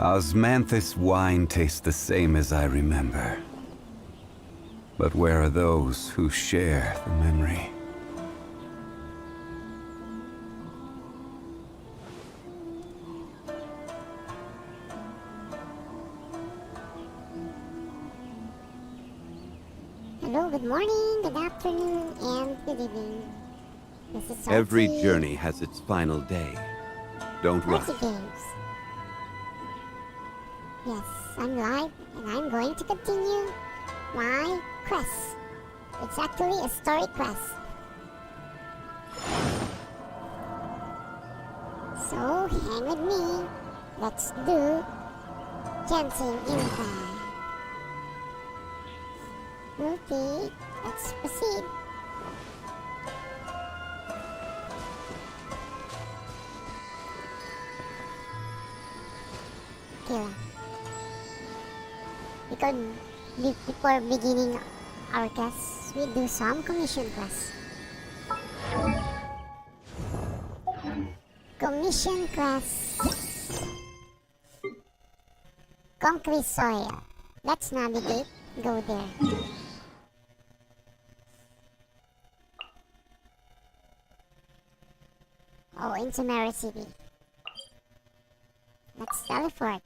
Osmanthus wine tastes the same as I remember. But where are those who share the memory? Hello, good morning, good afternoon, and good evening. This is Every Salty journey has its final day. Don't rush. Party Games. Yes, I'm live, and I'm going to continue my quest. It's actually a story quest. So, hang with me. Let's do Genshin Impact. Okay, let's proceed. Okay. Before beginning our quest, we do some commission quests. Commission quest. Conquest Soil. Let's navigate. Go there. Oh, into Mary City. Let's teleport.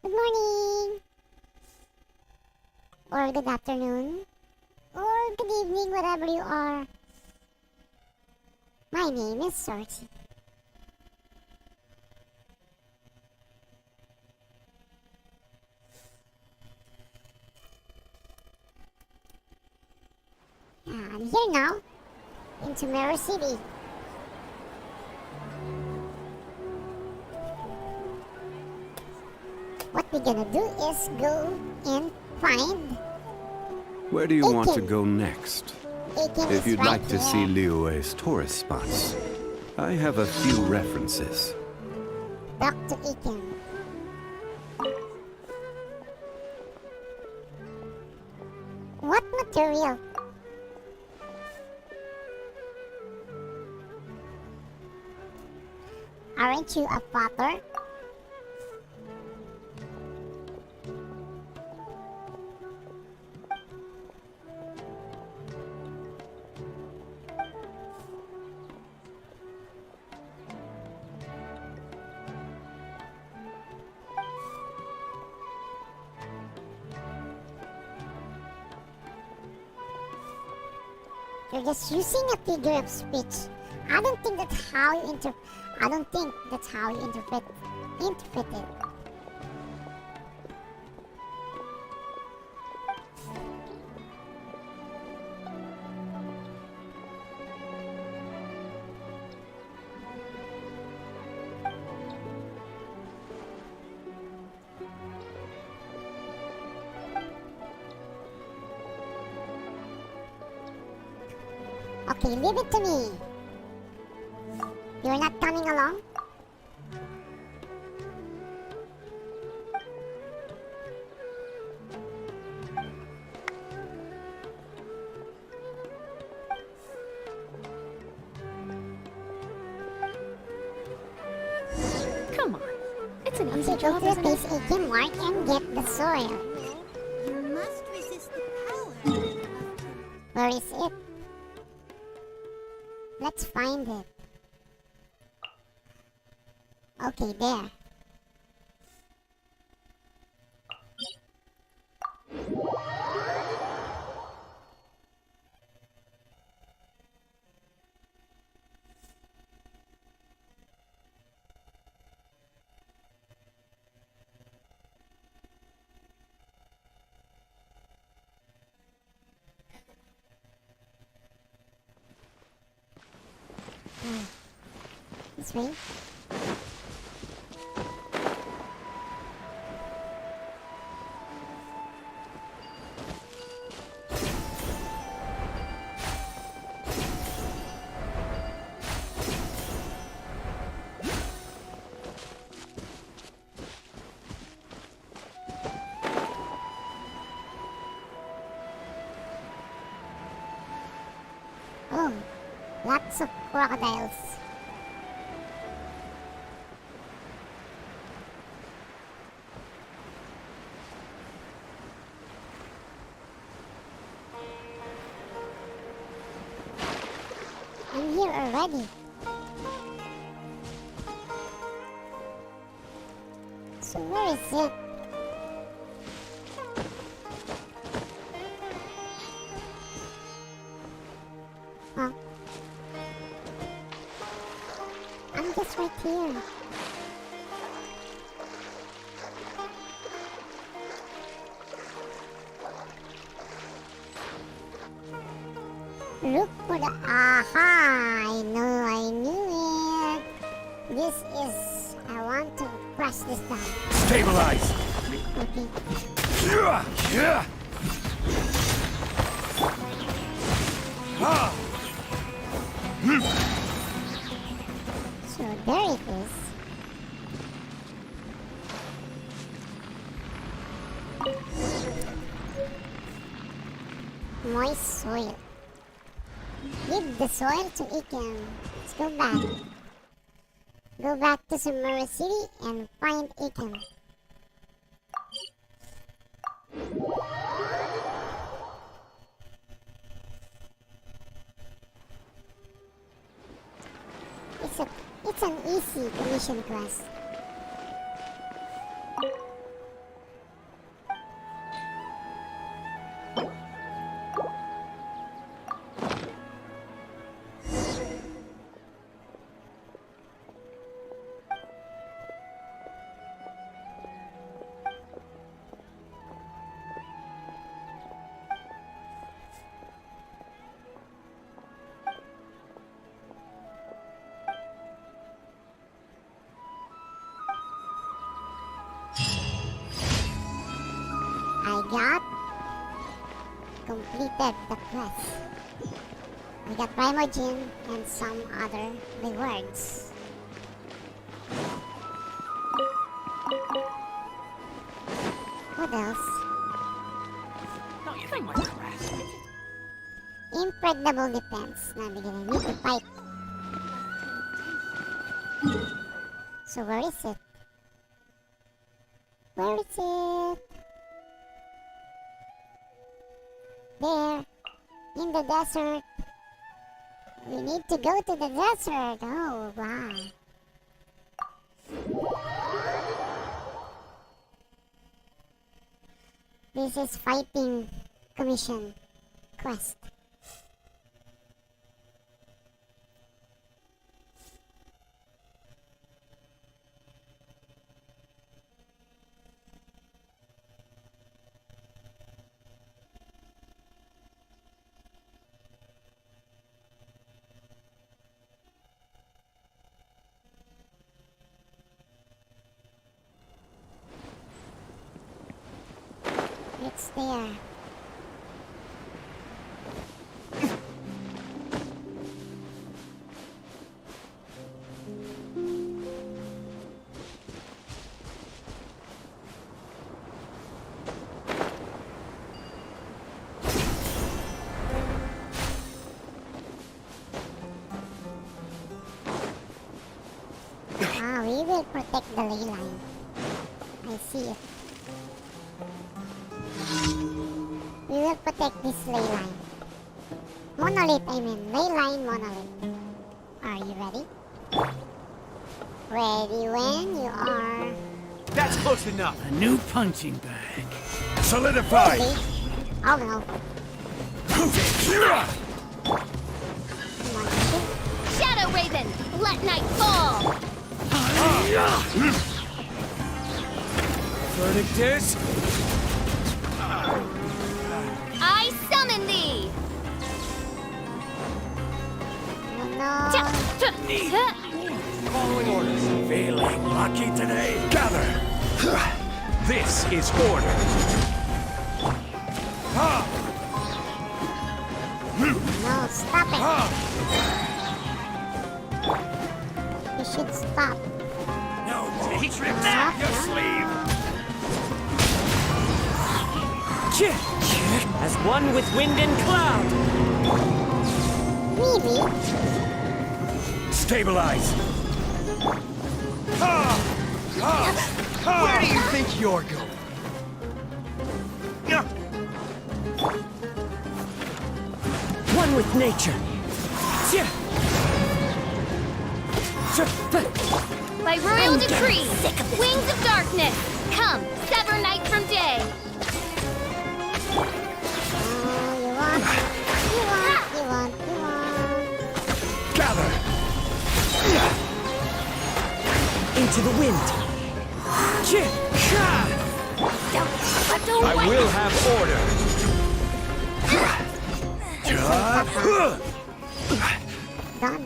Good morning! Or good afternoon. Or good evening, wherever you are. My name is Sorty. I'm here now, into Mirror City. What we're gonna do is go and find Where do you want to Aiken. go next? Aiken If is you'd right like to see here. Liyue's tourist spots, I have a few references. Dr. Aiken. What material? Aren't you a potter? You're just using a figure of speech. I don't think that's how you interpret it. Okay, leave it to me. You're not coming along? Come on. It's an easy Okay, go job, to the isn't place it? Aiken mark and get the soil. You must resist the power. Where is it? Let's find it. Okay, there. This way. Lots of crocodiles. I'm here already. So where is it? Huh? I'm just right here. Look for the... Aha! I knew it! This is... I want to press this down. Stabilize! Okay. So there it is. Moist soil. Give the soil to Ikem. Let's go back. Go back to Sumera City and find Ikem. It's an easy commission quest. Completed the quest. We got Primogen and some other rewards. What else? Don't you think we're harassment? Impregnable defense. Now we're gonna need to fight. So where is it? Where is it? There, in the desert. We need to go to the desert. Oh, wow. This is fighting commission quest. It's there. We will protect the ley line. I see it. We will protect this ley line. Monolith, I mean. Ley line monolith. Are you ready? Ready when you are. That's close enough. A new punching bag. Solidify. Ready? Oh no. Come on, shoot. Shadow Raven, let night fall! Verdict is I summon thee! Oh no. following orders. Feeling lucky today? Gather. This is order. No, stop it. You should stop. No hatred there, your sleeve. As one with wind and cloud. Really? Stabilize! Where do you think you're going? One with nature. By royal decree, wings of darkness, come, sever night from day. You want. Gather! Into the wind. I will have order! Done.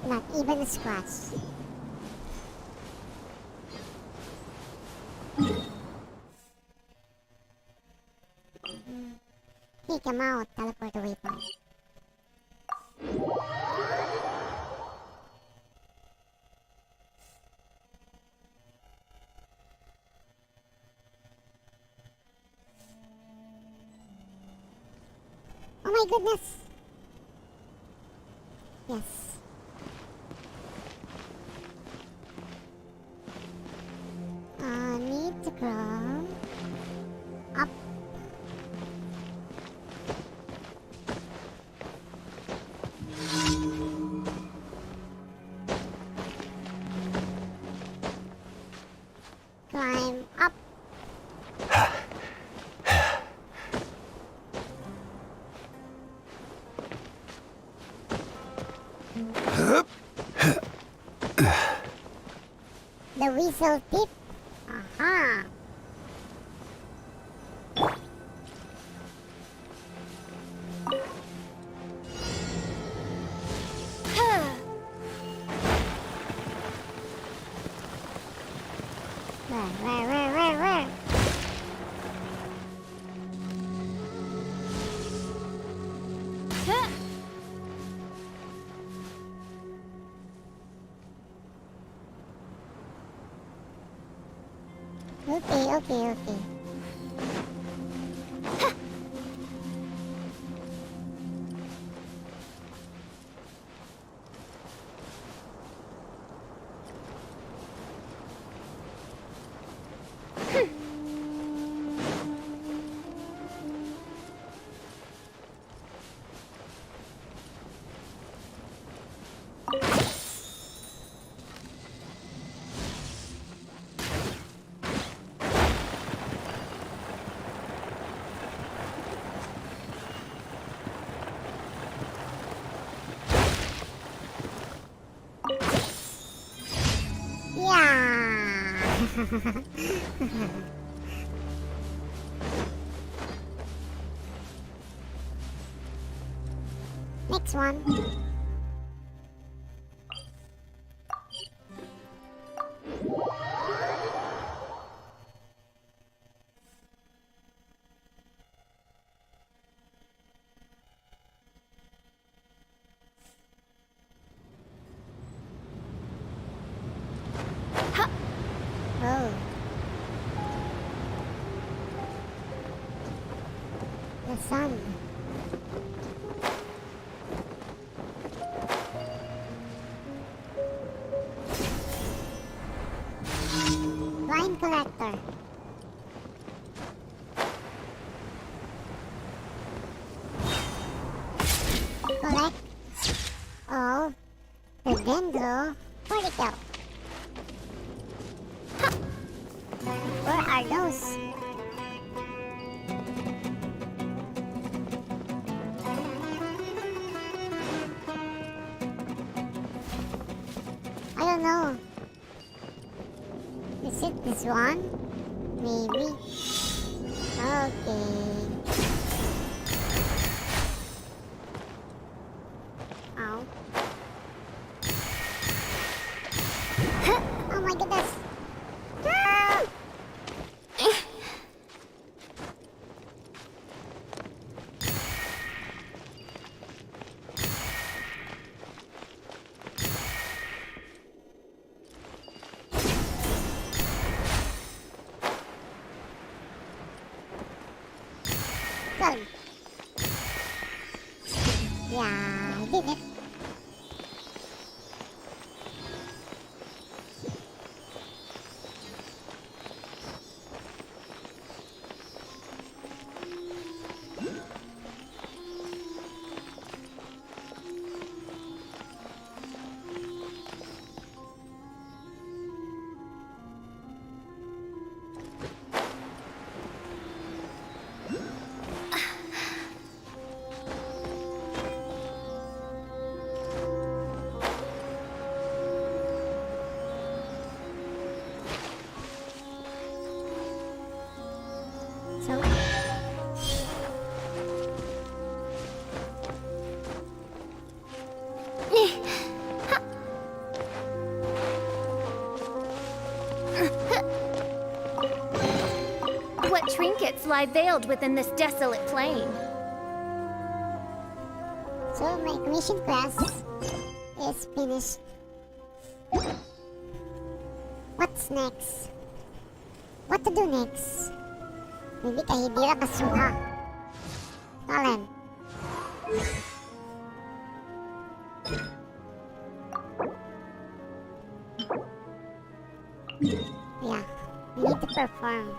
Not even a scratch. Take him out, teleport away from him. Oh my goodness! Yes. Need to crawl up. Climb up. The whistle tip. Aha. Where? Okay. Yeah. Next one. Oh. The sun. Blind collector. Collect all the dendro. Where'd it go? Where are those? I don't know. Is it this one? Maybe. Okay. Ow. Oh my goodness. Ah! Done. What trinkets lie veiled within this desolate plain? So my commission quest is finished. What's next? What to do next? Maybe kahidira kasuha. Talent. Yeah, we need to perform.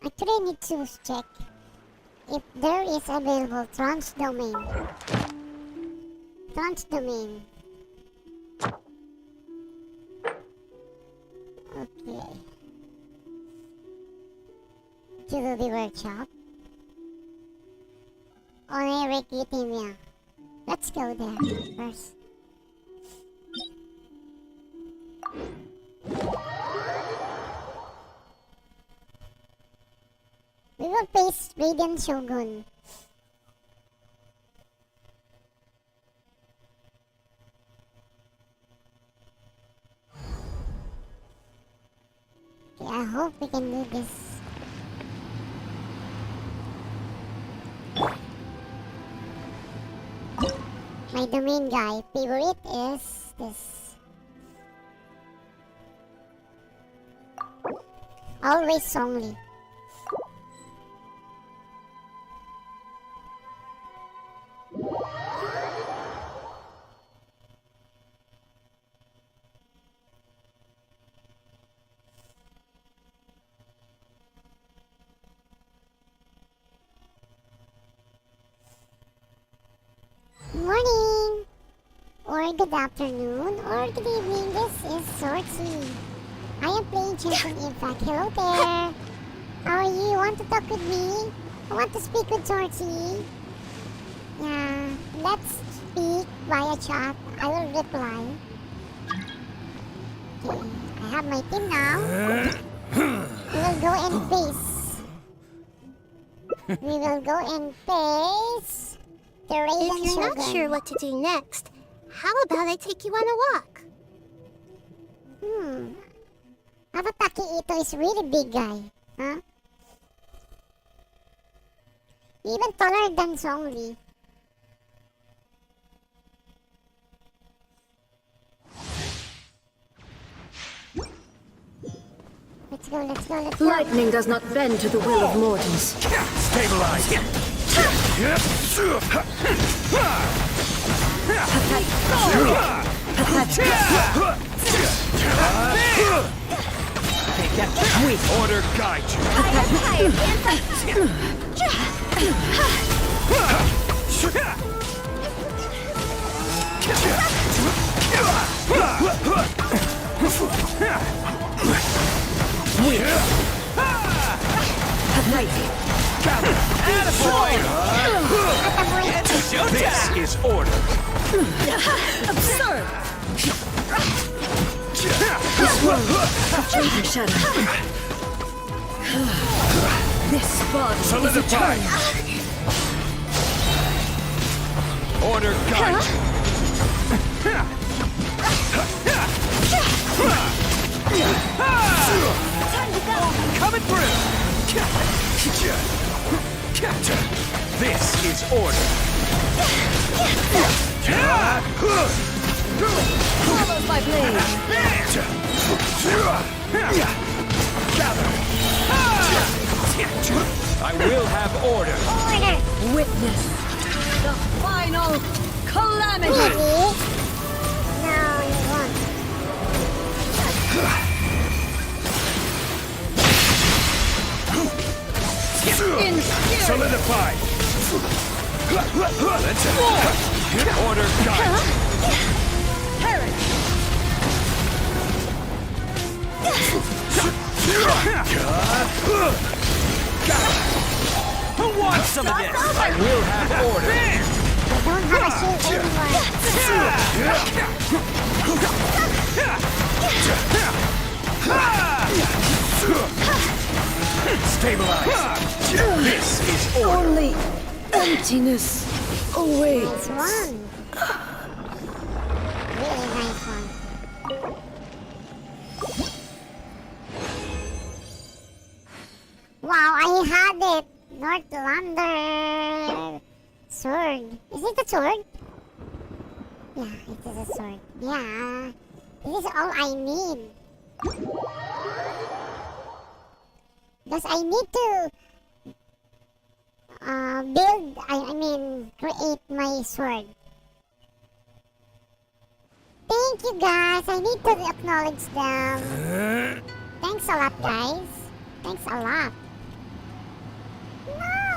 Actually, I need to check if there is available trans domain. Trans domain. Okay. Jewelry workshop. Only Recutimia. Let's go there first. We will face Radiant Shogun. Okay, I hope we can do this. My domain guy favorite is this. Always Songli. Morning, or good afternoon, or good evening. This is Sorty. I am playing Genshin Impact. Hello there. How are you? Want to talk with me? I want to speak with Sorty. Yeah, let's speak via chat. I will reply. Okay, I have my team now. We will go and face. We will go and face the Radiant If you're Shogun. not sure what to do next, how about I take you on a walk? Avataki Ito is really big guy. Huh? Even taller than Songli. Let's go, let's go, let's go. Lightning does not bend to the will of mortals. Stabilize. Order guide you. This is order. Absurd! This world of greater shadow. This body Solidify. is eternal. Order guide you. Coming through. This is order. Follows my blade. Gather. I will have order. Witness the final calamity. Really? No, you won't. Solidify. Let's order guide. Perish. want some of this? I will have order. They don't have a shield anymore. Stabilize. This is order. Only emptiness awaits. Nice one. Really nice one. Wow, I had it. Northlander sword. Is it a sword? Yeah, it is a sword. Yeah. This is all I need. Because I need to build, I mean, create my sword. Thank you guys. I need to acknowledge them. Thanks a lot, guys. Thanks a lot.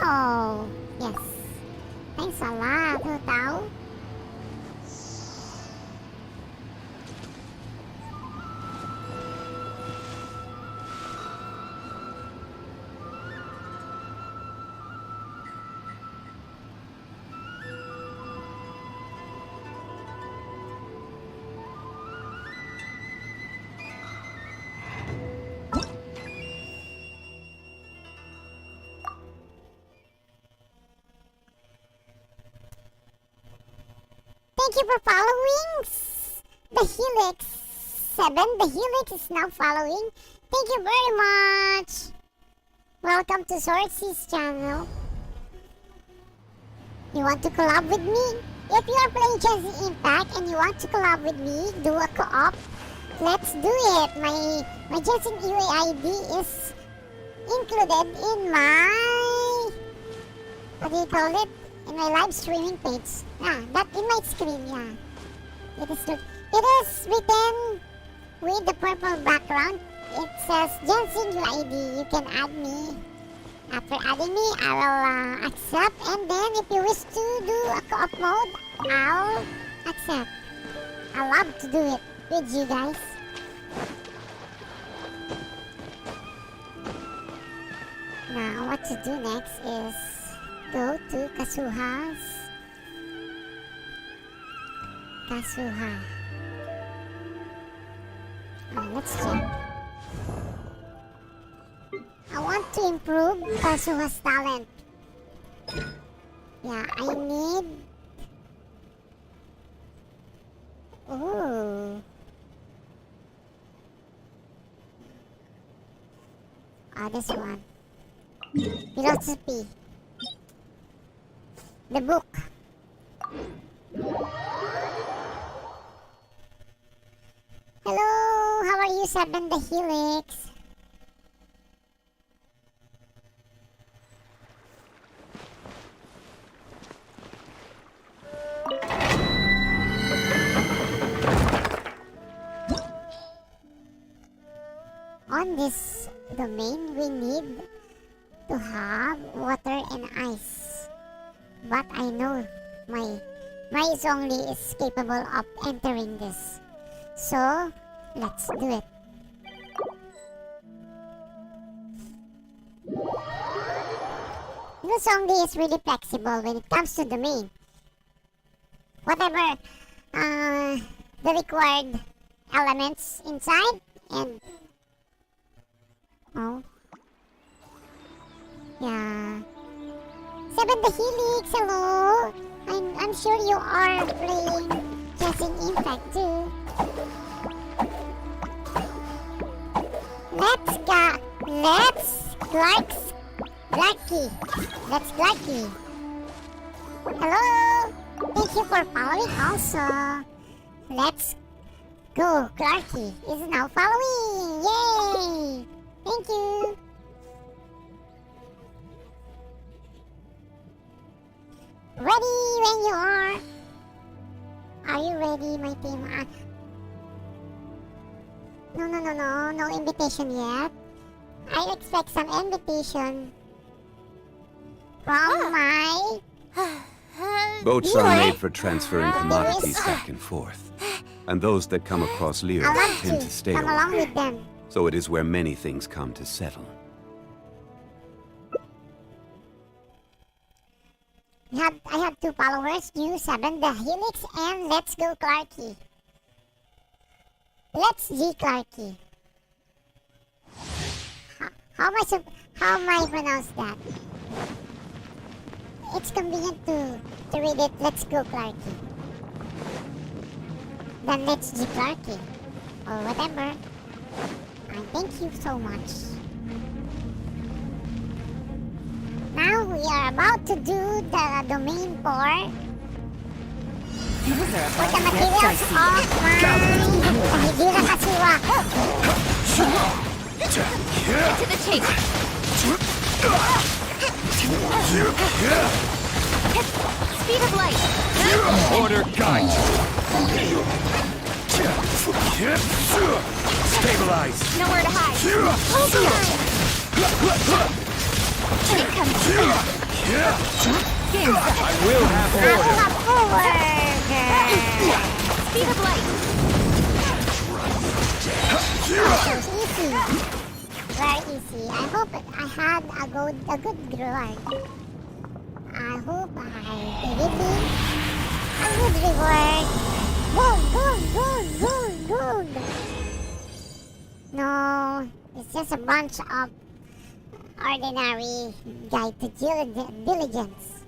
No. Yes. Thanks a lot, Hu Tao. Thank you for following the Helix 7. The Helix is now following. Thank you very much. Welcome to Sorcy's channel. You want to collab with me? If you are playing Genshin Impact and you want to collab with me, do a co-op, let's do it. My Genshin UAID is included in my, what do you call it? In my live streaming page. That in my screen, yeah. It is written with the purple background. It says Genshin UID. You can add me. After adding me, I will accept. And then if you wish to do a co-op mode, I'll accept. I love to do it with you guys. Now, what to do next is go to Kazuha. Let's check. I want to improve Kazuha's talent. Yeah, I need... Ooh. This one. Philosophy. The book. Hello, how are you, Seven the Helix? On this domain, we need to have water and ice. But I know my Zhongli is capable of entering this. So, let's do it. Zhongli is really flexible when it comes to domain. Whatever the required elements inside and yeah. Seven the Helix, hello. I'm sure you are playing Genshin Impact too. Let's Clarky. Hello. Thank you for following also. Let's go. Clarky is now following. Yay. Thank you. Ready when you are. Are you ready, my team? No invitation yet. I expect some invitation from my... Boats are made for transferring commodities back and forth. And those that come across Lear I want tend to to stay come along over. with them. So it is where many things come to settle. I have 2 followers, you 7, the Helix, and Let's Go Clarky. Let's G Clarky. How am I pronounce that? It's convenient to read it Let's Go Clarky. Then Let's G Clarky. Or whatever. Thank you so much. Now we are about to do the domain for the materials of my Hidira Kasiwa. Get to the chase. Speed of light. Order guide. Stabilize. Nowhere to hide. Hold on. Here it comes. I will have order. Speed of light. Easy. Very easy. I hope I had a good reward. I hope I gave me a good reward. Good. No, it's just a bunch of ordinary guide to diligence.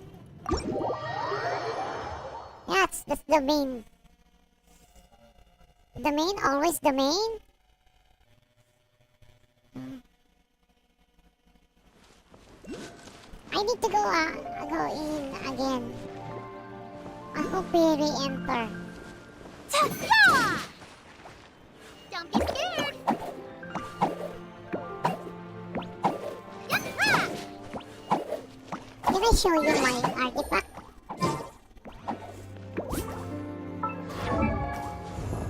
Yes, that's the main. The main, always the main. I need to go in again. I hope we re-enter. Don't be scared. Can I show you my artifact?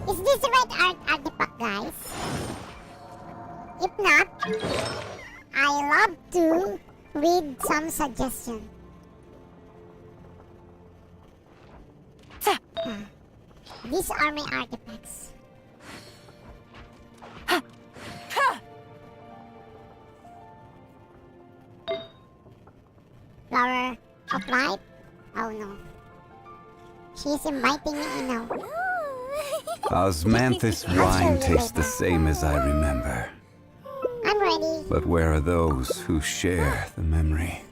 Is this the right artifact, guys? If not, I love to read some suggestion. These are my artifacts. Flower of light? Oh no. She's inviting me in now. Osmanthus wine tastes the same as I remember. I'm ready. But where are those who share the memory?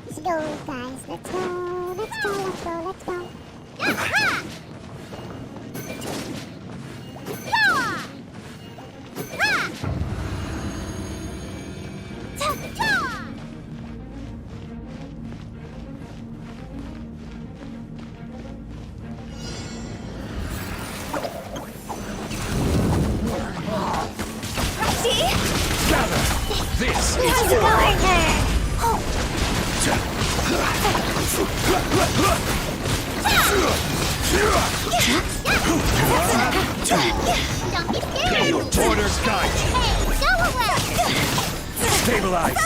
Let's go, guys. Let's go. Gather. This is Let's go, Arthur. Don't be scared. Order guide. Hey, go away. Stabilize.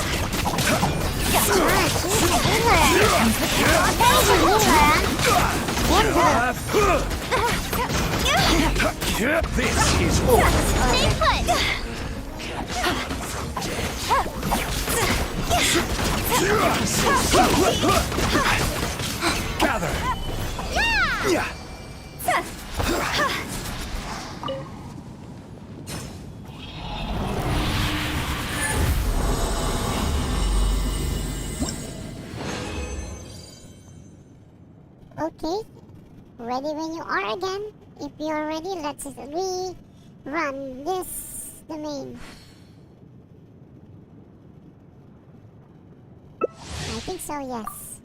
This is order. Stay put. Gather. Yeah. Okay. Ready when you are again. If you are ready, let's rerun this domain. I think so, yes.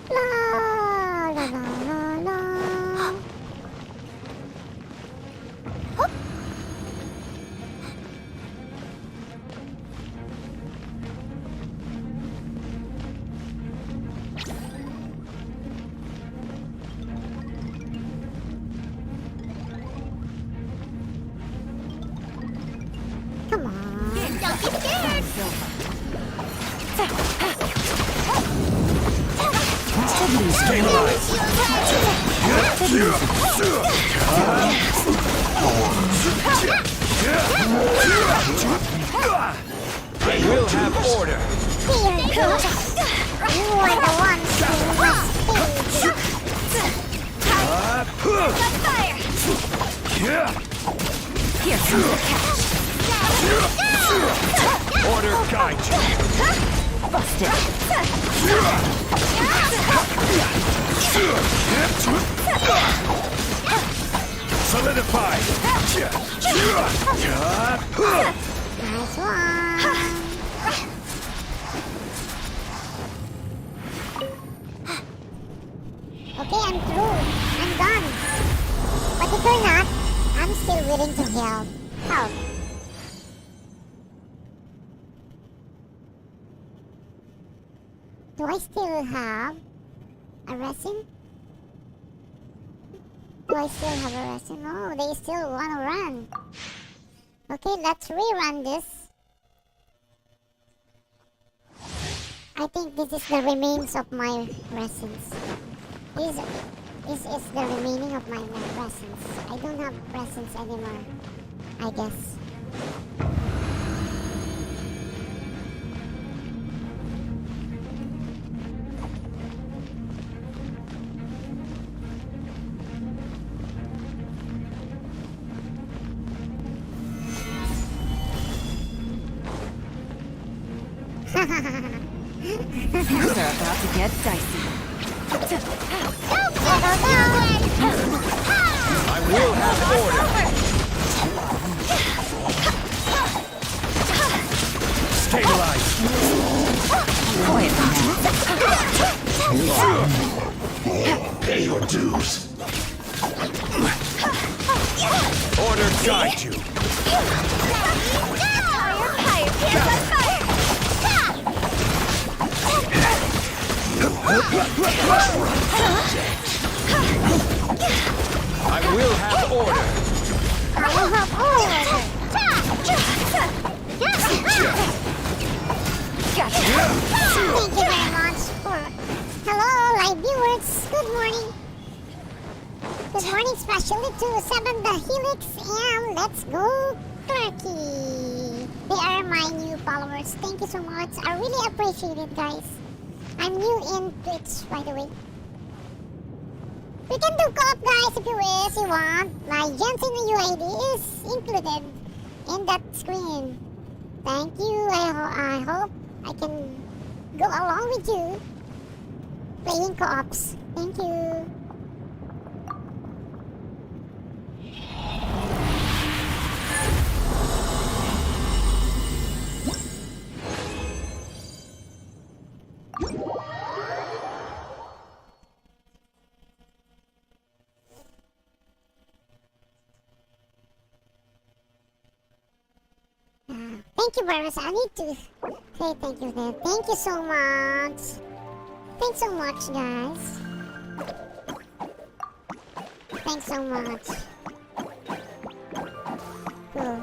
La la la la la. Stay alive. I will have order. Here, bitch. You are the one who must pay. Fire! Here comes the catch. Order guide you. Busted. Solidified. Nice one. Okay, I'm through. I'm done. But if you're not, I'm still willing to help. Help. Do I still have a resin? Do I still have a resin? No, they still want to run. Okay, let's rerun this. I think this is the remains of my resins. This is the remaining of my resins. I don't have resins anymore, I guess. Things are about to get dicey. I will have order. Stabilize. Quiet Pay your dues. Order guide you. I will have order. I will have order. Gotcha. Thank you very much for... Hello, live viewers. Good morning. Good morning, especially to Seven the Helix and Let's Go Turkey. They are my new followers. Thank you so much. I really appreciate it, guys. I'm new in Twitch, by the way. We can do co-op, guys, if you wish, you want. My Genshin UID is included in that screen. Thank you. I hope I can go along with you playing co-ops. Thank you. Thank you very much. I need to say thank you there. Thank you so much. Thanks so much, guys. Thanks so much. Cool.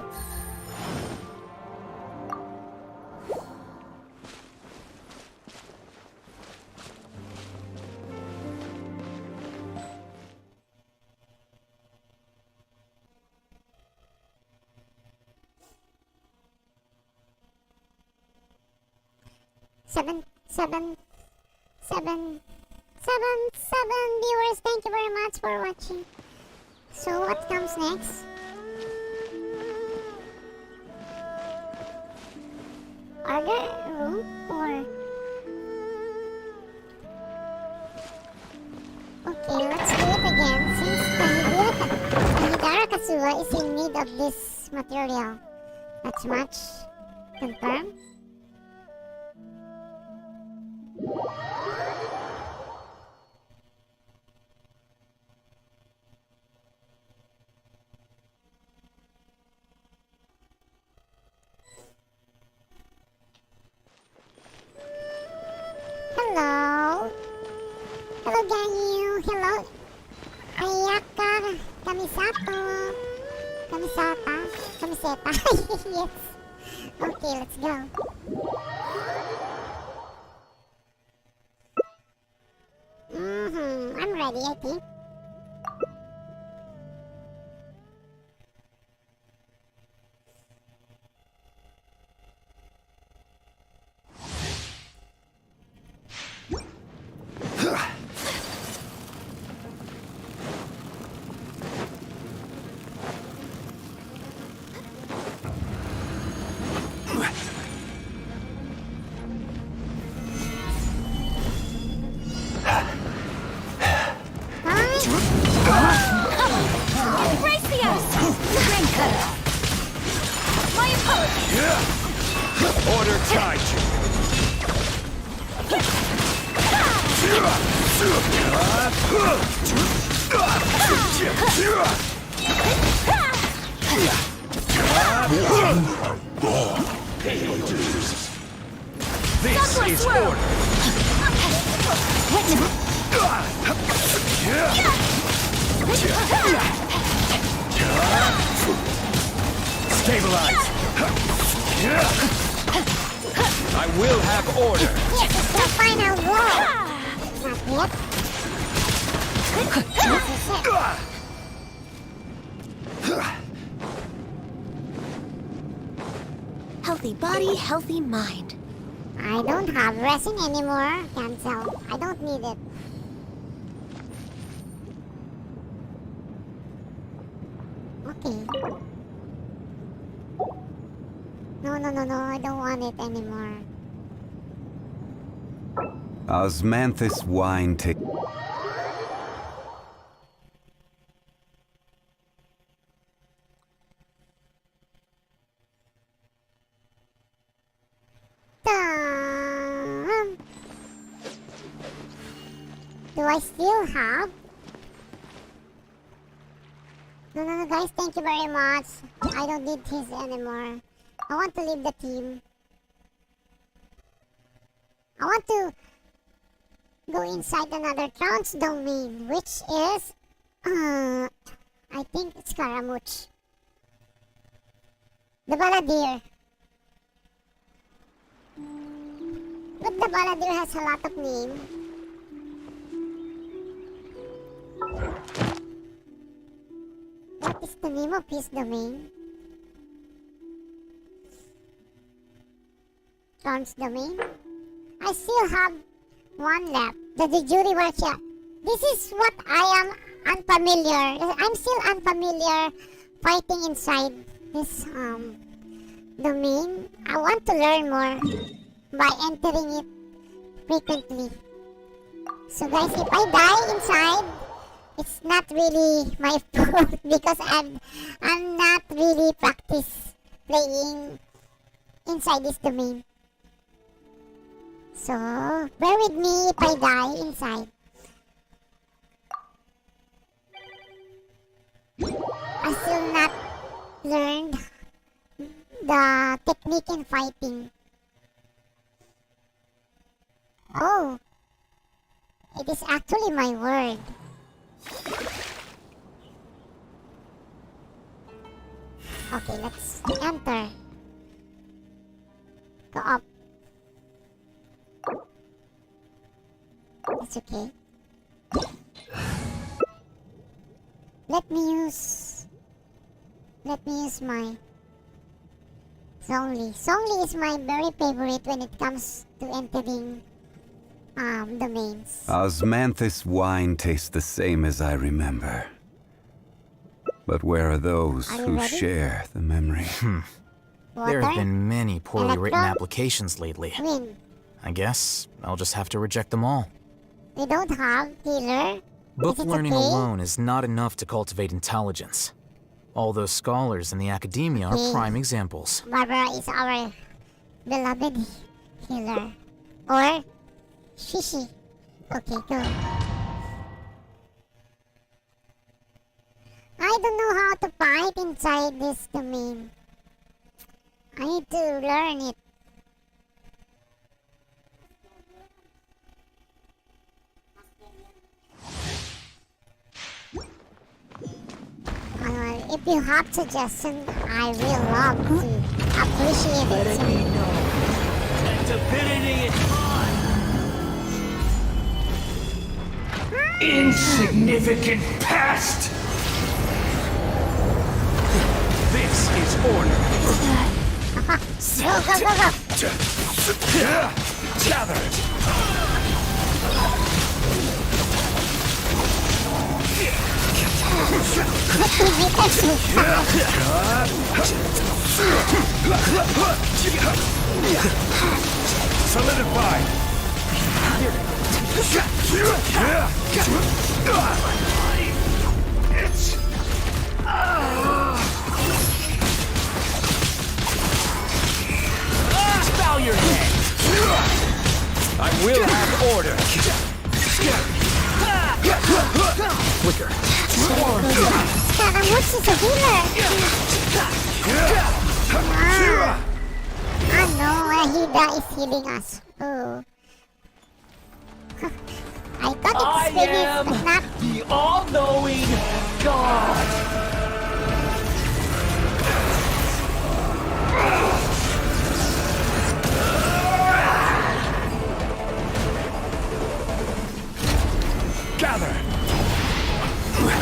Seven viewers. Thank you very much for watching. So what comes next? Order room or... Okay, let's do it again since Hidara Kazuha is in need of this material. That's much. Confirm. Hello. Hello, Ganyu. Hello. Ayaka. Kamisato. Kamisata. Kamiseta. Yes. Okay, let's go. I'm ready, I think. Order guide you. This is order. Stabilize. I will have order. Yes, it's the final blow. Not yet. Healthy body, healthy mind. I don't have resin anymore. Cancel. I don't need it. Okay. No, I don't want it anymore. Osmanthus wine taste. Do I still have? No, guys, thank you very much. I don't need his anymore. I want to leave the team. I want to go inside another trance domain, which is, I think it's Scaramouche. The Balladeer. But the Balladeer has a lot of names. What is the name of his domain? Trance domain? I still have one left. The jury workshop. This is what I am unfamiliar. I'm still unfamiliar fighting inside this domain. I want to learn more by entering it frequently. So guys, if I die inside, it's not really my fault because I'm not really practice playing inside this domain. So bear with me if I die inside. I still not learned the technique in fighting. Oh, it is actually my word. Okay, let's enter. Go up. It's okay. Let me use my Zongli. Zongli is my very favorite when it comes to entering domains. Osmanthus wine tastes the same as I remember. But where are those Are you who ready? share the memory? Water? There have been many poorly written Electro? applications lately. Wind. I guess I'll just have to reject them all. We don't have healer. Book Is it learning okay? alone is not enough to cultivate intelligence. All those scholars in the academia are Okay. prime examples. Barbara is our beloved healer. Or Shishi. Okay, go. I don't know how to fight inside this domain. I need to learn it. If you have suggestions, I will love to appreciate it. Divinity is mine. Insignificant pest. This is order. Go, go, go, go. Gather. Solidify. Bow your head. I will have order. Quicker. Scaramouche is a healer. I know Ahida is healing us. Oh. I thought it's finished, but not. The all-knowing God. Gather.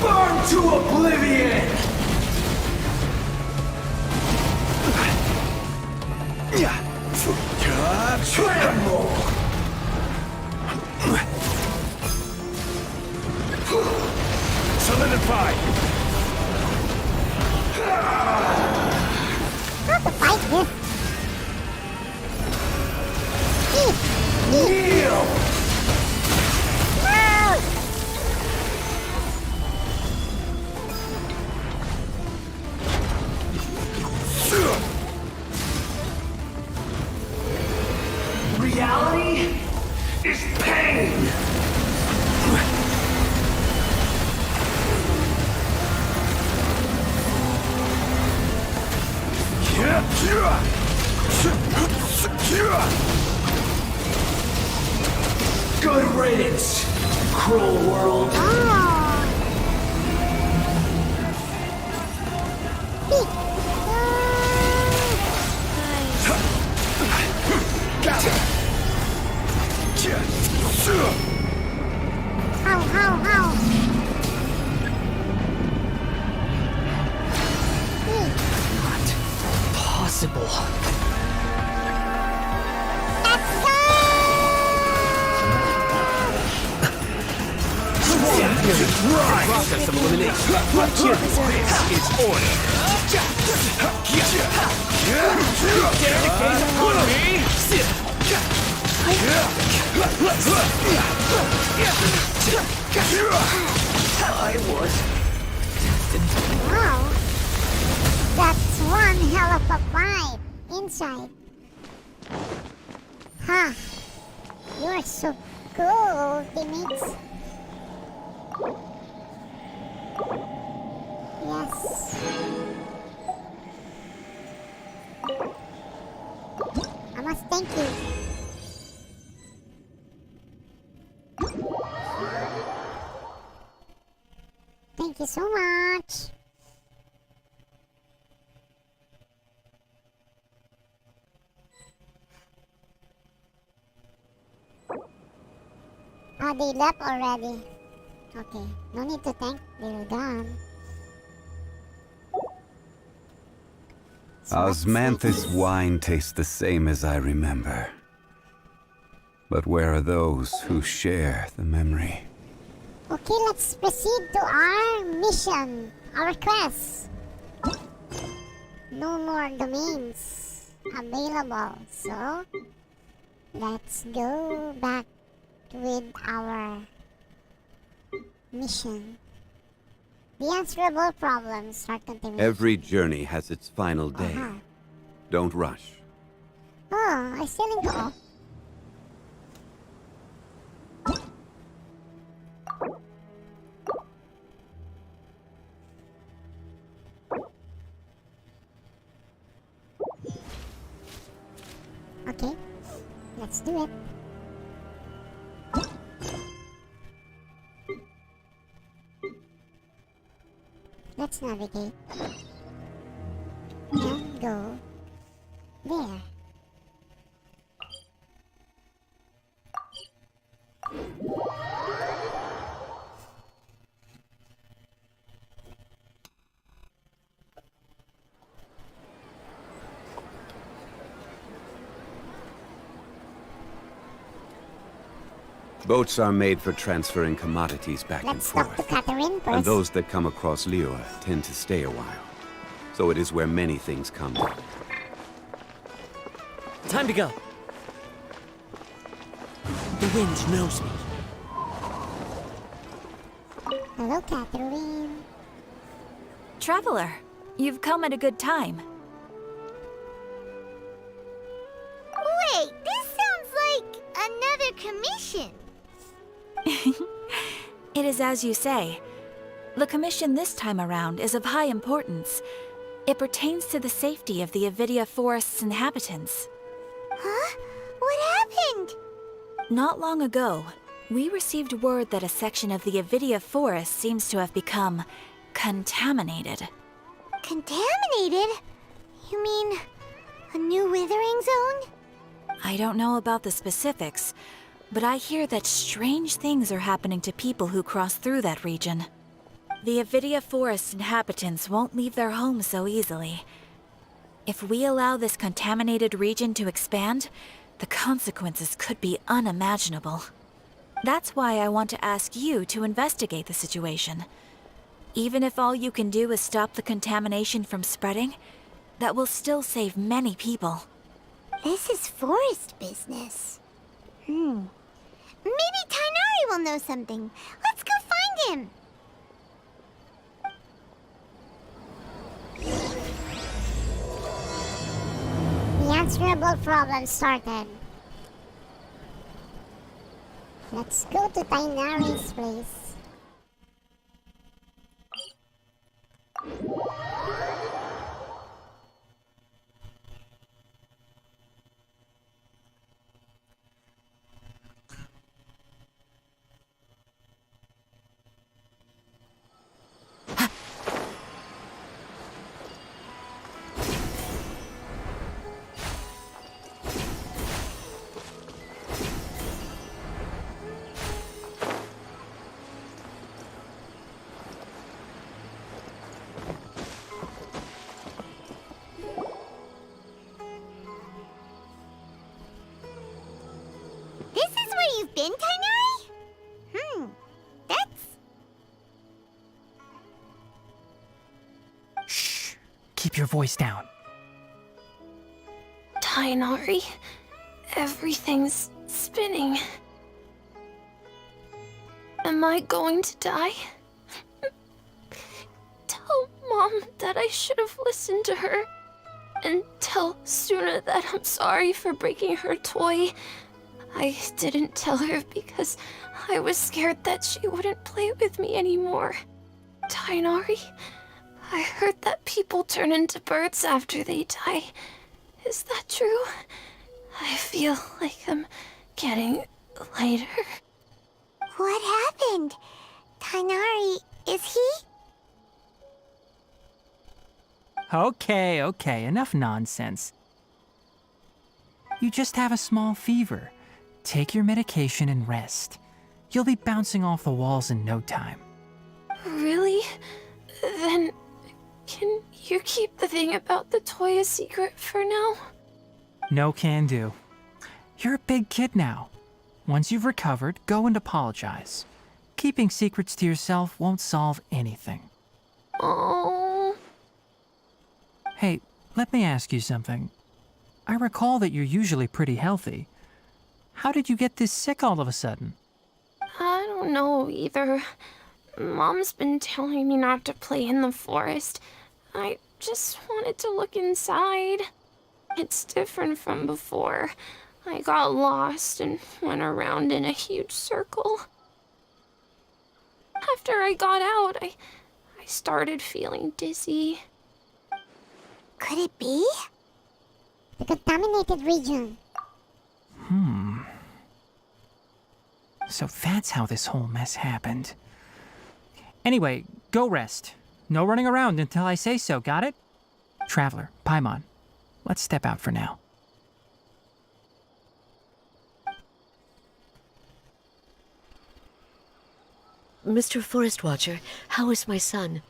Burn to oblivion. Tremble. Solidify. How to fight this? Kneel. Reality is pain. Good riddance, cruel world. How? Possible. Let's go! Process of elimination. This is order. Dare to gaze upon me? I was Wow. That's one hell of a fight inside. Huh. You're so cool, teammates. Yes. I must thank you. Thank you so much. Oh, they left already. Okay, no need to thank, they're gone. So what's Osmanthus next? wine tastes the same as I remember. But where are those who share the memory? Okay, let's proceed to our mission, our quest. No more domains available, so let's go back with our mission. The answerable problems are contamination. Every journey has its final day. Uh-huh. Don't rush. Oh, I still in go. Okay, let's do it. Let's navigate and go Boats are made for transferring commodities back and Let's talk to forth. Catherine And first. those that come across Liyue tend to stay a while. So it is where many things come to. Time to go. The wind knows me. Hello, Catherine. Traveler, you've come at a good time. Wait, this sounds like another commission. It is as you say. The commission this time around is of high importance. It pertains to the safety of the Avidia Forest's inhabitants. Huh? What happened? Not long ago, we received word that a section of the Avidia Forest seems to have become contaminated. Contaminated? You mean a new withering zone? I don't know about the specifics, but I hear that strange things are happening to people who cross through that region. The Avidia Forest inhabitants won't leave their homes so easily. If we allow this contaminated region to expand, the consequences could be unimaginable. That's why I want to ask you to investigate the situation. Even if all you can do is stop the contamination from spreading, that will still save many people. This is forest business. Maybe Tainari will know something. Let's go find him. The answerable problem started. Let's go to Tainari's place. This is where you've been, Tainari? That's... Shh. Keep your voice down. Tainari, everything's spinning. Am I going to die? Tell Mom that I should have listened to her. And tell Suna that I'm sorry for breaking her toy. I didn't tell her because I was scared that she wouldn't play with me anymore. Tainari, I heard that people turn into birds after they die. Is that true? I feel like I'm getting lighter. What happened? Tainari, is he? Okay, enough nonsense. You just have a small fever. Take your medication and rest. You'll be bouncing off the walls in no time. Really? Then can you keep the thing about the toy a secret for now? No can do. You're a big kid now. Once you've recovered, go and apologize. Keeping secrets to yourself won't solve anything. Oh. Hey, let me ask you something. I recall that you're usually pretty healthy. How did you get this sick all of a sudden? I don't know either. Mom's been telling me not to play in the forest. I just wanted to look inside. It's different from before. I got lost and went around in a huge circle. After I got out, I started feeling dizzy. Could it be? The contaminated region. So that's how this whole mess happened. Anyway, go rest. No running around until I say so, got it? Traveler, Paimon, let's step out for now. Mr. Forest Watcher, how is my son?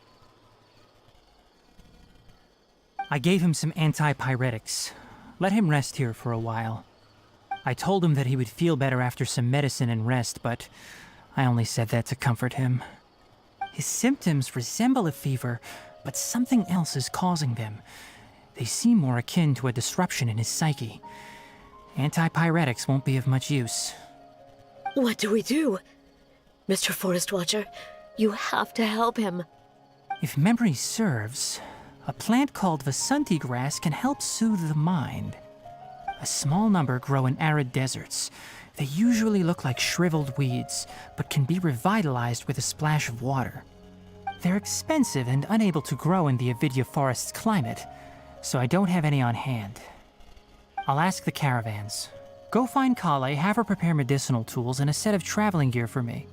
I gave him some antipyretics. Let him rest here for a while. I told him that he would feel better after some medicine and rest, but I only said that to comfort him. His symptoms resemble a fever, but something else is causing them. They seem more akin to a disruption in his psyche. Antipyretics won't be of much use. What do we do? Mr. Forest Watcher, you have to help him. If memory serves, a plant called Vasanti grass can help soothe the mind. A small number grow in arid deserts. They usually look like shriveled weeds, but can be revitalized with a splash of water. They're expensive and unable to grow in the Avidya forest's climate, so I don't have any on hand. I'll ask the caravans. Go find Kale, have her prepare medicinal tools and a set of traveling gear for me.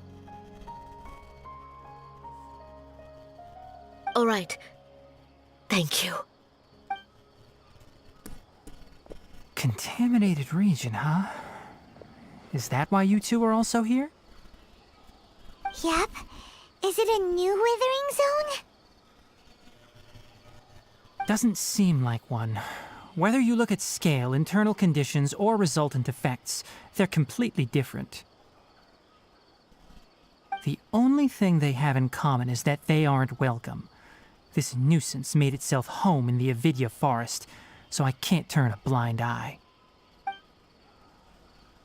All right. Thank you. Contaminated region, huh? Is that why you two are also here? Yep. Is it a new withering zone? Doesn't seem like one. Whether you look at scale, internal conditions, or resultant effects, they're completely different. The only thing they have in common is that they aren't welcome. This nuisance made itself home in the Avidya forest, so I can't turn a blind eye.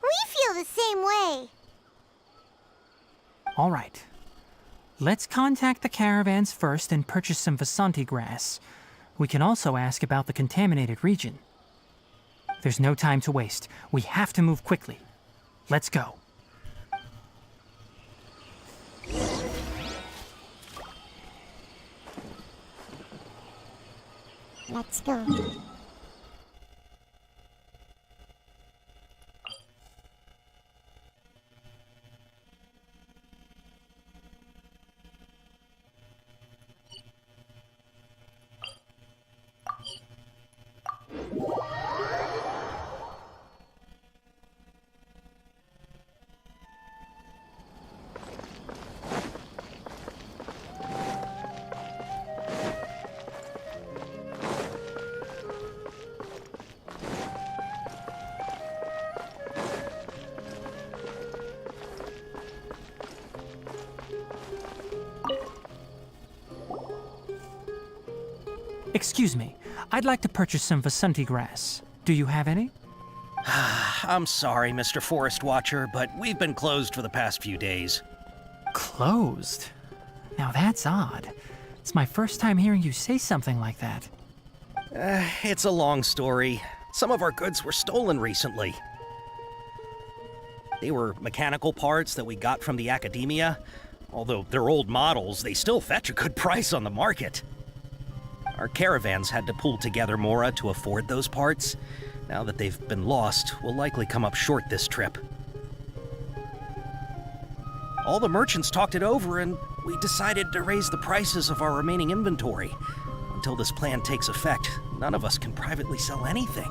We feel the same way. All right. Let's contact the caravans first and purchase some Vasanti grass. We can also ask about the contaminated region. There's no time to waste. We have to move quickly. Let's go. Let's go. Excuse me, I'd like to purchase some Vasanti grass. Do you have any? I'm sorry, Mr. Forest Watcher, but we've been closed for the past few days. Closed? Now that's odd. It's my first time hearing you say something like that. It's a long story. Some of our goods were stolen recently. They were mechanical parts that we got from the academia. Although they're old models, they still fetch a good price on the market. Our caravans had to pull together more to afford those parts. Now that they've been lost, we'll likely come up short this trip. All the merchants talked it over, and we decided to raise the prices of our remaining inventory. Until this plan takes effect, none of us can privately sell anything.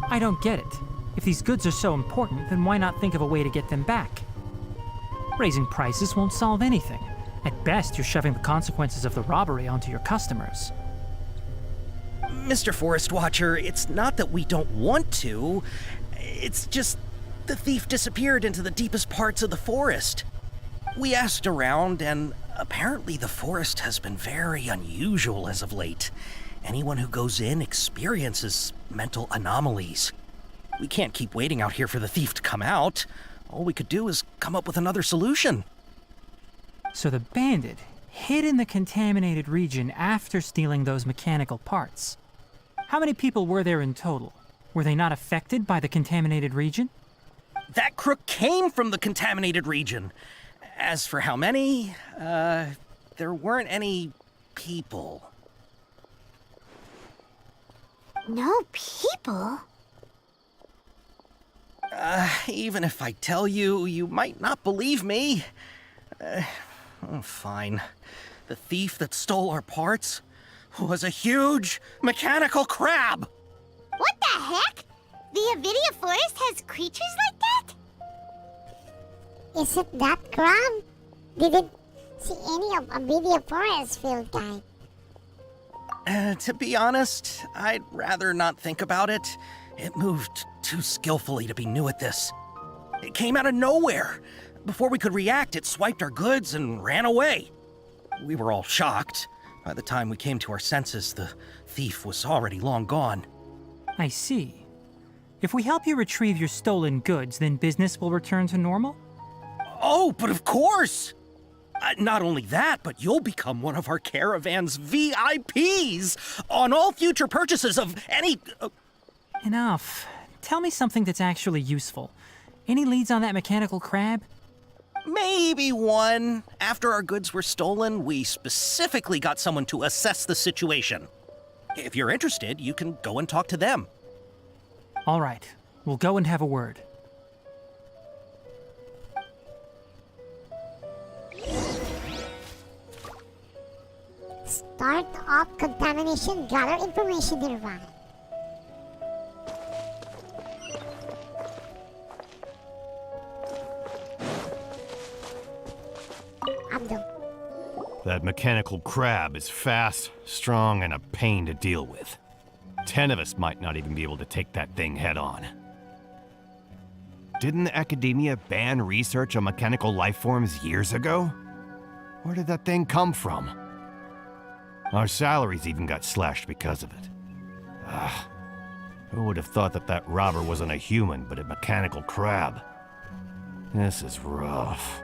I don't get it. If these goods are so important, then why not think of a way to get them back? Raising prices won't solve anything. At best, you're shoving the consequences of the robbery onto your customers. Mr. Forest Watcher, it's not that we don't want to. It's just the thief disappeared into the deepest parts of the forest. We asked around, and apparently the forest has been very unusual as of late. Anyone who goes in experiences mental anomalies. We can't keep waiting out here for the thief to come out. All we could do is come up with another solution. So the bandit hid in the contaminated region after stealing those mechanical parts. How many people were there in total? Were they not affected by the contaminated region? That crook came from the contaminated region. As for how many, there weren't any people. No people? Even if I tell you, you might not believe me. Fine. The thief that stole our parts was a huge mechanical crab. What the heck? The Avidya forest has creatures like that? Is it that crab? Didn't see any of Avidya forest field type. To be honest, I'd rather not think about it. It moved too skillfully to be new at this. It came out of nowhere. Before we could react, it swiped our goods and ran away. We were all shocked. By the time we came to our senses, the thief was already long gone. I see. If we help you retrieve your stolen goods, then business will return to normal? Oh, but of course! Not only that, but you'll become one of our caravan's VIPs on all future purchases of any... Enough. Tell me something that's actually useful. Any leads on that mechanical crab? Maybe one. After our goods were stolen, we specifically got someone to assess the situation. If you're interested, you can go and talk to them. All right. We'll go and have a word. Start up contamination, gather information nearby. Abdul. That mechanical crab is fast, strong, and a pain to deal with. 10 of us might not even be able to take that thing head on. Didn't the academia ban research on mechanical life forms years ago? Where did that thing come from? Our salaries even got slashed because of it. Ugh. Who would have thought that that robber wasn't a human, but a mechanical crab? This is rough.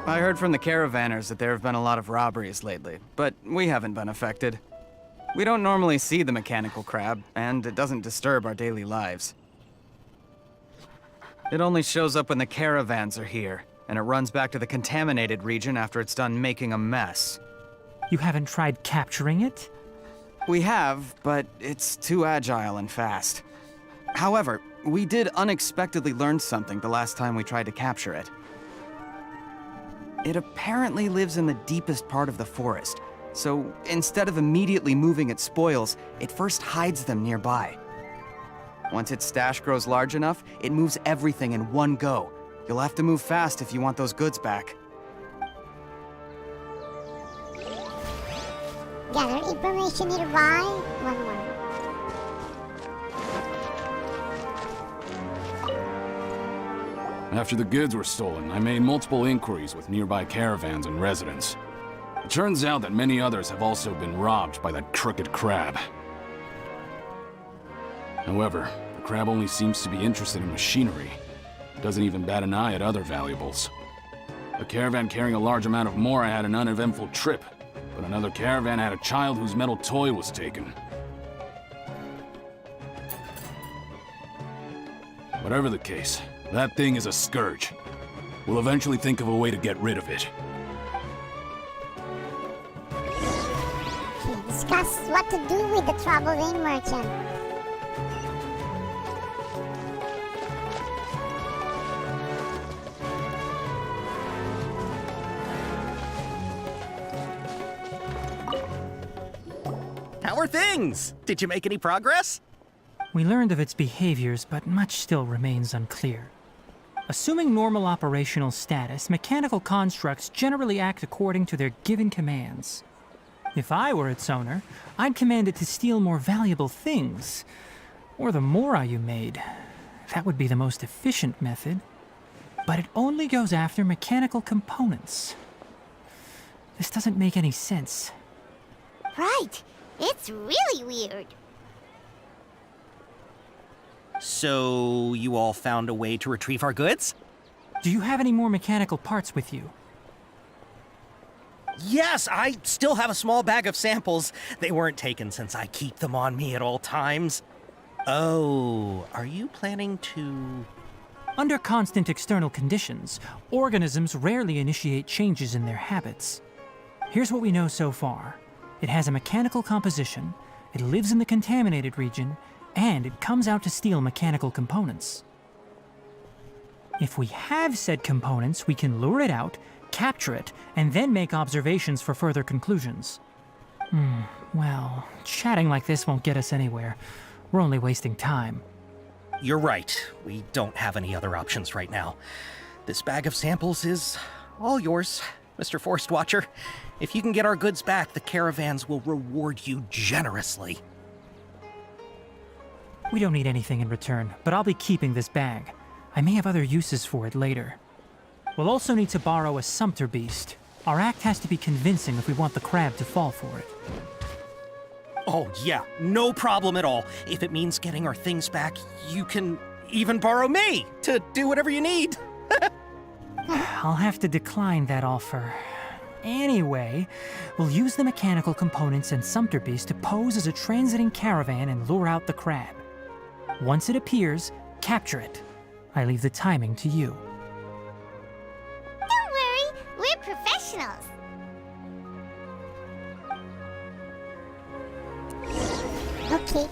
I heard from the caravanners that there have been a lot of robberies lately, but we haven't been affected. We don't normally see the mechanical crab, and it doesn't disturb our daily lives. It only shows up when the caravans are here, and it runs back to the contaminated region after it's done making a mess. You haven't tried capturing it? We have, but it's too agile and fast. However, we did unexpectedly learn something the last time we tried to capture it. It apparently lives in the deepest part of the forest, so instead of immediately moving its spoils, it first hides them nearby. Once its stash grows large enough, it moves everything in one go. You'll have to move fast if you want those goods back. Gather information nearby. One more. After the goods were stolen, I made multiple inquiries with nearby caravans and residents. It turns out that many others have also been robbed by that crooked crab. However, the crab only seems to be interested in machinery. It doesn't even bat an eye at other valuables. A caravan carrying a large amount of Mora had an uneventful trip, but another caravan had a child whose metal toy was taken. Whatever the case, that thing is a scourge. We'll eventually think of a way to get rid of it. Discuss what to do with the traveling merchant. How are things? Did you make any progress? We learned of its behaviors, but much still remains unclear. Assuming normal operational status, mechanical constructs generally act according to their given commands. If I were its owner, I'd command it to steal more valuable things. Or the Mora you made. That would be the most efficient method. But it only goes after mechanical components. This doesn't make any sense. Right. It's really weird. So, you all found a way to retrieve our goods? Do you have any more mechanical parts with you? Yes, I still have a small bag of samples. They weren't taken since I keep them on me at all times. Oh, are you planning to... Under constant external conditions, organisms rarely initiate changes in their habits. Here's what we know so far. It has a mechanical composition, it lives in the contaminated region, and it comes out to steal mechanical components. If we have said components, we can lure it out, capture it, and then make observations for further conclusions. Well, chatting like this won't get us anywhere. We're only wasting time. You're right. We don't have any other options right now. This bag of samples is all yours, Mr. Forest Watcher. If you can get our goods back, the caravans will reward you generously. We don't need anything in return, but I'll be keeping this bag. I may have other uses for it later. We'll also need to borrow a sumpter beast. Our act has to be convincing if we want the crab to fall for it. Oh, yeah, no problem at all. If it means getting our things back, you can even borrow me to do whatever you need. I'll have to decline that offer. Anyway, we'll use the mechanical components and sumpter beast to pose as a transiting caravan and lure out the crab. Once it appears, capture it. I leave the timing to you. Don't worry, we're professionals. Okay.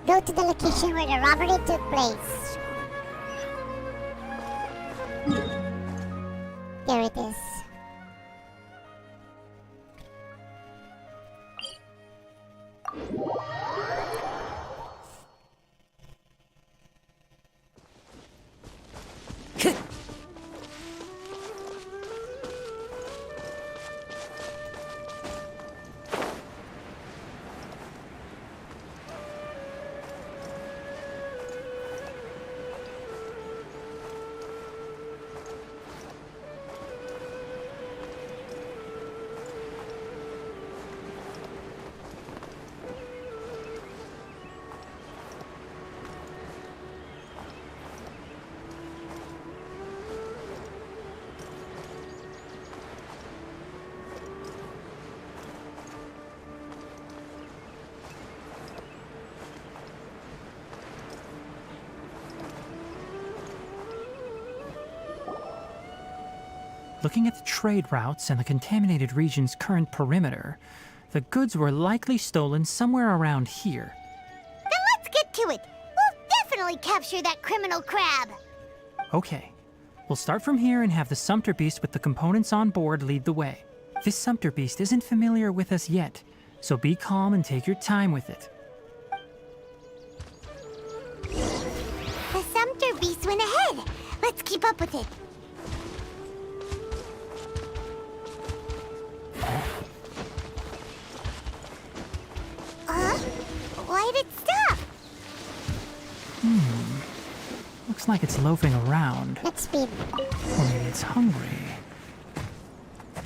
Go to the location where the robbery took place. There it is. Looking at the trade routes and the contaminated region's current perimeter, the goods were likely stolen somewhere around here. Then let's get to it. We'll definitely capture that criminal crab. Okay, we'll start from here and have the sumpter beast with the components on board lead the way. This sumpter beast isn't familiar with us yet, so be calm and take your time with it. The sumpter beast went ahead. Let's keep up with it. Why'd it stop? Looks like it's loafing around. Let's speed. Or maybe it's hungry.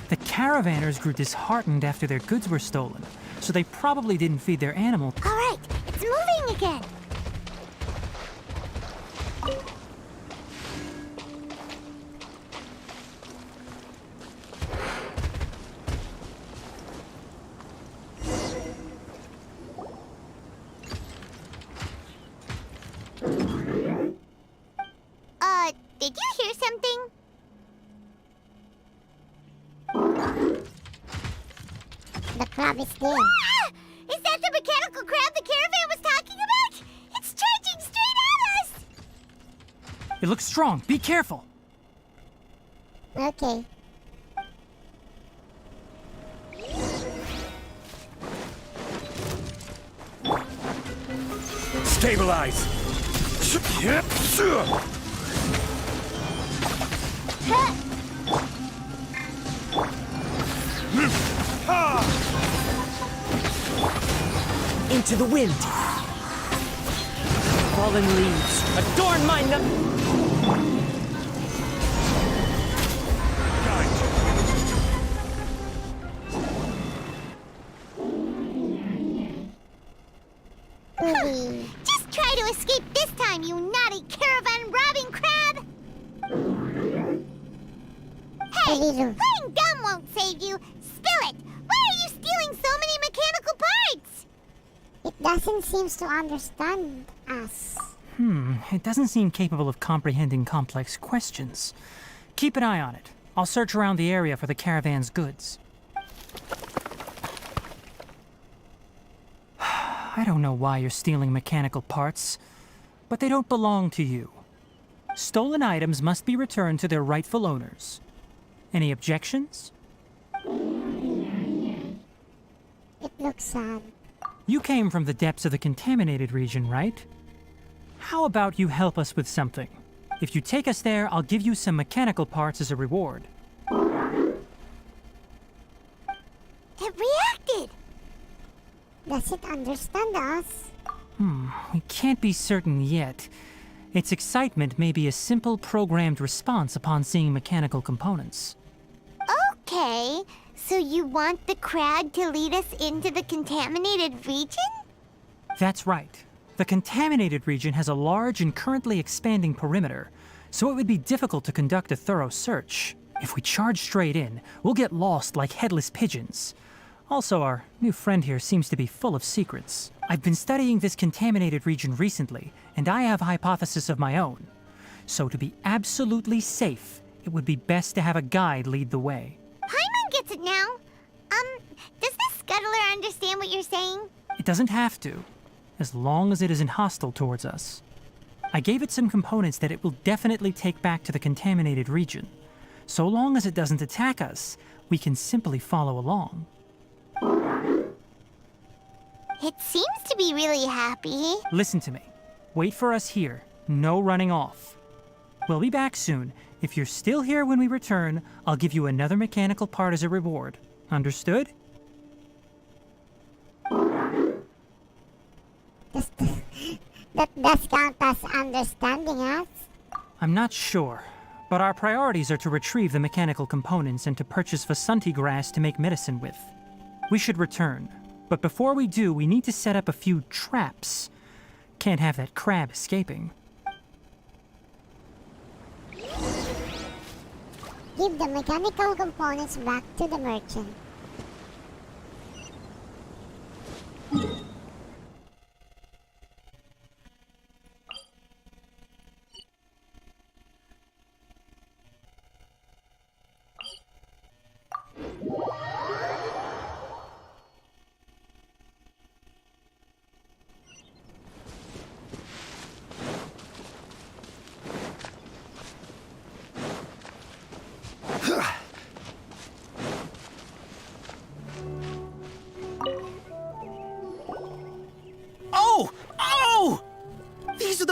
The caravanners grew disheartened after their goods were stolen, so they probably didn't feed their animal. All right, it's moving again. Did you hear something? The crab is there. Ah! Is that the mechanical crab the caravan was talking about? It's charging straight at us! It looks strong. Be careful. Okay. Stabilize! Into the wind. Fallen leaves adorn my Just try to escape this time, you naughty caravan robbing crab! Hey, playing dumb won't save you. Spill it! Why are you stealing so many mechanical parts? It doesn't seem to understand us. It doesn't seem capable of comprehending complex questions. Keep an eye on it. I'll search around the area for the caravan's goods. I don't know why you're stealing mechanical parts, but they don't belong to you. Stolen items must be returned to their rightful owners. Any objections? It looks sad. You came from the depths of the contaminated region, right? How about you help us with something? If you take us there, I'll give you some mechanical parts as a reward. It reacted! Does it understand us? We can't be certain yet. Its excitement may be a simple programmed response upon seeing mechanical components. Okay, so you want the crowd to lead us into the contaminated region? That's right. The contaminated region has a large and currently expanding perimeter, so it would be difficult to conduct a thorough search. If we charge straight in, we'll get lost like headless pigeons. Also, our new friend here seems to be full of secrets. I've been studying this contaminated region recently, and I have a hypothesis of my own. So to be absolutely safe, it would be best to have a guide lead the way. Paimon gets it now. Does the scuttler understand what you're saying? It doesn't have to, as long as it isn't hostile towards us. I gave it some components that it will definitely take back to the contaminated region. So long as it doesn't attack us, we can simply follow along. It seems to be really happy. Listen to me. Wait for us here. No running off. We'll be back soon. If you're still here when we return, I'll give you another mechanical part as a reward. Understood? That does count as understanding us. I'm not sure, but our priorities are to retrieve the mechanical components and to purchase Vasanti grass to make medicine with. We should return, but before we do, we need to set up a few traps. Can't have that crab escaping. Give the mechanical components back to the merchant.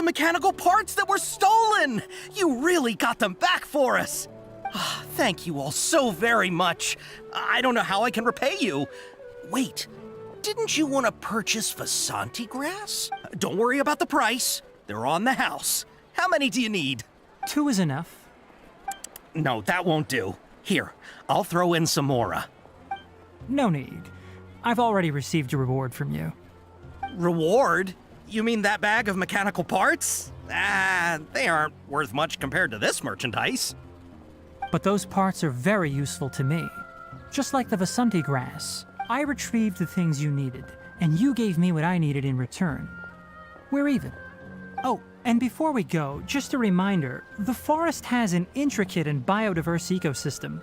Mechanical parts that were stolen! You really got them back for us! Thank you all so very much. I don't know how I can repay you. Wait, didn't you want to purchase Vasanti grass? Don't worry about the price. They're on the house. How many do you need? 2 is enough. No, that won't do. Here, I'll throw in some more. No need. I've already received a reward from you. Reward? You mean that bag of mechanical parts? They aren't worth much compared to this merchandise. But those parts are very useful to me. Just like the Vasanti grass, I retrieved the things you needed, and you gave me what I needed in return. We're even. Oh, and before we go, just a reminder, the forest has an intricate and biodiverse ecosystem.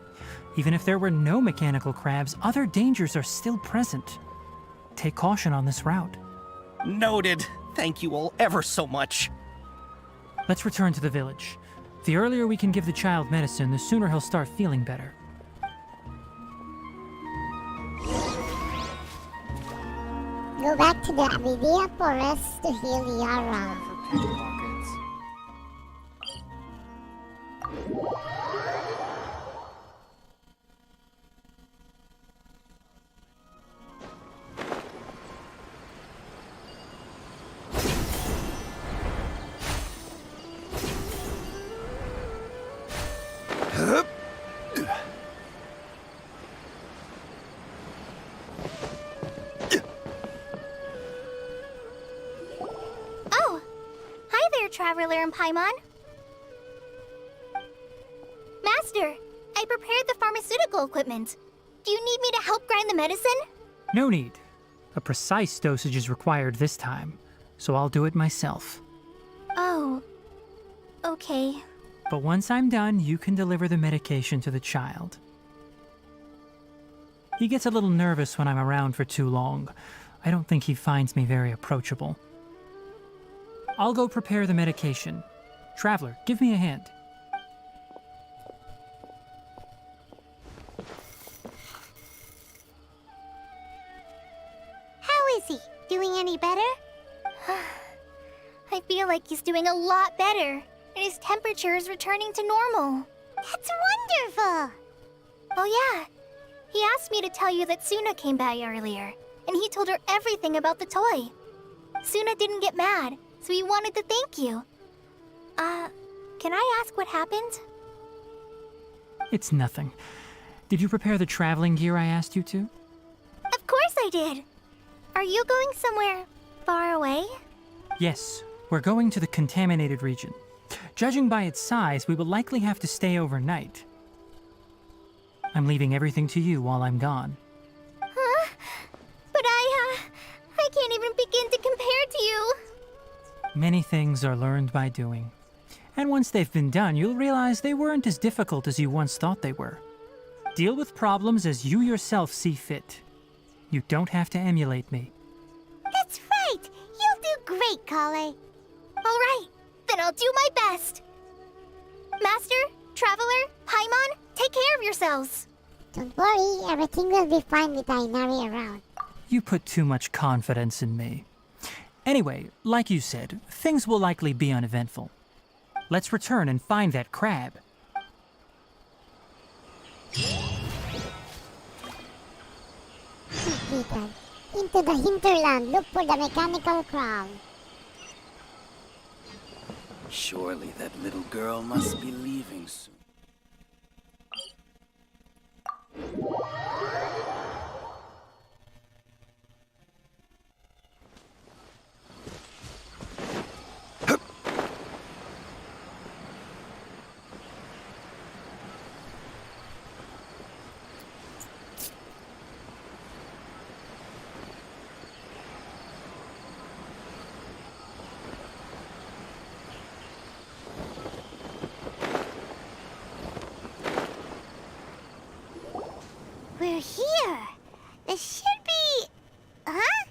Even if there were no mechanical crabs, other dangers are still present. Take caution on this route. Noted. Thank you all ever so much. Let's return to the village. The earlier we can give the child medicine, the sooner he'll start feeling better. Go back to the Avidia forest to heal Yara. Traveler and Paimon. Master, I prepared the pharmaceutical equipment. Do you need me to help grind the medicine? No need. A precise dosage is required this time, so I'll do it myself. Oh, okay. But once I'm done, you can deliver the medication to the child. He gets a little nervous when I'm around for too long. I don't think he finds me very approachable. I'll go prepare the medication. Traveler, give me a hand. How is he? Doing any better? I feel like he's doing a lot better, and his temperature is returning to normal. That's wonderful! Oh yeah, he asked me to tell you that Suna came by earlier, and he told her everything about the toy. Suna didn't get mad, so he wanted to thank you. Can I ask what happened? It's nothing. Did you prepare the traveling gear I asked you to? Of course I did! Are you going somewhere far away? Yes, we're going to the contaminated region. Judging by its size, we will likely have to stay overnight. I'm leaving everything to you while I'm gone. Huh? But I can't even begin to compare to you. Many things are learned by doing. And once they've been done, you'll realize they weren't as difficult as you once thought they were. Deal with problems as you yourself see fit. You don't have to emulate me. That's right! You'll do great, Kale. Alright, then I'll do my best. Master, Traveler, Paimon, take care of yourselves. Don't worry, everything will be fine with Ainari around. You put too much confidence in me. Anyway, like you said, things will likely be uneventful. Let's return and find that crab. Ethan, into the hinterland, look for the mechanical crown. Surely that little girl must be leaving soon. We're here. This should be... Huh?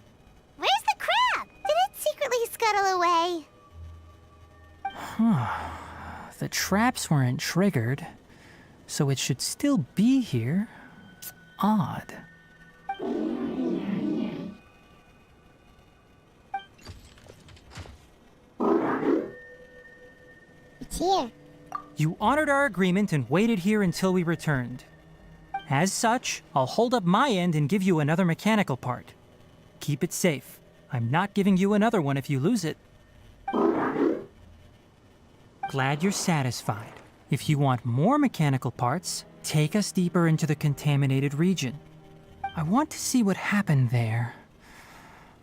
Where's the crab? Did it secretly scuttle away? The traps weren't triggered, so it should still be here. Odd. It's here. You honored our agreement and waited here until we returned. As such, I'll hold up my end and give you another mechanical part. Keep it safe. I'm not giving you another one if you lose it. Glad you're satisfied. If you want more mechanical parts, take us deeper into the contaminated region. I want to see what happened there.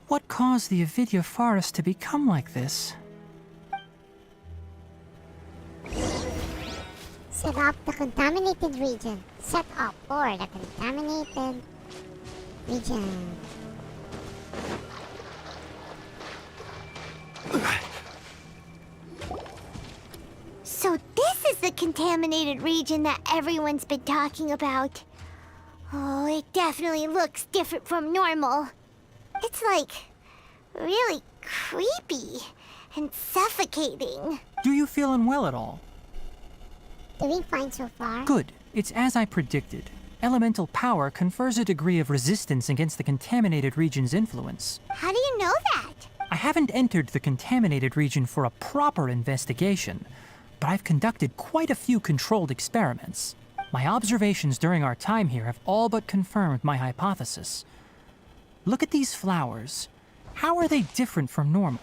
What caused the Avidya forest to become like this? Set up the contaminated region. Set up for the contaminated region. So this is the contaminated region that everyone's been talking about. Oh, it definitely looks different from normal. It's like really creepy and suffocating. Do you feel unwell at all? Doing fine so far. Good. It's as I predicted. Elemental power confers a degree of resistance against the contaminated region's influence. How do you know that? I haven't entered the contaminated region for a proper investigation, but I've conducted quite a few controlled experiments. My observations during our time here have all but confirmed my hypothesis. Look at these flowers. How are they different from normal?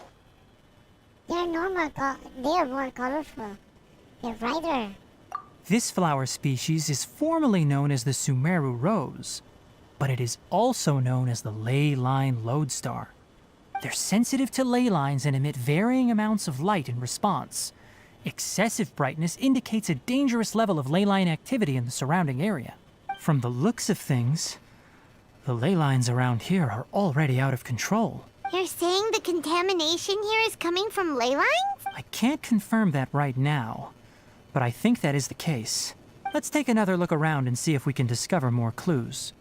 They're they're more colorful. They're brighter. This flower species is formally known as the Sumeru rose, but it is also known as the ley line lodestar. They're sensitive to ley lines and emit varying amounts of light in response. Excessive brightness indicates a dangerous level of ley line activity in the surrounding area. From the looks of things, the ley lines around here are already out of control. You're saying the contamination here is coming from ley lines? I can't confirm that right now, but I think that is the case. Let's take another look around and see if we can discover more clues.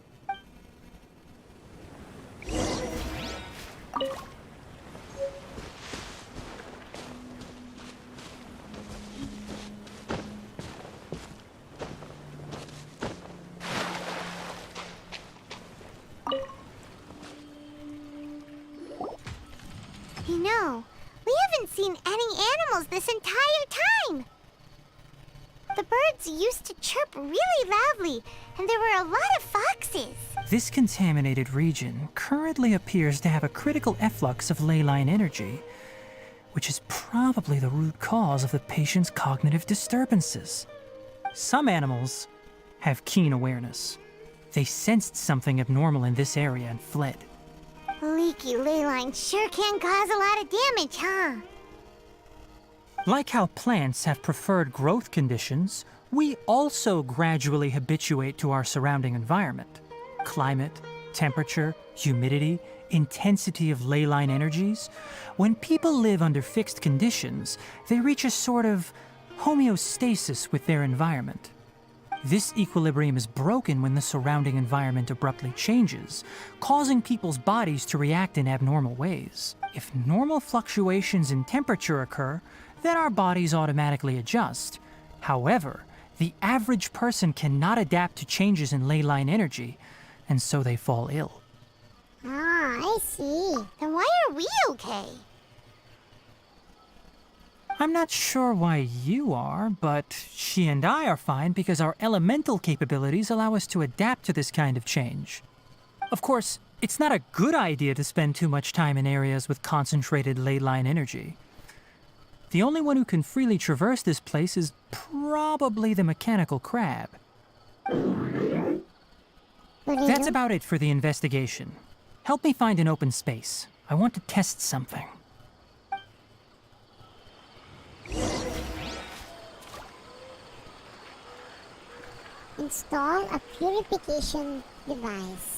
You know, We haven't seen any animals this entire time. The birds used to chirp really loudly, and there were a lot of foxes. This contaminated region currently appears to have a critical efflux of ley line energy, which is probably the root cause of the patient's cognitive disturbances. Some animals have keen awareness. They sensed something abnormal in this area and fled. Leaky ley lines sure can cause a lot of damage, huh? Like how plants have preferred growth conditions, we also gradually habituate to our surrounding environment. Climate, temperature, humidity, intensity of ley line energies. When people live under fixed conditions, they reach a sort of homeostasis with their environment. This equilibrium is broken when the surrounding environment abruptly changes, causing people's bodies to react in abnormal ways. If normal fluctuations in temperature occur, then our bodies automatically adjust. However, the average person cannot adapt to changes in ley line energy, and so they fall ill. Ah, I see. Then why are we okay? I'm not sure why you are, but she and I are fine because our elemental capabilities allow us to adapt to this kind of change. Of course, it's not a good idea to spend too much time in areas with concentrated ley line energy. The only one who can freely traverse this place is probably the mechanical crab. That's about it for the investigation. Help me find an open space. I want to test something. Install a purification device.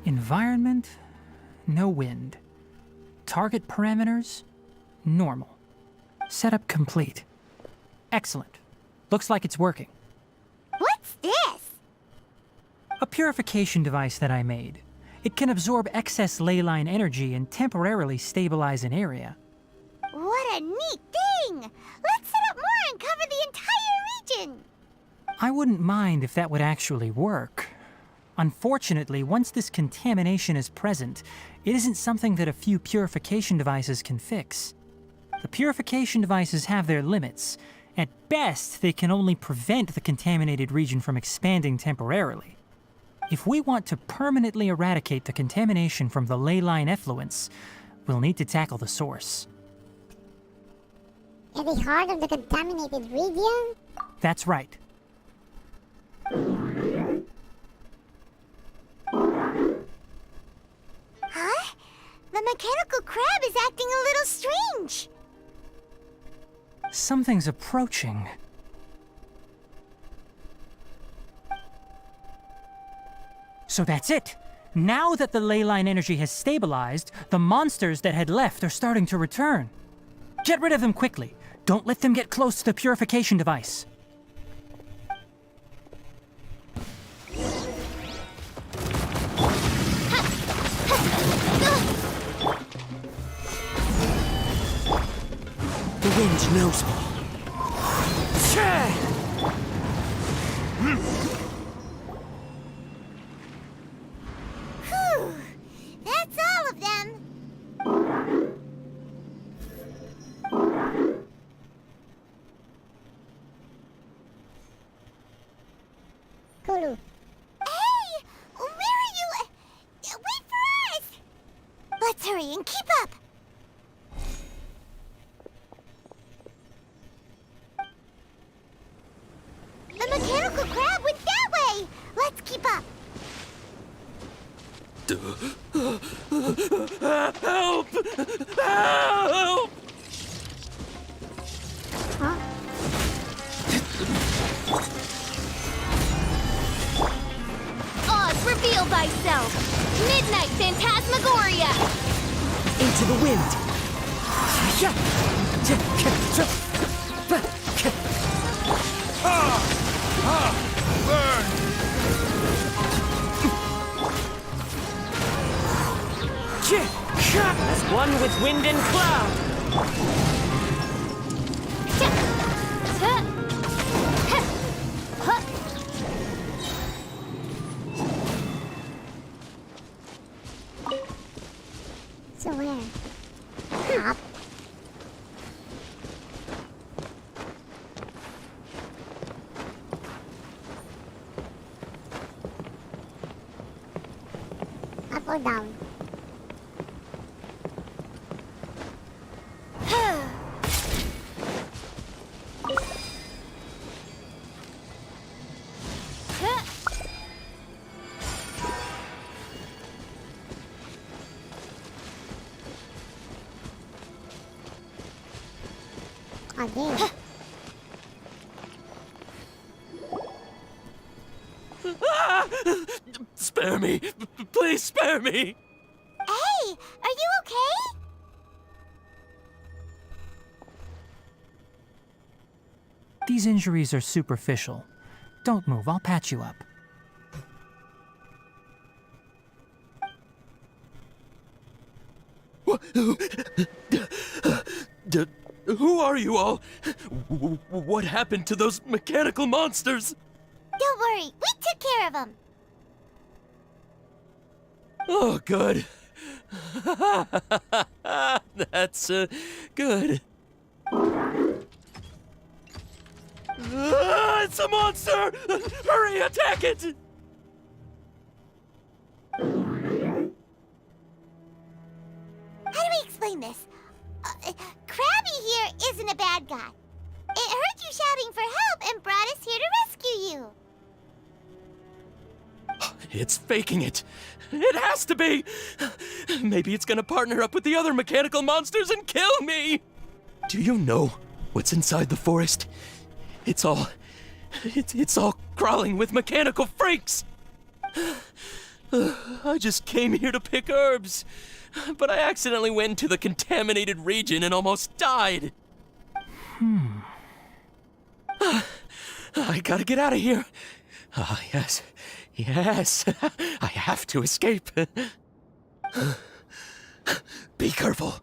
Environment, no wind. Target parameters, normal. Setup complete. Excellent. Looks like it's working. What's this? A purification device that I made. It can absorb excess ley line energy and temporarily stabilize an area. What a neat thing! Let's set up more and cover the entire region! I wouldn't mind if that would actually work. Unfortunately, once this contamination is present, it isn't something that a few purification devices can fix. The purification devices have their limits. At best, they can only prevent the contaminated region from expanding temporarily. If we want to permanently eradicate the contamination from the ley line effluents, we'll need to tackle the source. In the heart of the contaminated region? That's right. Huh? The mechanical crab is acting a little strange. Something's approaching. So that's it. Now that the ley line energy has stabilized, the monsters that had left are starting to return. Get rid of them quickly. Don't let them get close to the purification device. The wind knows me. Whew. That's all of them. Kulu. Hey! Where are you? Wait for us! Let's hurry and keep up! The mechanical crab went that way! Let's keep up! Help! Help! Oz, reveal thyself! Midnight Phantasmagoria! Into the wind. As one with wind and cloud. So where? Up. Up or down? Oh, dear. Spare me! Please spare me! Hey, are you okay? These injuries are superficial. Don't move, I'll patch you up. Who are you all? What happened to those mechanical monsters? Don't worry, we took care of them. Oh, good. That's good. It's a monster! Hurry, attack it! How do we explain this? Krabby here isn't a bad guy. It heard you shouting for help and brought us here to rescue you. It's faking it. It has to be. Maybe it's gonna partner up with the other mechanical monsters and kill me. Do you know what's inside the forest? It's all crawling with mechanical freaks. I just came here to pick herbs, but I accidentally went into the contaminated region and almost died. I gotta get out of here. Ah, yes. Yes, I have to escape. Be careful.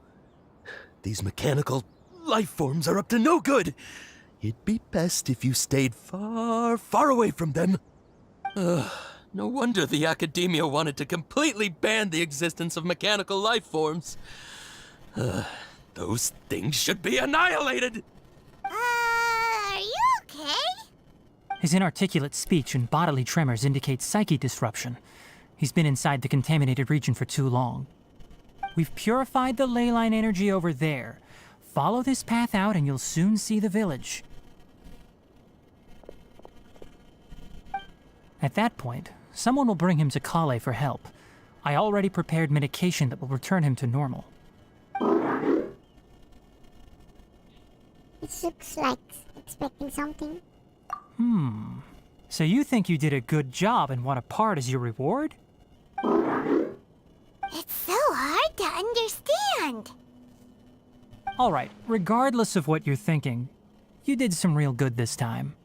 These mechanical life forms are up to no good. It'd be best if you stayed far, far away from them. No wonder the academia wanted to completely ban the existence of mechanical life forms. Those things should be annihilated. Are you okay? His inarticulate speech and bodily tremors indicate psyche disruption. He's been inside the contaminated region for too long. We've purified the ley line energy over there. Follow this path out and you'll soon see the village. At that point, someone will bring him to Kale for help. I already prepared medication that will return him to normal. It looks like expecting something. So you think you did a good job and want a part as your reward? It's so hard to understand. Alright, regardless of what you're thinking, you did some real good this time.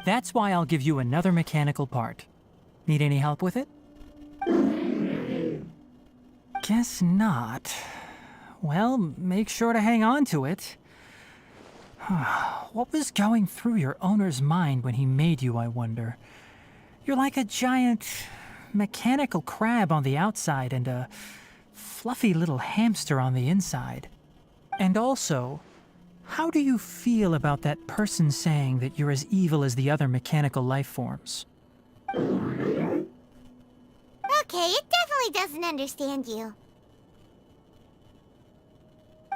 That's why I'll give you another mechanical part. Need any help with it? Guess not. Well, make sure to hang on to it. What was going through your owner's mind when he made you, I wonder? You're like a giant mechanical crab on the outside and a fluffy little hamster on the inside. And also, how do you feel about that person saying that you're as evil as the other mechanical life forms? Okay, it definitely doesn't understand you.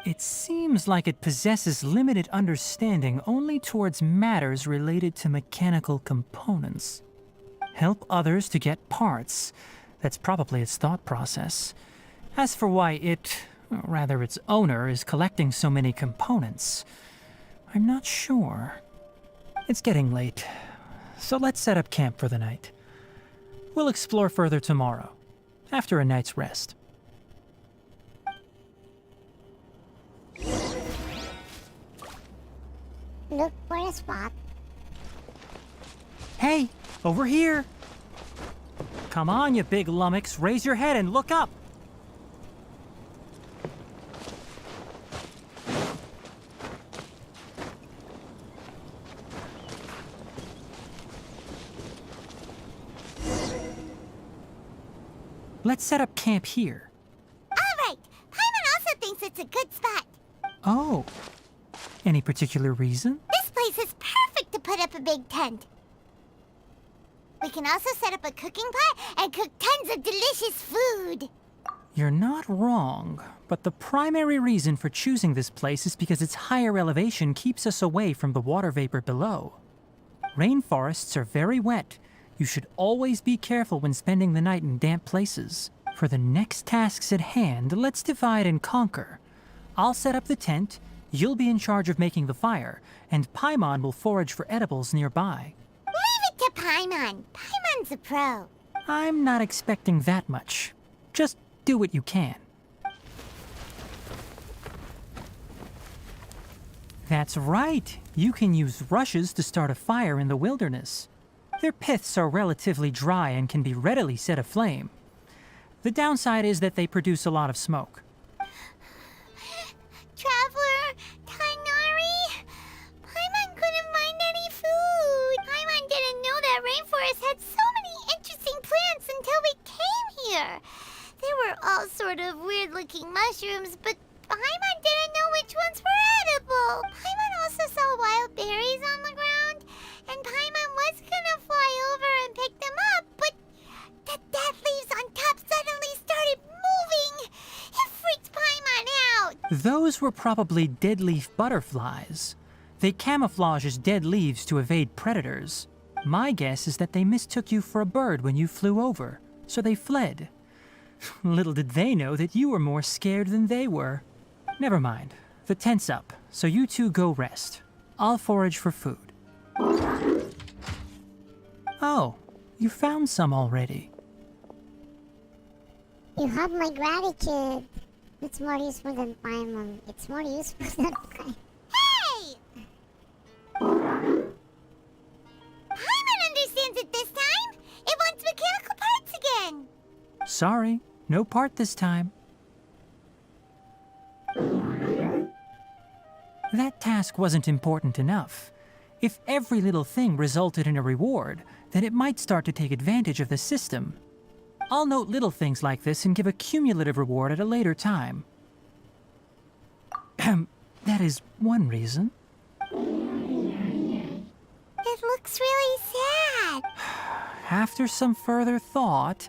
It seems like it possesses limited understanding only towards matters related to mechanical components. Help others to get parts. That's probably its thought process. As for why it, or rather its owner, is collecting so many components, I'm not sure. It's getting late, so let's set up camp for the night. We'll explore further tomorrow, after a night's rest. Look for a spot. Hey, over here! Come on, you big lummox, raise your head and look up! Let's set up camp here. Alright, Paimon also thinks it's a good spot. Oh. Any particular reason? This place is perfect to put up a big tent. We can also set up a cooking pot and cook tons of delicious food. You're not wrong, but the primary reason for choosing this place is because its higher elevation keeps us away from the water vapor below. Rainforests are very wet. You should always be careful when spending the night in damp places. For the next tasks at hand, let's divide and conquer. I'll set up the tent, you'll be in charge of making the fire, and Paimon will forage for edibles nearby. Leave it to Paimon. Paimon's a pro. I'm not expecting that much. Just do what you can. That's right. You can use rushes to start a fire in the wilderness. Their piths are relatively dry and can be readily set aflame. The downside is that they produce a lot of smoke. Traveler, Tainari, Paimon couldn't find any food. Paimon didn't know that rainforest had so many interesting plants until we came here. There were all sort of weird-looking mushrooms, but Paimon didn't know which ones were edible. Paimon also saw wild berries on the ground, and Paimon was gonna fly over and pick them up, but the dead leaves on top suddenly started moving. It freaked Paimon out. Those were probably dead leaf butterflies. They camouflage as dead leaves to evade predators. My guess is that they mistook you for a bird when you flew over, so they fled. Little did they know that you were more scared than they were. Never mind. The tent's up, so you two go rest. I'll forage for food. Oh, you found some already. You have my gratitude. It's more useful than Paimon. It's more useful than Paimon. Hey! Paimon understands it this time. It wants mechanical parts again. Sorry, no part this time. That task wasn't important enough. If every little thing resulted in a reward, then it might start to take advantage of the system. I'll note little things like this and give a cumulative reward at a later time. That is one reason. It looks really sad. After some further thought,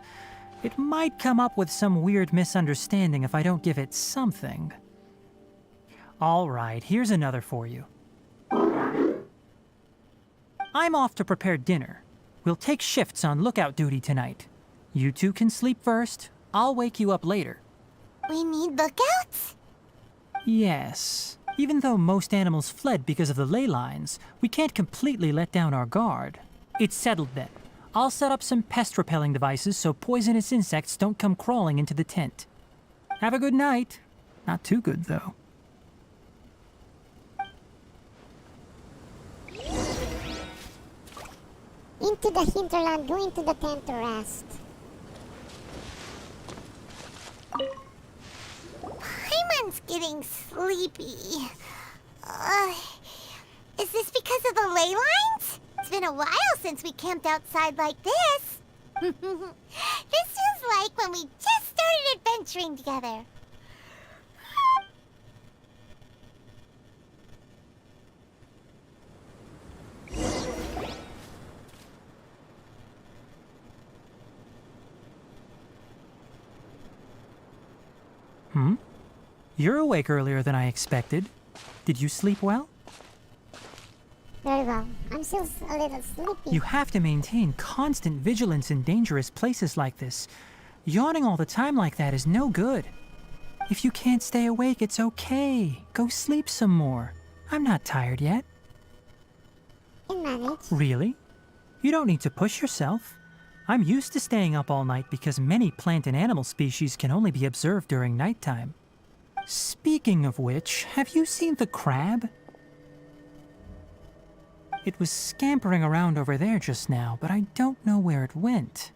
it might come up with some weird misunderstanding if I don't give it something. All right, here's another for you. I'm off to prepare dinner. We'll take shifts on lookout duty tonight. You two can sleep first. I'll wake you up later. We need lookouts? Yes. Even though most animals fled because of the ley lines, we can't completely let down our guard. It's settled then. I'll set up some pest-repelling devices so poisonous insects don't come crawling into the tent. Have a good night. Not too good, though. Into the hinterland, go into the tent to rest. Paimon's getting sleepy. Is this because of the ley lines? It's been a while since we camped outside like this. This feels like when we just started adventuring together. You're awake earlier than I expected. Did you sleep well? Very well. I'm still a little sleepy. You have to maintain constant vigilance in dangerous places like this. Yawning all the time like that is no good. If you can't stay awake, it's okay. Go sleep some more. I'm not tired yet. Can manage. Really? You don't need to push yourself. I'm used to staying up all night because many plant and animal species can only be observed during nighttime. Speaking of which, have you seen the crab? It was scampering around over there just now, but I don't know where it went.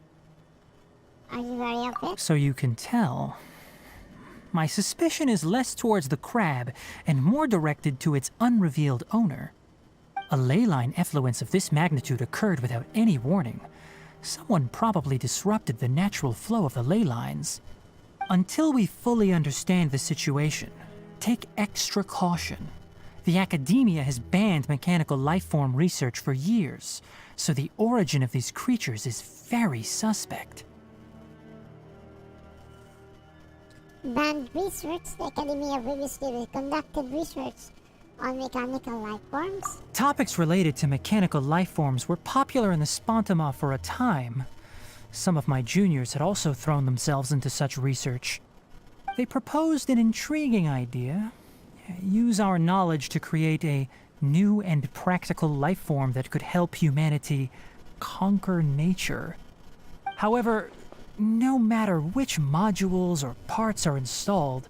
Are you very upset? So you can tell. My suspicion is less towards the crab and more directed to its unrevealed owner. A ley line effluence of this magnitude occurred without any warning. Someone probably disrupted the natural flow of the ley lines. Until we fully understand the situation, take extra caution. The academia has banned mechanical lifeform research for years, so the origin of these creatures is very suspect. Banned research? The Academia previously conducted research on mechanical life forms? Topics related to mechanical lifeforms were popular in the Spontama for a time. Some of my juniors had also thrown themselves into such research. They proposed an intriguing idea. Use our knowledge to create a new and practical lifeform that could help humanity conquer nature. However, no matter which modules or parts are installed,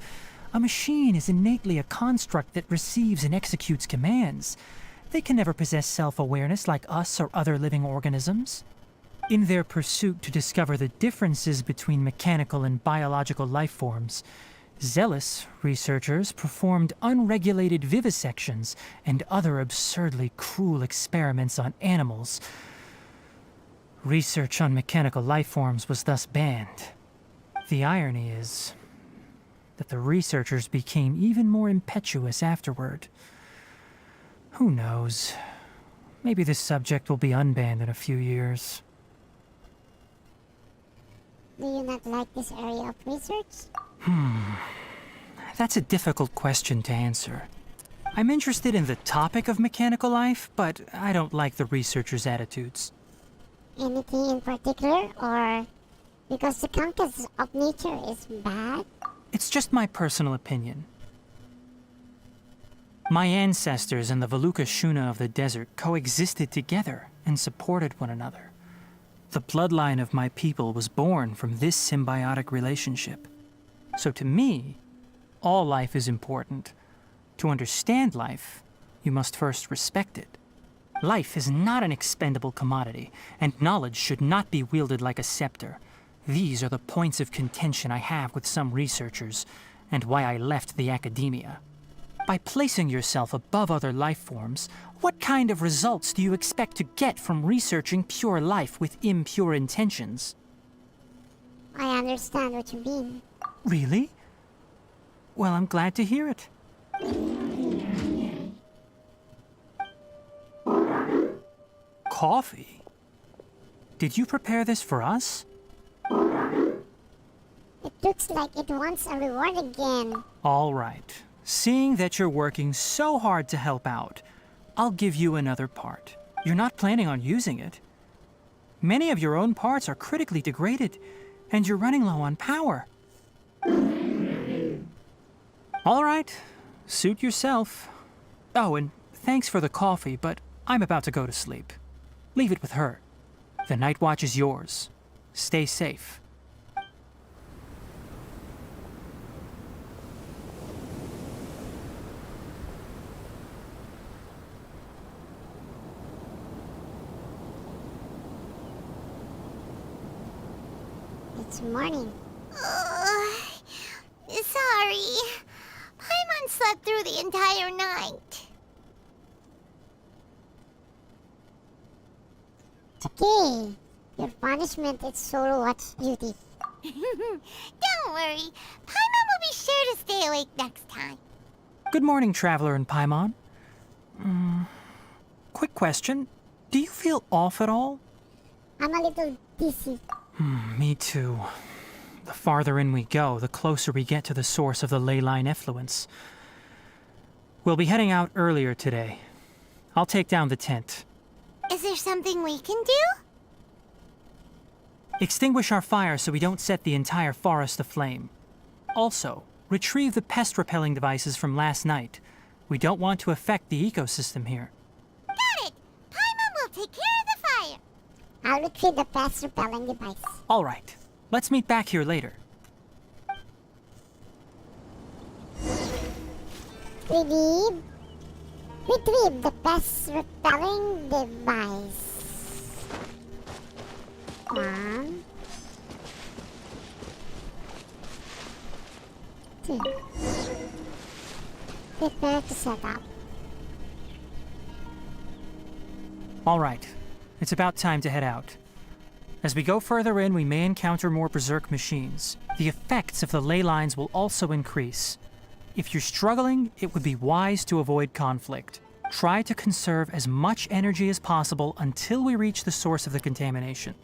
a machine is innately a construct that receives and executes commands. They can never possess self-awareness like us or other living organisms. In their pursuit to discover the differences between mechanical and biological lifeforms, zealous researchers performed unregulated vivisections and other absurdly cruel experiments on animals. Research on mechanical lifeforms was thus banned. The irony is that the researchers became even more impetuous afterward. Who knows? Maybe this subject will be unbanned in a few years. Do you not like this area of research? That's a difficult question to answer. I'm interested in the topic of mechanical life, but I don't like the researchers' attitudes. Anything in particular, or because the conquest of nature is bad? It's just my personal opinion. My ancestors and the Valuka Shuna of the desert coexisted together and supported one another. The bloodline of my people was born from this symbiotic relationship. So to me, all life is important. To understand life, you must first respect it. Life is not an expendable commodity, and knowledge should not be wielded like a scepter. These are the points of contention I have with some researchers, and why I left the academia. By placing yourself above other life forms, what kind of results do you expect to get from researching pure life with impure intentions? I understand what you mean. Really? Well, I'm glad to hear it. Coffee? Did you prepare this for us? It looks like it wants a reward again. All right. Seeing that you're working so hard to help out, I'll give you another part. You're not planning on using it. Many of your own parts are critically degraded, and you're running low on power. All right. Suit yourself. Oh, and thanks for the coffee, but I'm about to go to sleep. Leave it with her. The night watch is yours. Stay safe. It's morning. Sorry. Paimon slept through the entire night. Okay. Your punishment is solo watch duty. Don't worry. Paimon will be sure to stay awake next time. Good morning, Traveler and Paimon. Quick question. Do you feel off at all? I'm a little dizzy. Me too. The farther in we go, the closer we get to the source of the ley line effluence. We'll be heading out earlier today. I'll take down the tent. Is there something we can do? Extinguish our fire so we don't set the entire forest aflame. Also, retrieve the pest-repelling devices from last night. We don't want to affect the ecosystem here. Got it! Paimon will take care of the fire. I'll retrieve the pest repelling device. All right. Let's meet back here later. Retrieve the pest repelling device. 1, 2. Prepare to set up. All right. It's about time to head out. As we go further in, we may encounter more berserk machines. The effects of the ley lines will also increase. If you're struggling, it would be wise to avoid conflict. Try to conserve as much energy as possible until we reach the source of the contamination.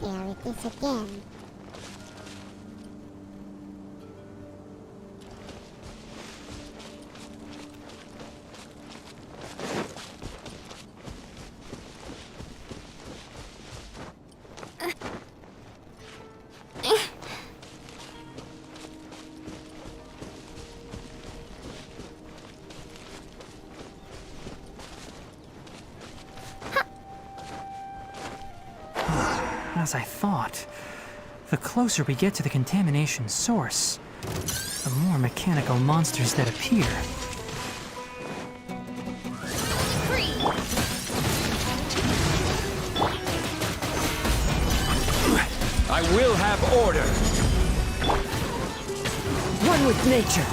There it is again. As I thought, the closer we get to the contamination source, the more mechanical monsters that appear. I will have order. One with nature.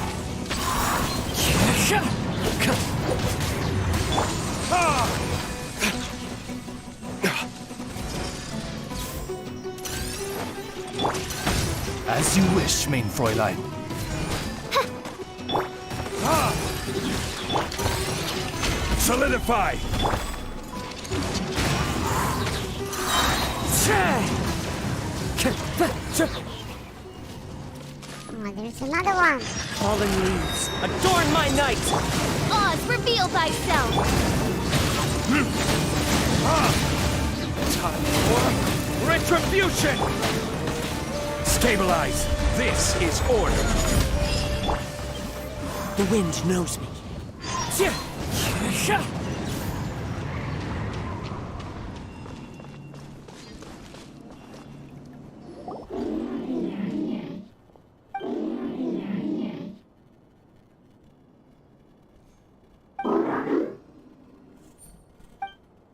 As you wish, mein Fräulein. Solidify! Oh, there's another one. Fallen leaves, adorn my night! Oz, reveal thyself! Time for retribution! Stabilize! This is order! The wind knows me.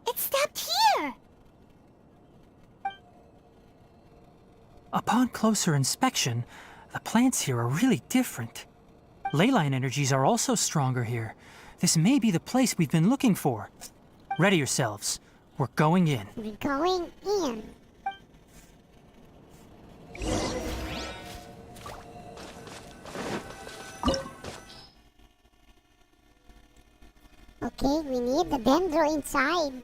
It stopped here! Upon closer inspection, the plants here are really different. Ley line energies are also stronger here. This may be the place we've been looking for. Ready yourselves. We're going in. We're going in. Okay, we need the dendro inside.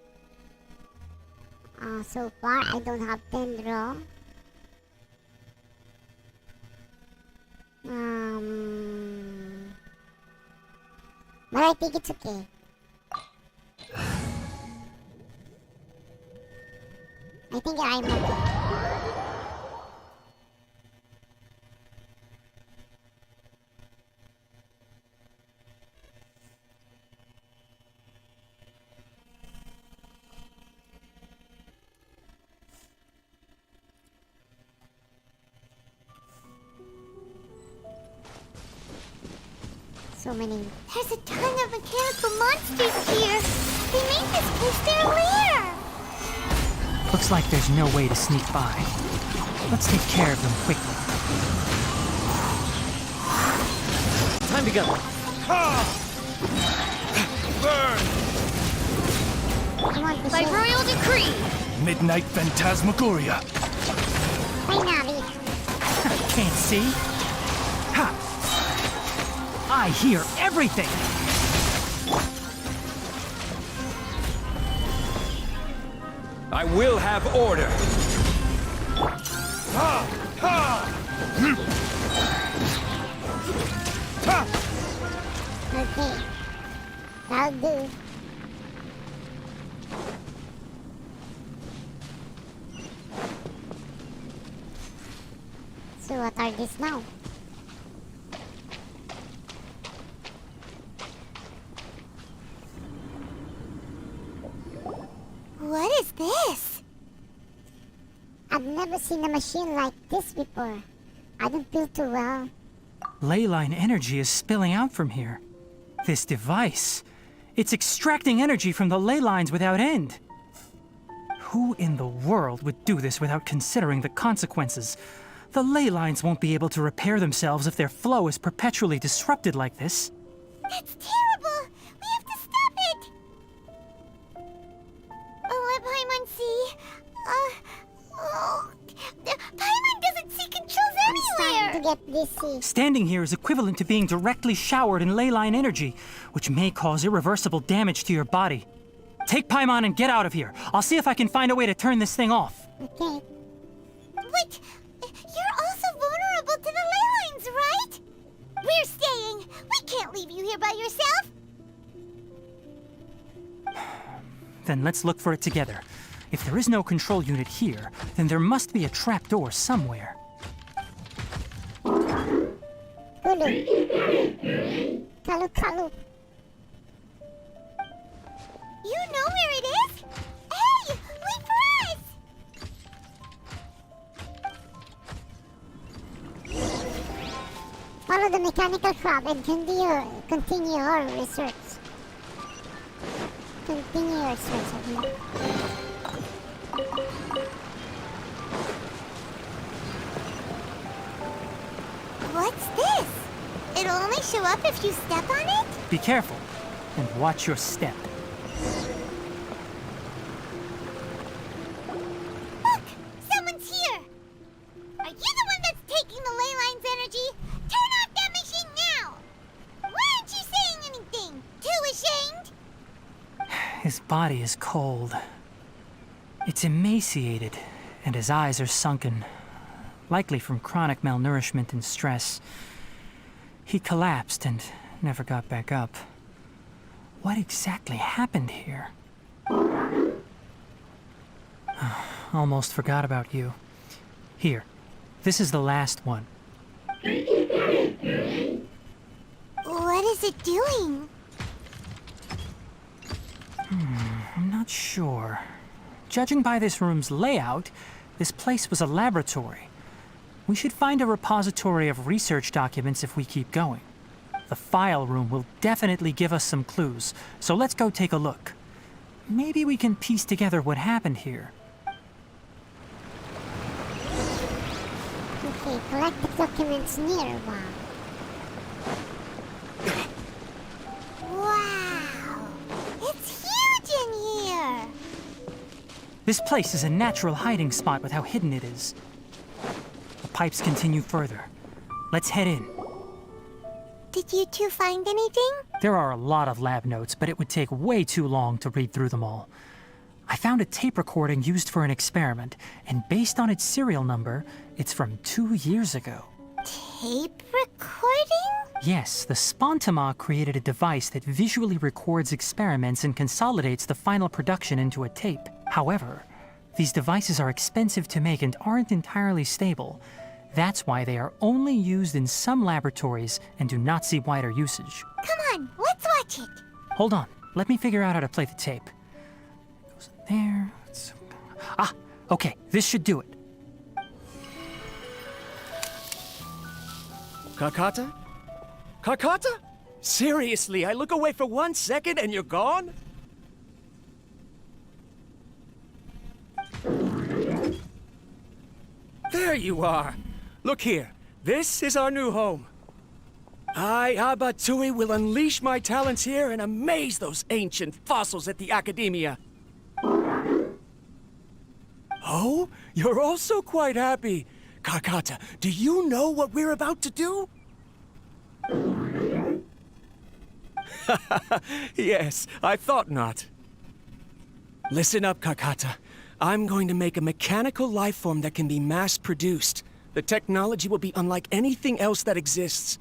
So far I don't have dendro. But I think it's okay. I think I'm okay. So many. There's a ton of mechanical monsters here. They made this place their lair. Looks like there's no way to sneak by. Let's take care of them quickly. Time to go. Burn! By royal decree. Midnight Phantasmagoria. Hi, Navi. Can't see? Ha! I hear everything! I will have order! Ha! Ha! Ha! Okay. That'll do. So what are these now? What is this? I've never seen a machine like this before. I don't feel too well. Ley line energy is spilling out from here. This device, it's extracting energy from the ley lines without end. Who in the world would do this without considering the consequences? The ley lines won't be able to repair themselves if their flow is perpetually disrupted like this. That's terrible! We have to stop it! Oh, let Paimon see. Paimon doesn't see controls anywhere! I'm starting to get dizzy. Standing here is equivalent to being directly showered in ley line energy, which may cause irreversible damage to your body. Take Paimon and get out of here. I'll see if I can find a way to turn this thing off. Okay. Wait! You're also vulnerable to the ley lines, right? We're staying! We can't leave you here by yourself! Then let's look for it together. If there is no control unit here, then there must be a trapdoor somewhere. Kalu. Kalu. You know where it is? Hey! Wait for us! Follow the mechanical crab and continue our research. Continue your search of me. What's this? It'll only show up if you step on it? Be careful, and watch your step. Look! Someone's here! Are you the one that's taking the ley line's energy? Turn off that machine now! Why aren't you saying anything? Too ashamed? His body is cold. It's emaciated, and his eyes are sunken, likely from chronic malnourishment and stress. He collapsed and never got back up. What exactly happened here? Almost forgot about you. Here, this is the last one. What is it doing? I'm not sure. Judging by this room's layout, this place was a laboratory. We should find a repository of research documents if we keep going. The file room will definitely give us some clues, so let's go take a look. Maybe we can piece together what happened here. Okay, collect the documents nearby. Wow! It's huge in here! This place is a natural hiding spot with how hidden it is. The pipes continue further. Let's head in. Did you two find anything? There are a lot of lab notes, but it would take way too long to read through them all. I found a tape recording used for an experiment, and based on its serial number, it's from 2 years ago. Tape recording? Yes, the Spontama created a device that visually records experiments and consolidates the final production into a tape. However, these devices are expensive to make and aren't entirely stable. That's why they are only used in some laboratories and do not see wider usage. Come on, let's watch it. Hold on, let me figure out how to play the tape. It goes in there. Ah, okay, this should do it. Kakata? Kakata? Seriously, I look away for 1 second and you're gone? There you are. Look here. This is our new home. I, Abatui, will unleash my talents here and amaze those ancient fossils at the Academia. Oh, you're also quite happy. Kakata, do you know what we're about to do? Yes, I thought not. Listen up, Kakata. I'm going to make a mechanical life form that can be mass-produced. The technology will be unlike anything else that exists.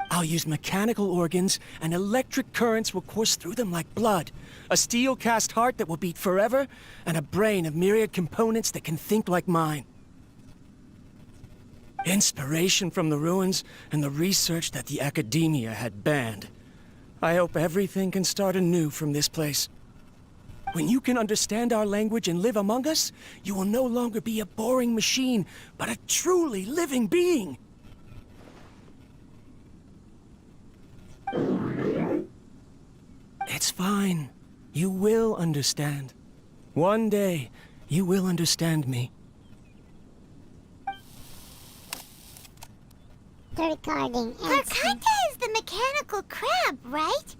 I'll use mechanical organs, and electric currents will course through them like blood. A steel-cast heart that will beat forever, and a brain of myriad components that can think like mine. Inspiration from the ruins and the research that the Academia had banned. I hope everything can start anew from this place. When you can understand our language and live among us, you will no longer be a boring machine, but a truly living being. It's fine. You will understand. One day, you will understand me. the recording. Karkata is the mechanical crab, right?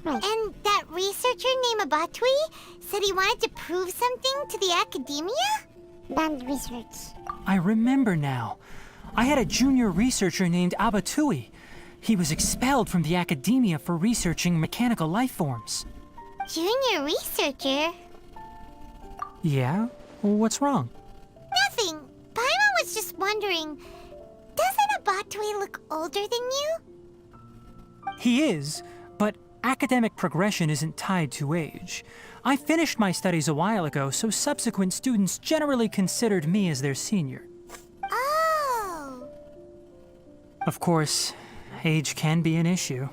Right. And that researcher named Abatui said he wanted to prove something to the academia? Banned research. I remember now. I had a junior researcher named Abatui. He was expelled from the academia for researching mechanical life forms. Junior researcher? Yeah? What's wrong? Nothing. Paimon was just wondering, doesn't Abatui look older than you? He is, but academic progression isn't tied to age. I finished my studies a while ago, so subsequent students generally considered me as their senior. Oh. Of course, age can be an issue.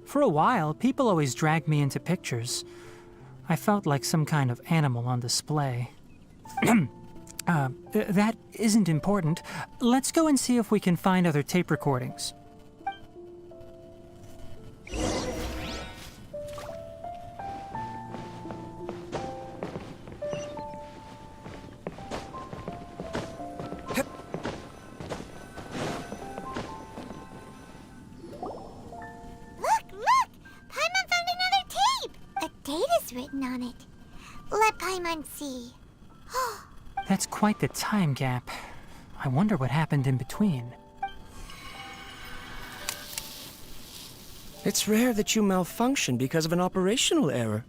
For a while, people always dragged me into pictures. I felt like some kind of animal on display. That isn't important. Let's go and see if we can find other tape recordings. Written on it. Let Paimon see. That's quite the time gap. I wonder what happened in between. It's rare that you malfunction because of an operational error.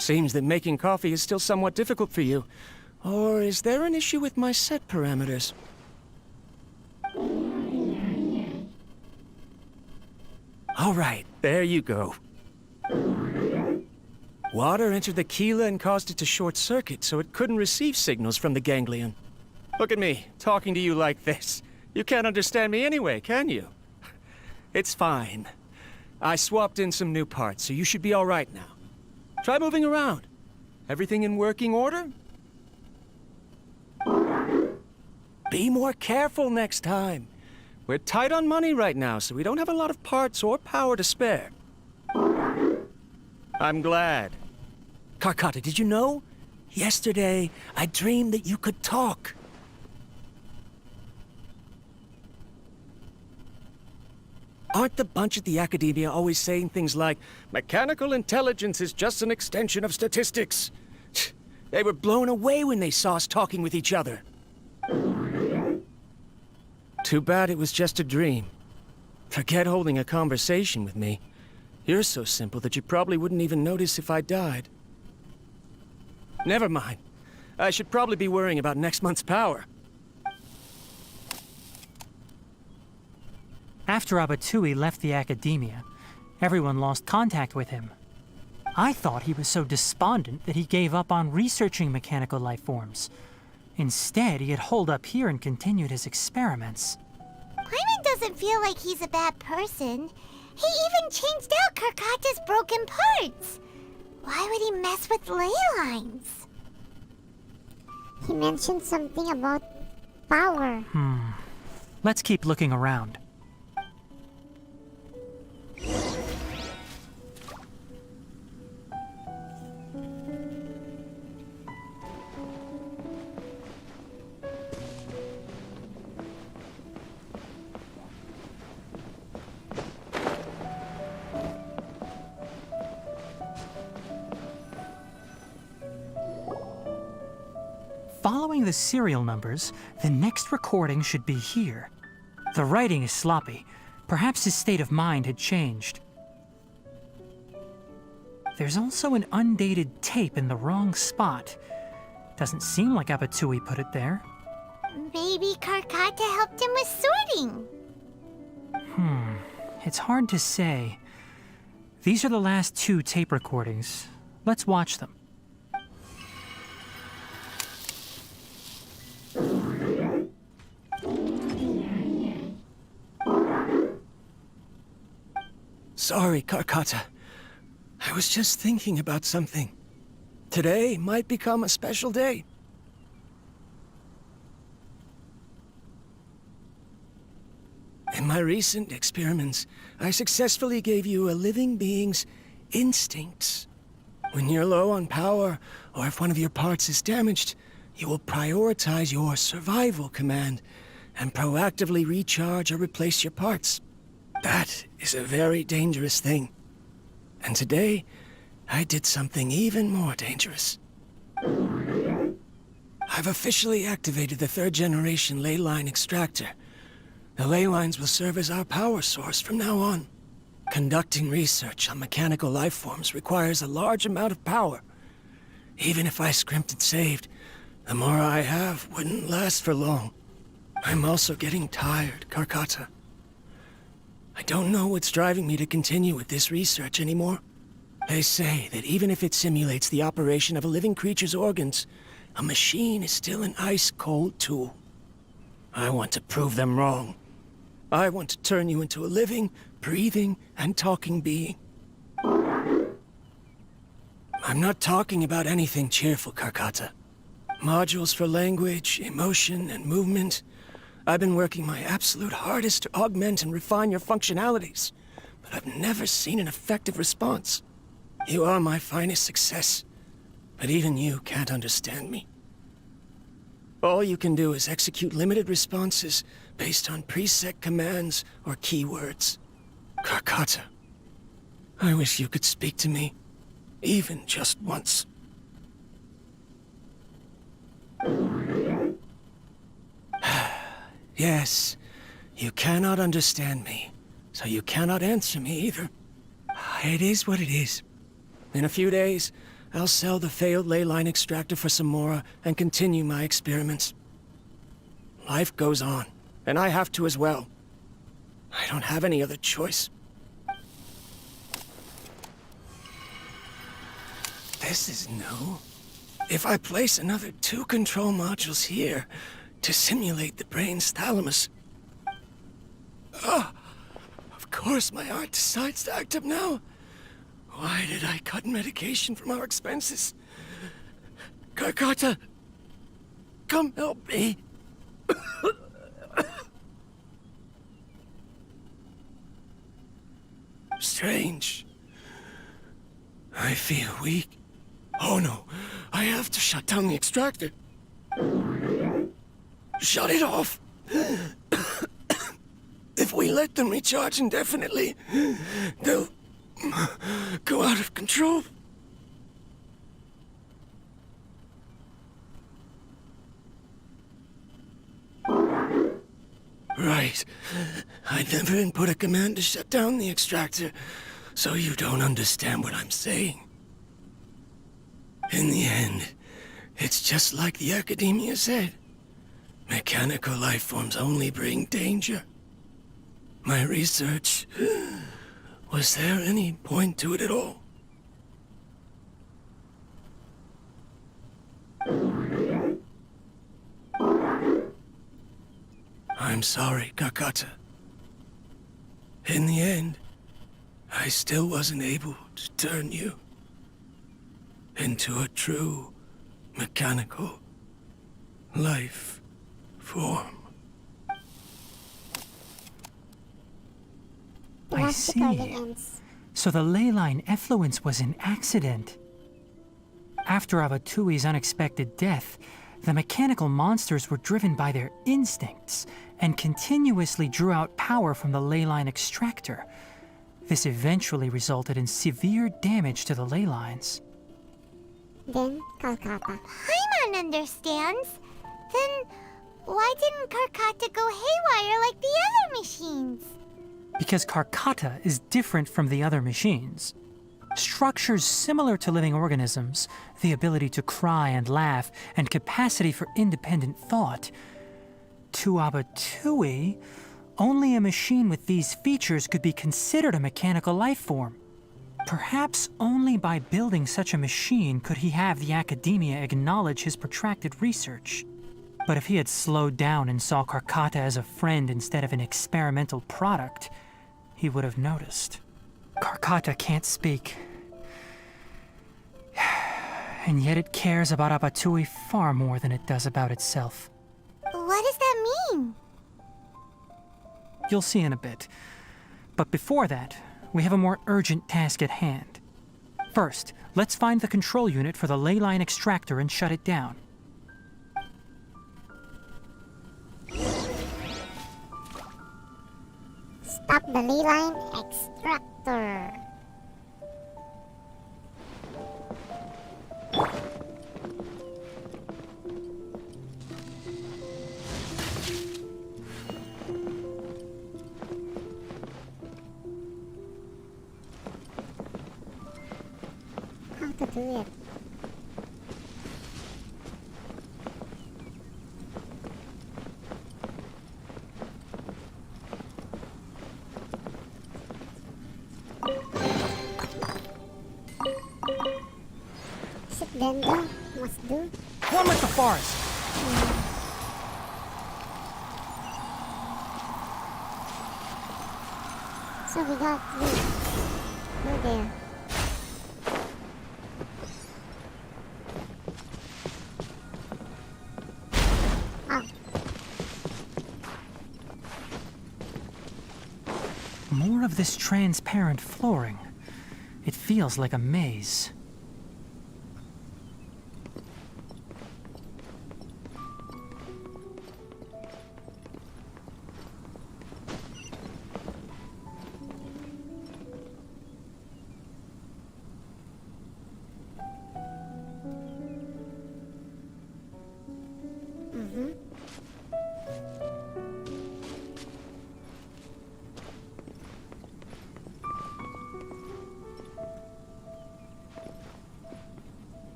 Seems that making coffee is still somewhat difficult for you. Or is there an issue with my set parameters? All right, there you go. Water entered the chela and caused it to short circuit, so it couldn't receive signals from the ganglion. Look at me, talking to you like this. You can't understand me anyway, can you? It's fine. I swapped in some new parts, so you should be all right now. Try moving around. Everything in working order? Be more careful next time. We're tight on money right now, so we don't have a lot of parts or power to spare. I'm glad. Karkata, did you know? Yesterday, I dreamed that you could talk. Aren't the bunch at the academia always saying things like, mechanical intelligence is just an extension of statistics? They were blown away when they saw us talking with each other. Too bad it was just a dream. Forget holding a conversation with me. You're so simple that you probably wouldn't even notice if I died. Never mind. I should probably be worrying about next month's power. After Abatui left the academia, everyone lost contact with him. I thought he was so despondent that he gave up on researching mechanical life forms. Instead, he had holed up here and continued his experiments. Paimon doesn't feel like he's a bad person. He even changed out Karkata's broken parts. Why would he mess with ley lines? He mentioned something about power. Let's keep looking around. Following the serial numbers, the next recording should be here. The writing is sloppy. Perhaps his state of mind had changed. There's also an undated tape in the wrong spot. Doesn't seem like Abatui put it there. Maybe Karkata helped him with sorting. It's hard to say. These are the last 2 tape recordings. Let's watch them. Sorry, Karkata. I was just thinking about something. Today might become a special day. In my recent experiments, I successfully gave you a living being's instincts. When you're low on power, or if one of your parts is damaged, you will prioritize your survival command and proactively recharge or replace your parts. That is a very dangerous thing. And today, I did something even more dangerous. I've officially activated the 3rd generation ley line extractor. The ley lines will serve as our power source from now on. Conducting research on mechanical life forms requires a large amount of power. Even if I scrimped and saved, the more I have wouldn't last for long. I'm also getting tired, Karkata. I don't know what's driving me to continue with this research anymore. They say that even if it simulates the operation of a living creature's organs, a machine is still an ice-cold tool. I want to prove them wrong. I want to turn you into a living, breathing, and talking being. I'm not talking about anything cheerful, Karkata. Modules for language, emotion, and movement. I've been working my absolute hardest to augment and refine your functionalities, but I've never seen an effective response. You are my finest success, but even you can't understand me. All you can do is execute limited responses based on preset commands or keywords. Karkata, I wish you could speak to me, even just once. Yes, you cannot understand me, so you cannot answer me either. It is what it is. In a few days, I'll sell the failed ley line extractor for some more and continue my experiments. Life goes on, and I have to as well. I don't have any other choice. This is new. If I place another 2 control modules here to simulate the brain's thalamus... Of course my heart decides to act up now. Why did I cut medication from our expenses? Karkata, come help me. Strange. I feel weak. Oh no, I have to shut down the extractor. Shut it off. If we let them recharge indefinitely, they'll go out of control. Right. I never input a command to shut down the extractor, so you don't understand what I'm saying. In the end, it's just like the academia said. Mechanical life forms only bring danger. My research... Was there any point to it at all? I'm sorry, Karkata. In the end, I still wasn't able to turn you into a true mechanical life form. I see. So the ley line effluence was an accident. After Abatui's unexpected death, the mechanical monsters were driven by their instincts and continuously drew out power from the ley line extractor. This eventually resulted in severe damage to the ley lines. Then Karkata. Paimon understands. Then why didn't Karkata go haywire like the other machines? Because Karkata is different from the other machines. Structures similar to living organisms, the ability to cry and laugh, and capacity for independent thought. To Abatui, only a machine with these features could be considered a mechanical life form. Perhaps only by building such a machine could he have the academia acknowledge his protracted research. But if he had slowed down and saw Karkata as a friend instead of an experimental product, he would have noticed. Karkata can't speak. And yet it cares about Abatui far more than it does about itself. What does that mean? You'll see in a bit. But before that, we have a more urgent task at hand. First, let's find the control unit for the ley line extractor and shut it down. Stop the ley line extractor. How to do it? Is it Dendo? Must do? One with the forest. So we got this. Go there. Oh, More of this transparent flooring. It feels like a maze.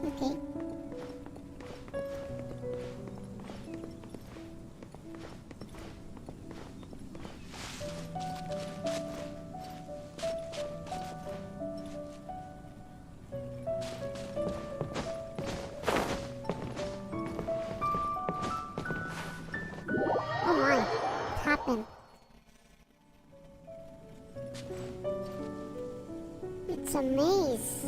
okay. Oh my, what happened? It's a maze.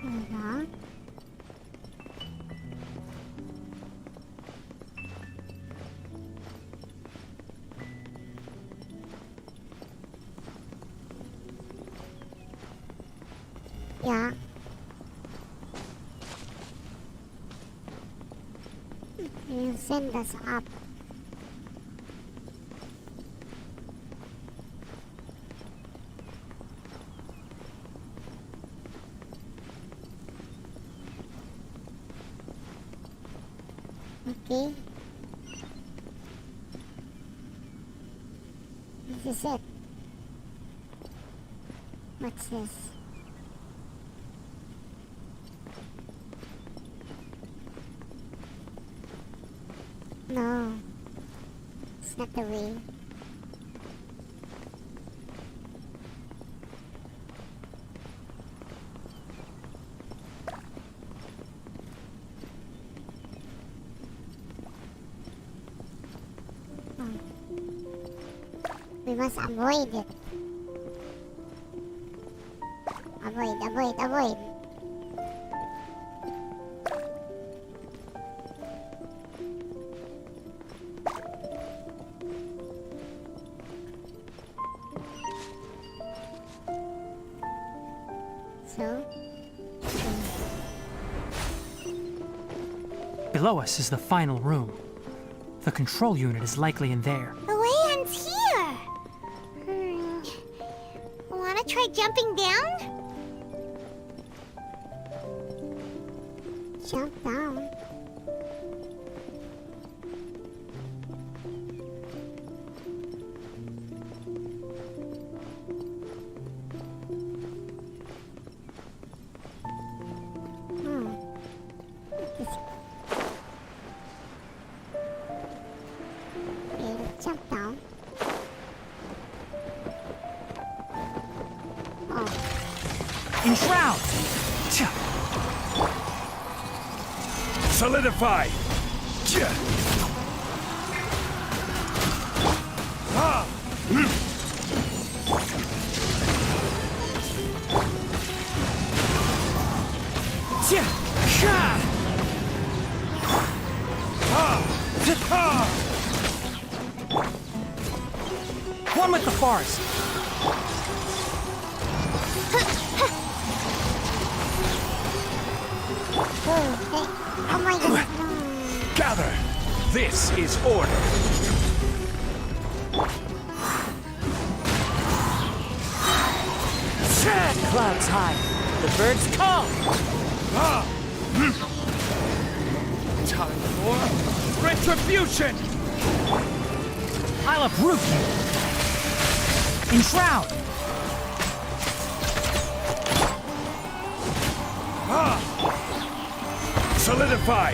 Uh-huh. Yeah. You'll send us up. Okay. This is it. What's this? No. It's not the way. We must avoid it. Avoid. So? Below us is the final room. The control unit is likely in there. The way ends here. Wanna try jumping down? Jump down. Okay, let's jump down. Oh, Enshroud! Tcha! Solidify! Tcha! Sha! One with the forest. Oh my god. Gather! This is order! Clouds high. The birds come. Time for retribution! I'll uproot you. Enshroud. Solidify!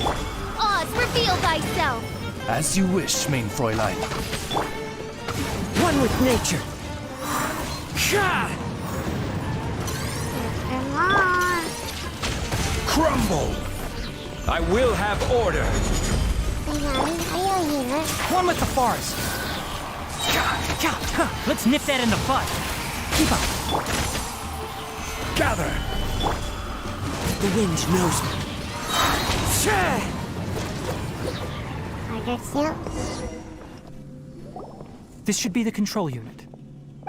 Oz, reveal thyself! As you wish, main Fräulein. One with nature. Come on. Crumble! I will have order! Finally, are you here? One with the forest. Let's nip that in the bud. Keep up. Gather! The wind knows me. Harder still. This should be the control unit.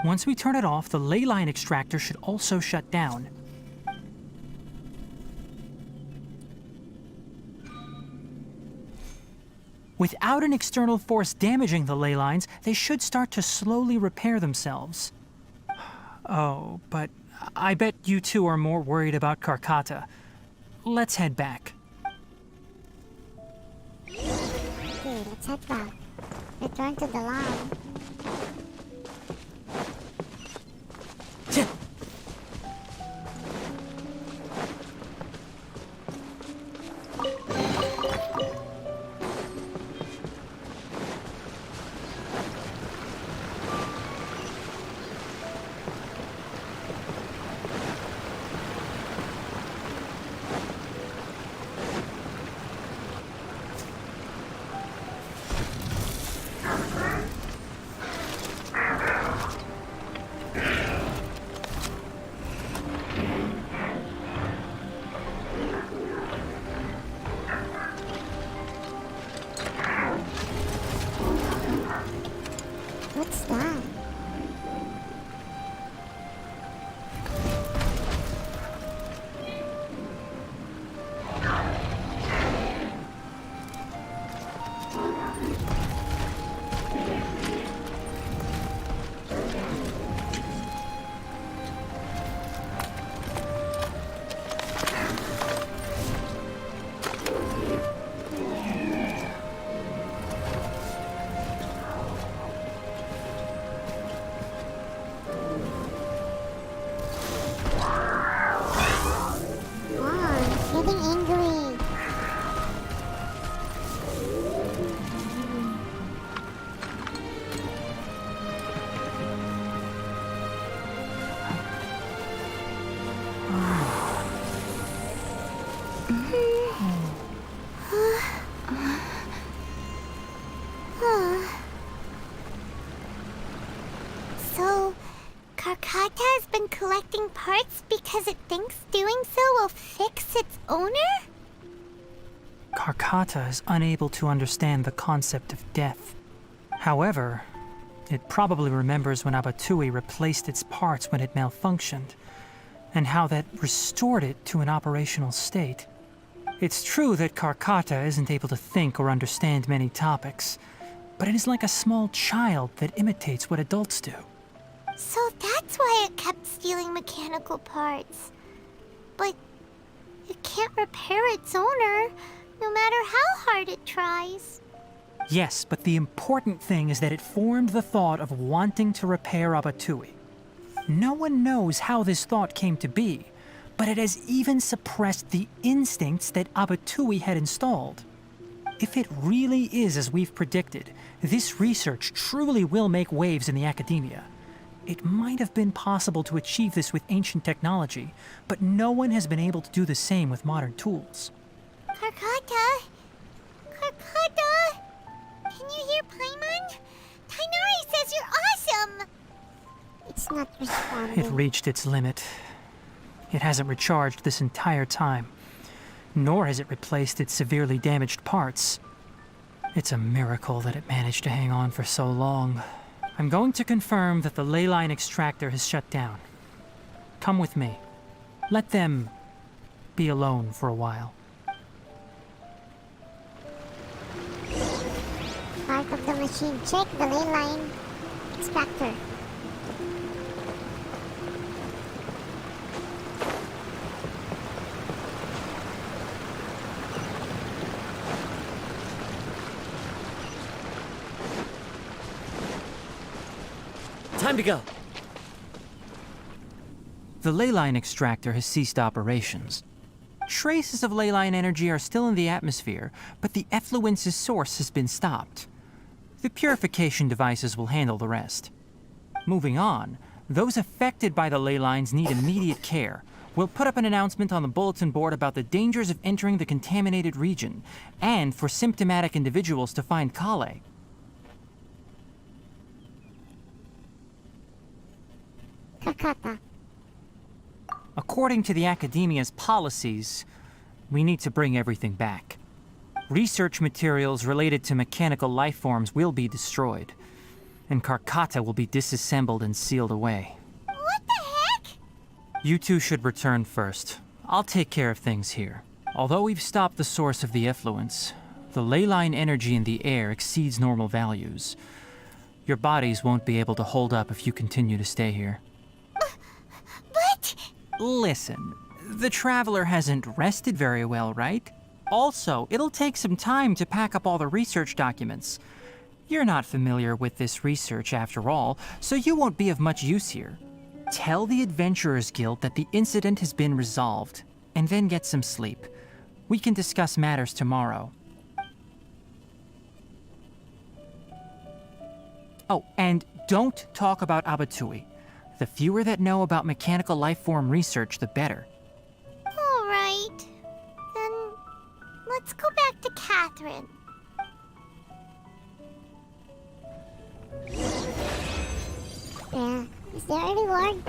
Once we turn it off, the ley line extractor should also shut down. Without an external force damaging the ley lines, they should start to slowly repair themselves. Oh, but I bet you two are more worried about Karkata. Let's head back. Okay, let's head back. Return to the lab. What's that? Getting angry. So, Karkata has been collecting parts because it thinks doing so will fix its owner? Karkata is unable to understand the concept of death. However, it probably remembers when Abatui replaced its parts when it malfunctioned, and how that restored it to an operational state. It's true that Karkata isn't able to think or understand many topics, but it is like a small child that imitates what adults do. So that's why it kept stealing mechanical parts. But it can't repair its owner, no matter how hard it tries. Yes, but the important thing is that it formed the thought of wanting to repair Abatui. No one knows how this thought came to be, but it has even suppressed the instincts that Abatui had installed. If it really is as we've predicted, this research truly will make waves in the academia. It might have been possible to achieve this with ancient technology, but no one has been able to do the same with modern tools. Karkata? Karkata? Can you hear Paimon? Tainari says you're awesome! It's not responding. It reached its limit. It hasn't recharged this entire time, nor has it replaced its severely damaged parts. It's a miracle that it managed to hang on for so long. I'm going to confirm that the ley line extractor has shut down. Come with me. Let them be alone for a while. Part of the machine. Check the ley line extractor. Time to go. The ley line extractor has ceased operations. Traces of ley line energy are still in the atmosphere, but the effluence's source has been stopped. The purification devices will handle the rest. Moving on, those affected by the ley lines need immediate care. We'll put up an announcement on the bulletin board about the dangers of entering the contaminated region, and for symptomatic individuals to find Kale. Kakata. According to the Academia's policies, we need to bring everything back. Research materials related to mechanical life forms will be destroyed, and Karkata will be disassembled and sealed away. What the heck? You two should return first. I'll take care of things here. Although we've stopped the source of the effluence, the ley line energy in the air exceeds normal values. Your bodies won't be able to hold up if you continue to stay here. But... Listen, the Traveler hasn't rested very well, right? Also, it'll take some time to pack up all the research documents. You're not familiar with this research after all, so you won't be of much use here. Tell the Adventurers Guild that the incident has been resolved, and then get some sleep. We can discuss matters tomorrow. Oh, and don't talk about Abatui. The fewer that know about mechanical life form research, the better. All right. Then let's go back to Catherine. Yeah. Is there a reward?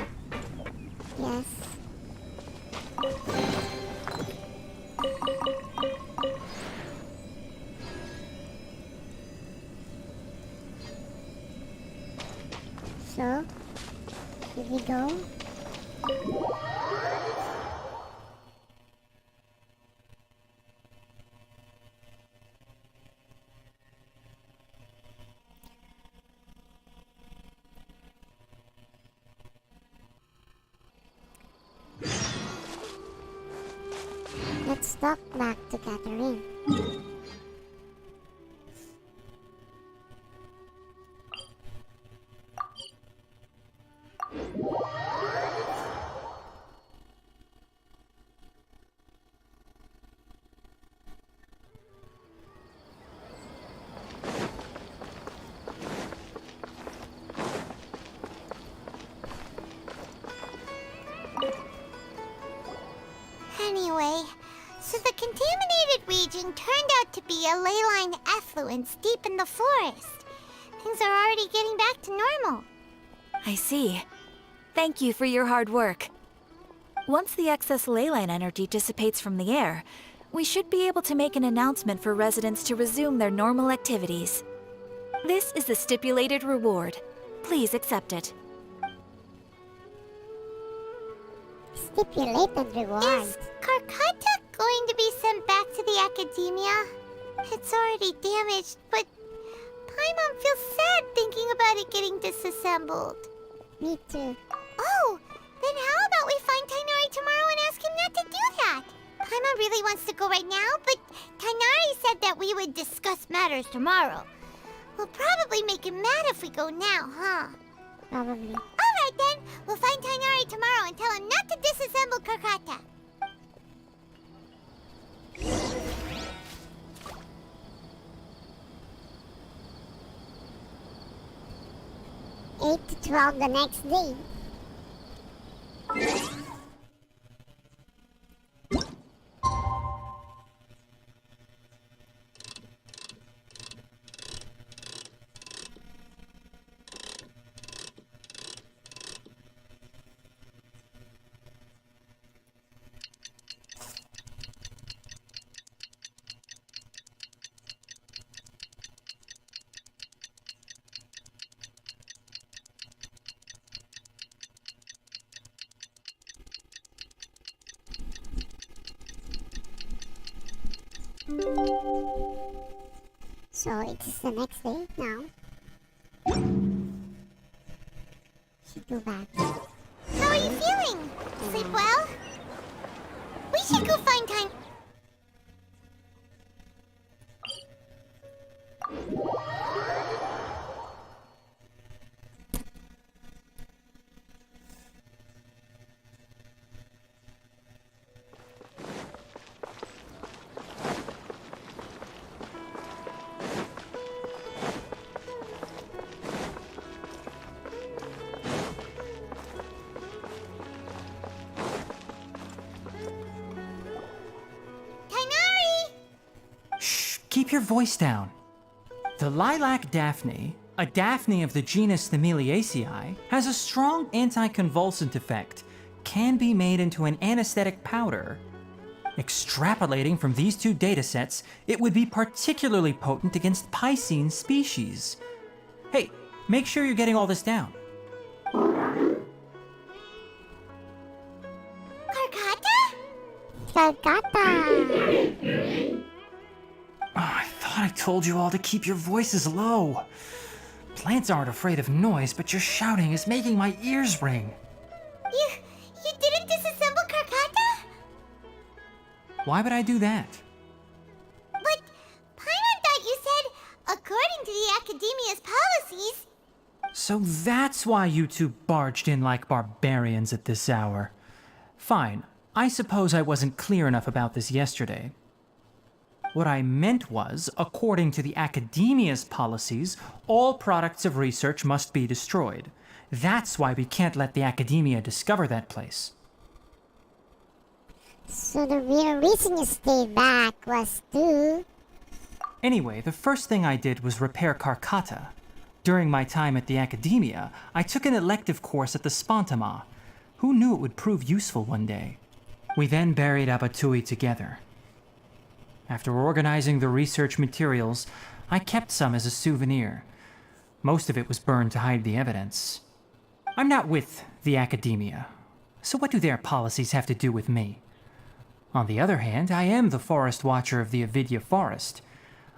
Yes. So, here we go. Let's talk back to Catherine. Anyway, so the contaminated region turned out to be a ley line effluence deep in the forest. Things are already getting back to normal. I see. Thank you for your hard work. Once the excess ley line energy dissipates from the air, we should be able to make an announcement for residents to resume their normal activities. This is the stipulated reward. Please accept it. Stipulated reward. Is Karkata going to be sent back to the Academia? It's already damaged, but Paimon feels sad thinking about it getting disassembled. Me too. Oh, then how about we find Tainari tomorrow and ask him not to do that? Paimon really wants to go right now, but Tainari said that we would discuss matters tomorrow. We'll probably make him mad if we go now, huh? Probably. Alright then, we'll find Tainari tomorrow and tell him not to disassemble Karkata. 8 to 12 the next day. So it's the next day now. Should go back. How are you feeling? Sleep well? We should go find time. Keep your voice down. The lilac daphne, a daphne of the genus Thameliaceae, has a strong anticonvulsant effect, can be made into an anesthetic powder. Extrapolating from these two datasets, it would be particularly potent against Piscine species. Hey, make sure you're getting all this down. Karkata! Oh, I thought I told you all to keep your voices low. Plants aren't afraid of noise, but your shouting is making my ears ring. You didn't disassemble Karkata? Why would I do that? But Paimon thought you said, according to the Academia's policies... So that's why you two barged in like barbarians at this hour. Fine, I suppose I wasn't clear enough about this yesterday. What I meant was, according to the Academia's policies, all products of research must be destroyed. That's why we can't let the Academia discover that place. So the real reason you stayed back was to... Anyway, the first thing I did was repair Karkata. During my time at the Academia, I took an elective course at the Spontama. Who knew it would prove useful one day? We then buried Abatui together. After organizing the research materials, I kept some as a souvenir. Most of it was burned to hide the evidence. I'm not with the Academia, so what do their policies have to do with me? On the other hand, I am the Forest Watcher of the Avidya Forest.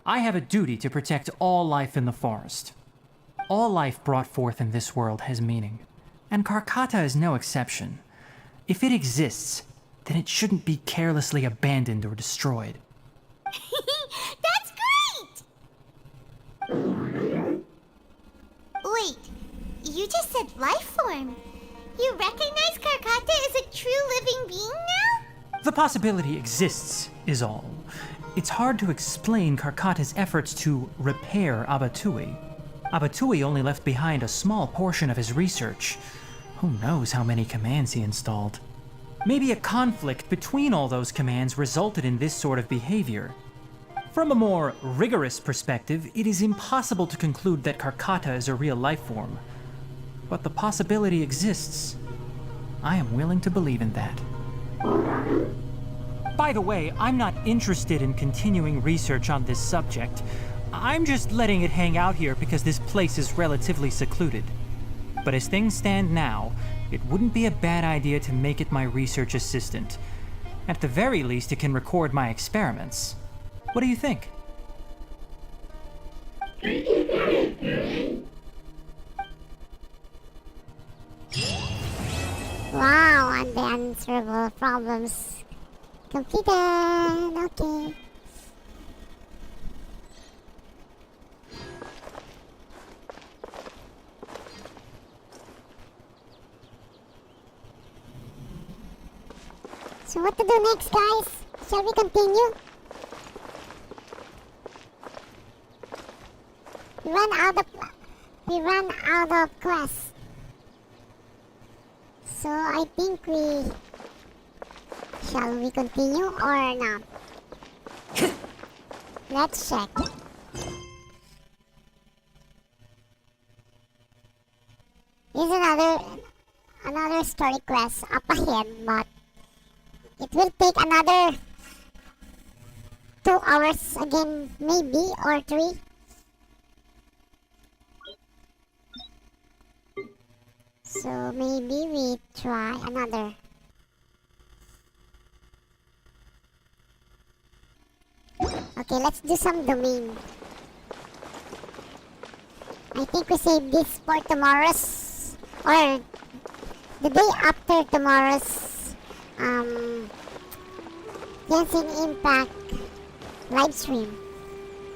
I have a duty to protect all life in the forest. All life brought forth in this world has meaning, and Karkata is no exception. If it exists, then it shouldn't be carelessly abandoned or destroyed. That's great! Wait, you just said life form. You recognize Karkata as a true living being now? The possibility exists, is all. It's hard to explain Karkata's efforts to repair Abatui. Abatui only left behind a small portion of his research. Who knows how many commands he installed? Maybe a conflict between all those commands resulted in this sort of behavior. From a more rigorous perspective, it is impossible to conclude that Karkata is a real life form. But the possibility exists. I am willing to believe in that. By the way, I'm not interested in continuing research on this subject. I'm just letting it hang out here because this place is relatively secluded. But as things stand now, it wouldn't be a bad idea to make it my research assistant. At the very least, it can record my experiments. What do you think? Wow, and the unanswerable problems completed. Okay. So what to do next, guys? Shall we continue? We ran out of quests. So I think shall we continue or not? Let's check. Here's another story quest up ahead, but it will take another 2 hours again, maybe, or 3. So maybe we try another. Okay, let's do some domain. I think we save this for tomorrow's, or the day after tomorrow's Genshin Impact live stream.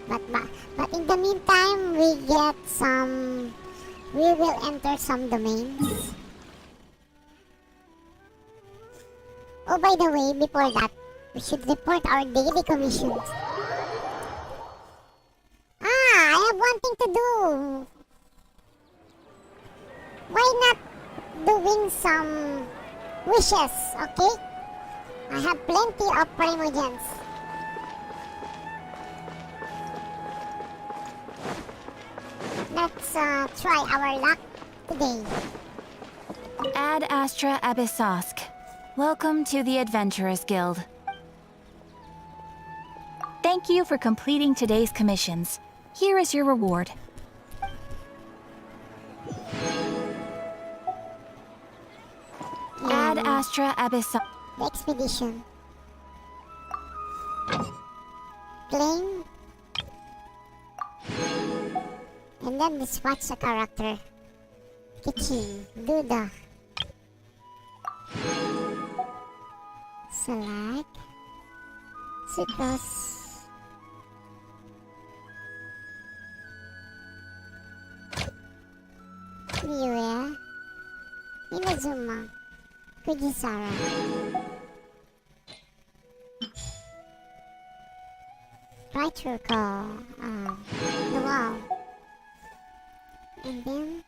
But in the meantime, we will enter some domains. Oh, by the way, before that, we should report our daily commissions. I have one thing to do. Why not doing some wishes, okay? I have plenty of primogens. Let's try our luck today. Ad Astra Abyssosk. Welcome to the Adventurers Guild. Thank you for completing today's commissions. Here is your reward. Ad Astra Abyssosk. The expedition. Claim. And then dispatch a character. Kitchen. Duda. Select. Citrus. Ryue. Inazuma. Kujisara. Right circle. The wall. And then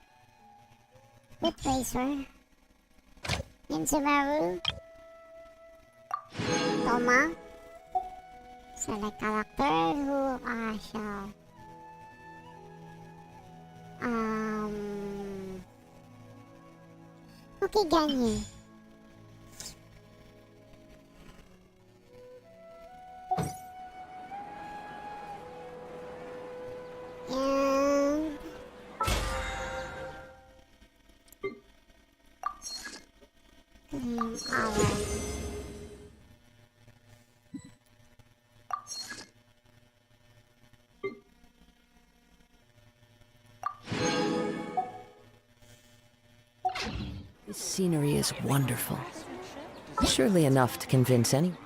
Foot Racer. Insumaru. Toma. Select character who shall okay, Ganyu. And claim our This scenery is wonderful. Surely enough to convince anyone.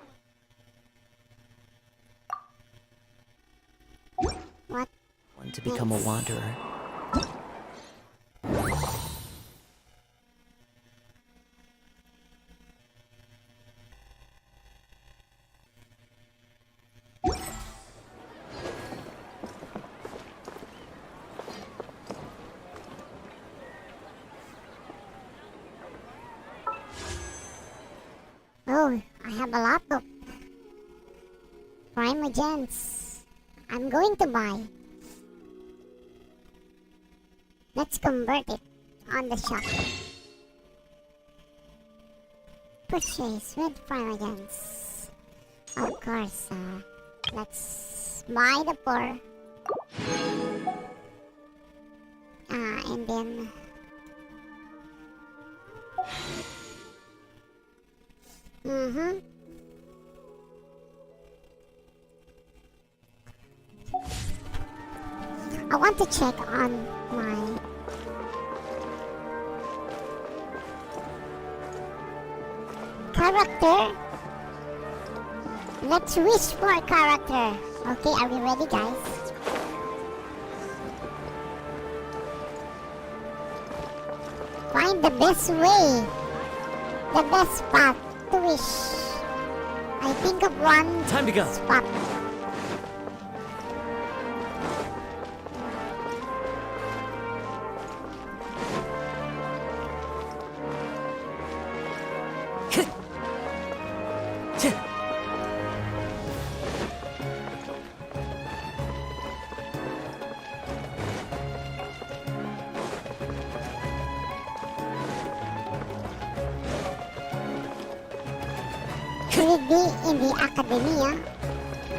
What? Want to become a wanderer. Oh, I have a lot of primogens. I'm going to buy. Let's convert it on the shop. Purchase with primogens. Of course, let's buy the 4. And then I want to check on my character. Let's wish for a character. Okay, are we ready, guys? Find the best way, the best path to wish. I think of one Time to go. spot. Could it be in the academia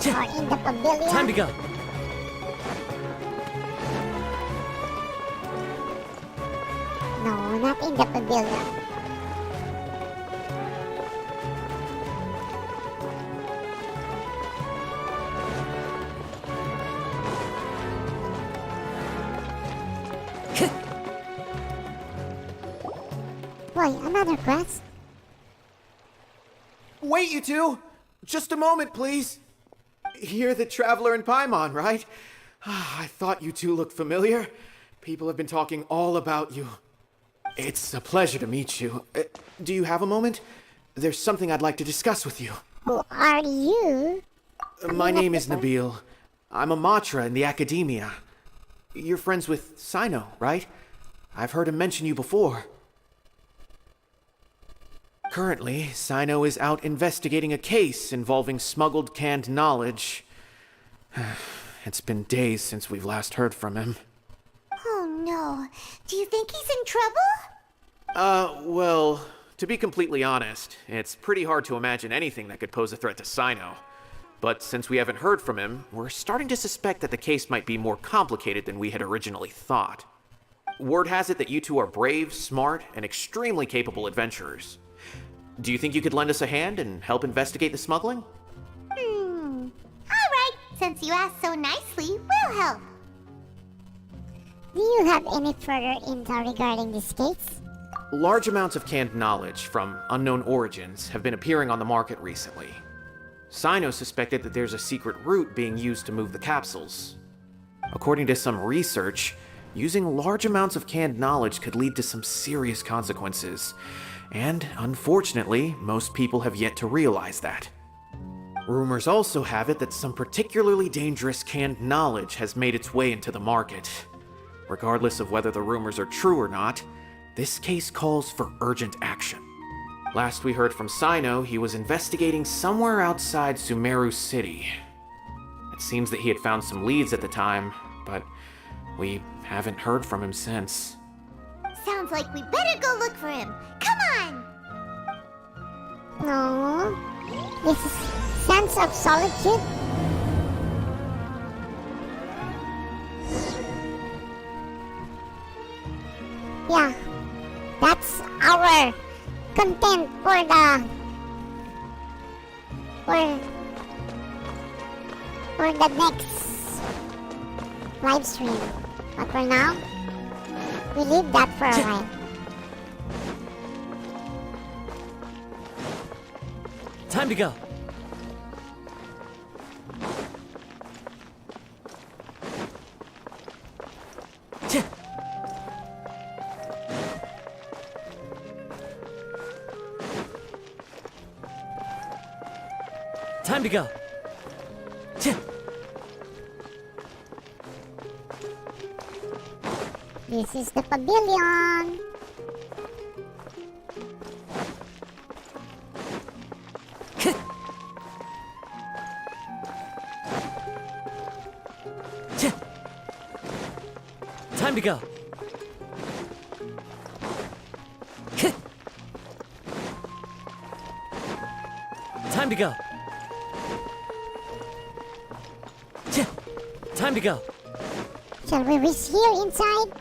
or in the pavilion? Time to go. No, not in the pavilion. boy, another quest. Wait, you two! Just a moment, please. You're the Traveler in Paimon, right? I thought you two looked familiar. People have been talking all about you. It's a pleasure to meet you. Do you have a moment? There's something I'd like to discuss with you. Who are you? My name is Nabil. I'm a Matra in the Academia. You're friends with Sino, right? I've heard him mention you before. Currently, Sino is out investigating a case involving smuggled canned knowledge. It's been days since we've last heard from him. Oh no. Do you think he's in trouble? Well, to be completely honest, it's pretty hard to imagine anything that could pose a threat to Sino. But since we haven't heard from him, we're starting to suspect that the case might be more complicated than we had originally thought. Word has it that you two are brave, smart, and extremely capable adventurers. Do you think you could lend us a hand and help investigate the smuggling? Alright, since you asked so nicely, we'll help. Do you have any further intel regarding this case? Large amounts of canned knowledge from unknown origins have been appearing on the market recently. Sino suspected that there's a secret route being used to move the capsules. According to some research, using large amounts of canned knowledge could lead to some serious consequences. And unfortunately, most people have yet to realize that. Rumors also have it that some particularly dangerous canned knowledge has made its way into the market. Regardless of whether the rumors are true or not, this case calls for urgent action. Last we heard from Sino, he was investigating somewhere outside Sumeru City. It seems that he had found some leads at the time, but we haven't heard from him since. Sounds like we better go look for him. Come on! No. This is sense of solitude. Yeah. That's our content for the next live stream. But for now, we leave that for a while. Time to go. Time to go. This is the pavilion. Time to go. Time to go. Time to go. Shall we risk here inside?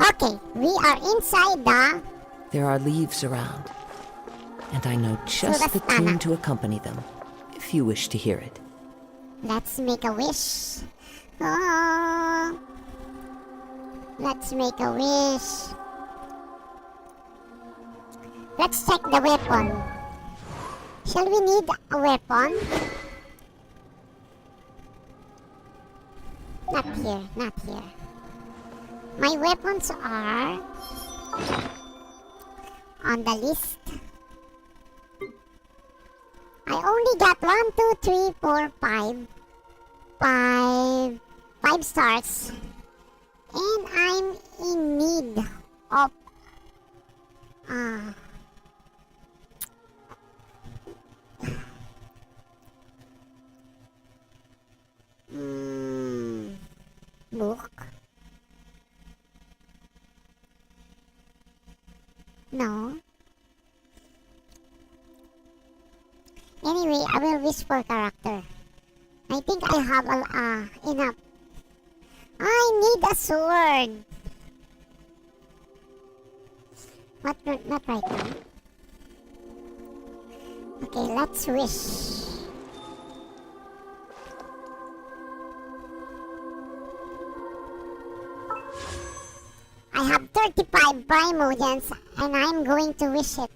Okay, we are inside the... There are leaves around, and I know just the tune to accompany them, if you wish to hear it. Let's make a wish. Oh. Let's make a wish. Let's check the weapon. Shall we need a weapon? Not here, not here. My weapons are on the list. I only got 1, 2, 3, 4, 5 stars. And I'm in need of book. No. Anyway, I will wish for character. I think I have enough. I need a sword. Not right now. Okay, let's wish. I have 35 Primogens and I'm going to wish it.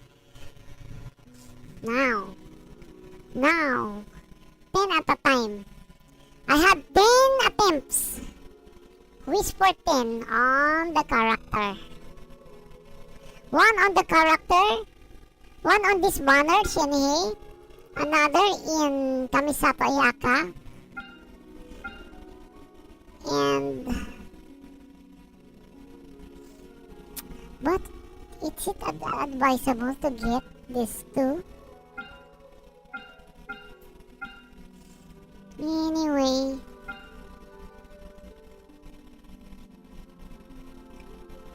Now. 10 at a time. I have 10 attempts. Wish for 10 on the character. 1 on the character. 1 on this banner, Shenhei. Another in Kamisato Ayaka. And... But is it advisable to get this too? Anyway.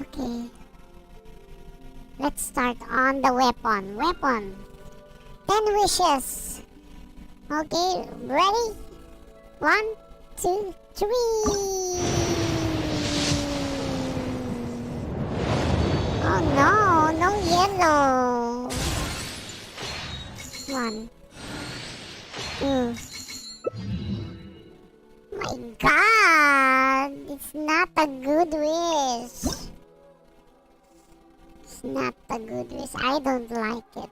Okay. Let's start on the weapon. 10 wishes. Okay, ready? 1, 2, 3. Oh no, no yellow. 1, 2. My God, it's not a good wish. It's not a good wish. I don't like it.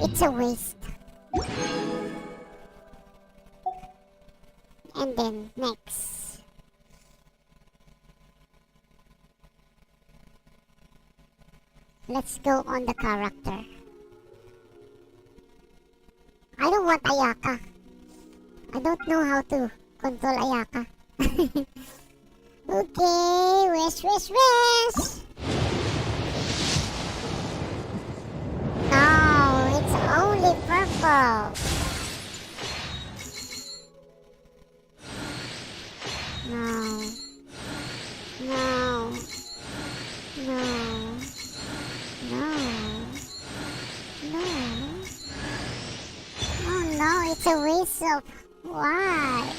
It's a waste. And then next. Let's go on the character. I don't want Ayaka. I don't know how to control Ayaka. Okay, wish. No, it's only purple. No. Oh no, it's a waste of... Why?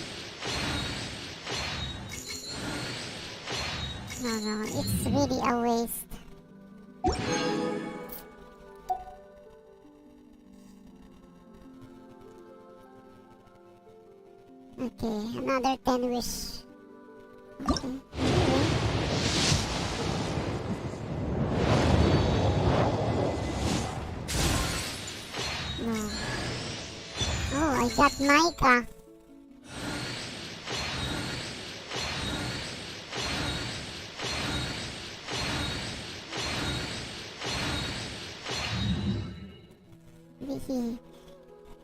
No, it's really a waste. Okay, another 10 wish. Okay. No. Oh, I got Micah.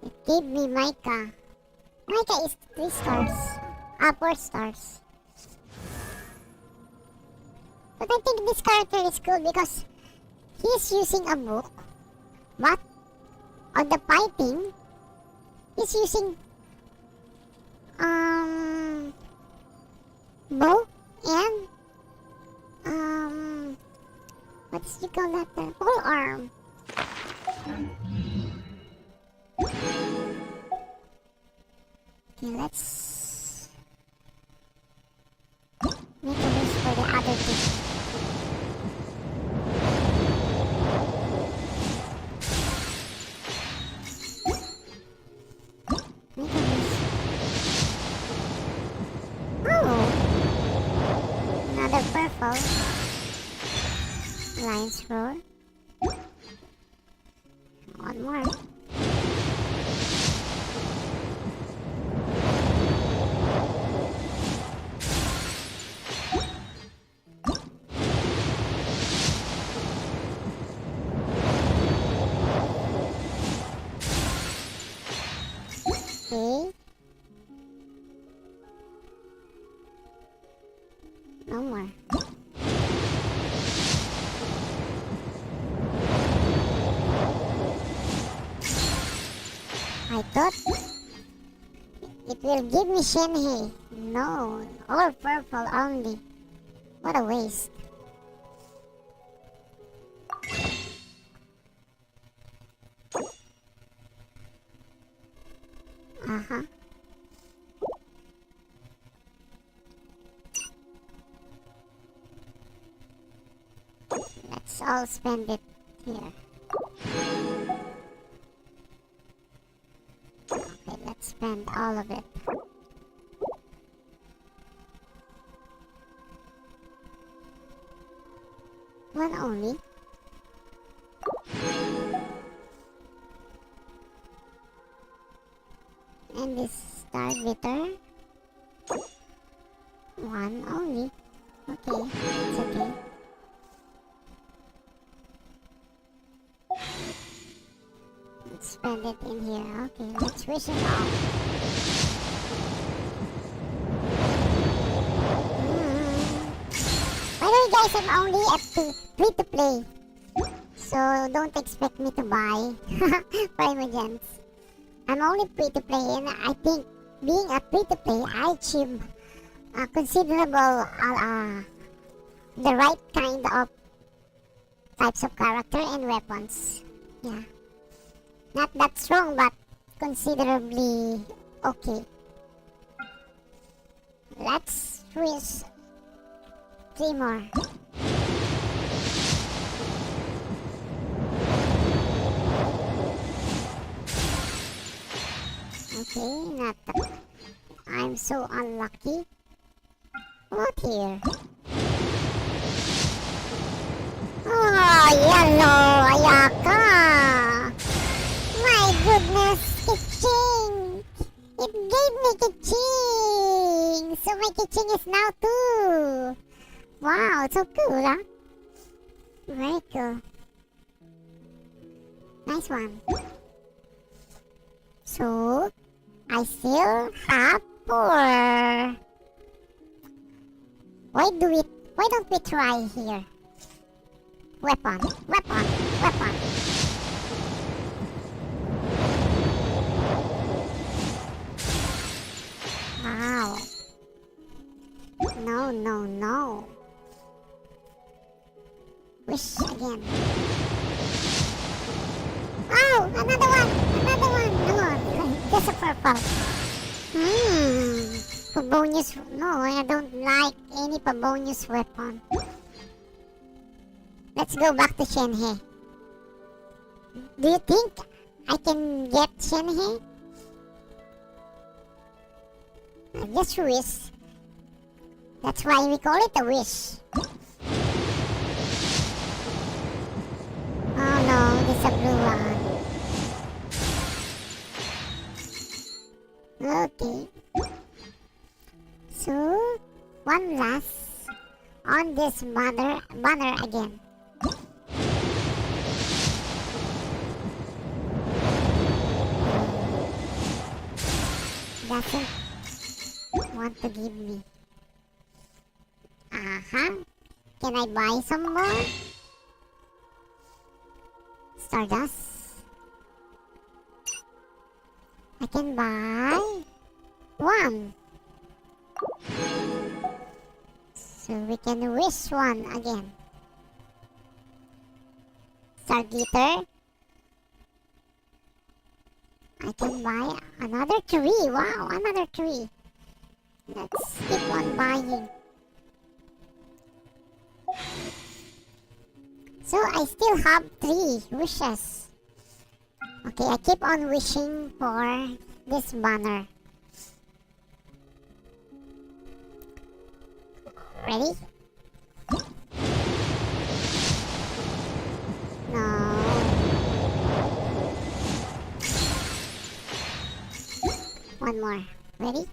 It gave me Micah. Micah is 3 stars. 4 stars. But I think this character is cool because he's using a book. But on the fighting, he's using bow and what do you call that? Pole arm. Okay, let's make a wish for the other two. Make a wish. Oh! Another purple. Lion's roar. One more. Okay. thought it will give me Shenhe. No, all purple only. What a waste. Uh-huh. Let's all spend it here. Okay, let's spend all of it. One only. And this star glitter. One only. Okay, it's okay. Let's spend it in here. Okay, let's wish it all. By the way guys, I'm only at free to play. So don't expect me to buy Primogens. I'm only free to play, and I think being a free to play, I achieve considerable the right kind of types of character and weapons. Yeah. Not that strong, but considerably okay. Let's wish 3 more. Okay, not that. I'm so unlucky. What here? Oh, yellow Ayaka! My goodness, Kiching! It gave me Kiching! So my Kiching is now 2! Wow, so cool, huh? Very cool. Nice one. So, I still have 4. Why don't we try here? Weapon. Wow. No. Wish again. Oh, another one. No, just a purple. Pabonius. No, I don't like any Pabonius weapon. Let's go back to Shenhe. Do you think I can get Shenhe? I just wish. That's why we call it a wish. Oh no, this is a blue one. Okay. So, one last on this banner again. Doesn't want to give me. Can I buy some more? Stardust. I can buy 1. So we can wish 1 again. Star glitter. I can buy another 3. Wow, another 3. Let's keep on buying. So I still have 3 wishes. Okay, I keep on wishing for this banner. Ready? No. One more. Ready?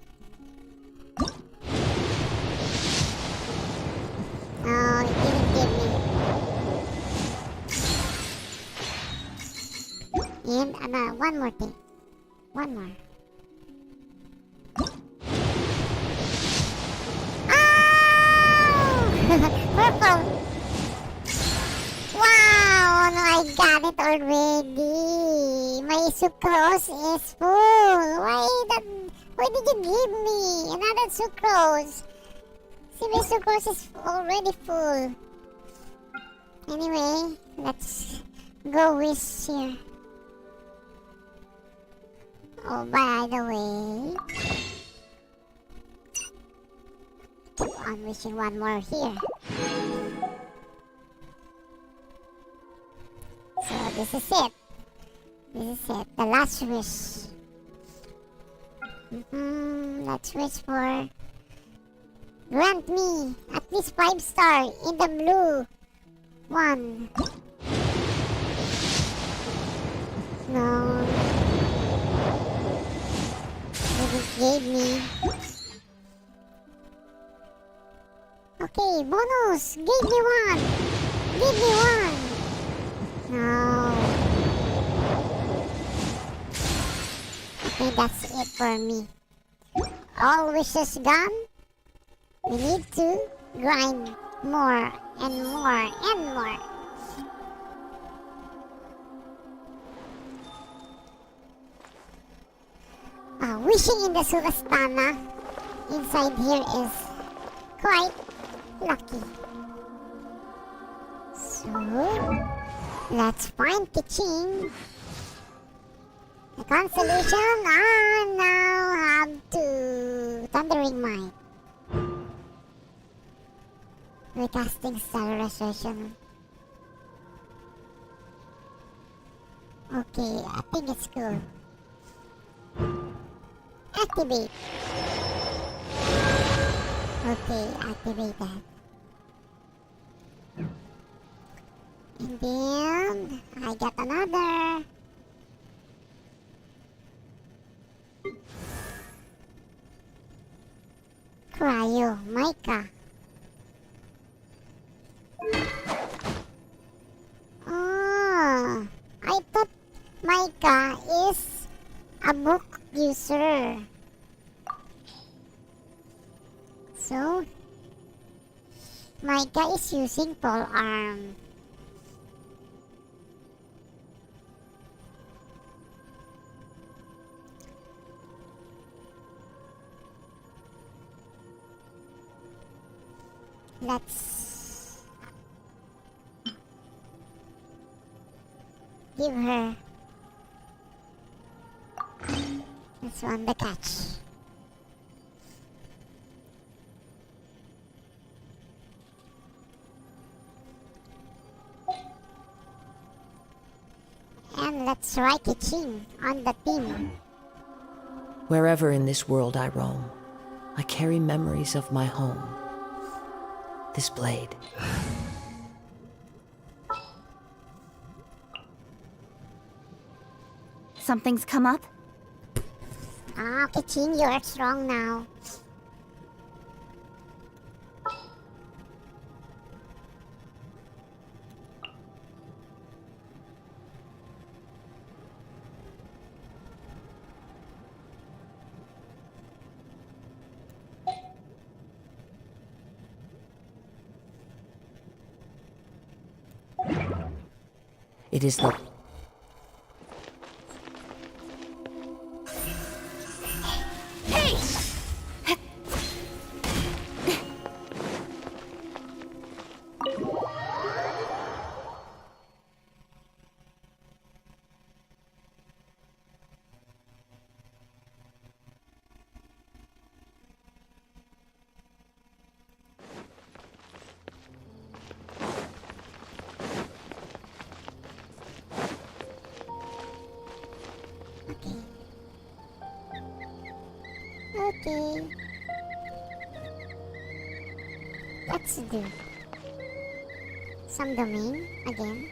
No, it didn't give me. And one more thing. One more. Oh! Purple! Wow! No, I I got it already. My sucrose is full. Why did you give me another sucrose? See, my sucrose is already full. Anyway, let's go wish here. Oh, by the way, keep on wishing one more here. So this is it. This is it. The last wish. Let's wish for. Grant me at least 5-star in the blue one. No. They gave me. Okay, bonus. Give me one. Give me one. No. Okay, that's it for me. All wishes gone. We need to grind more and more and more. Wishing in the Surastana inside here is quite lucky. So, let's find Kiching. The constellation I now have to Thundering Might. Recasting Stellar Restoration. Okay, I think it's cool. Activate. Okay, activate that. And then I got another. Cryo Mica. Oh, I thought Mica is a book user. So, Mica is using pole arm. Let's give her this one the catch. And let's write Kiching on the team. Wherever in this world I roam, I carry memories of my home. This blade. Something's come up? Ah, Kiching, you are strong now. It is the... Hey! Okay. Let's do some domain again.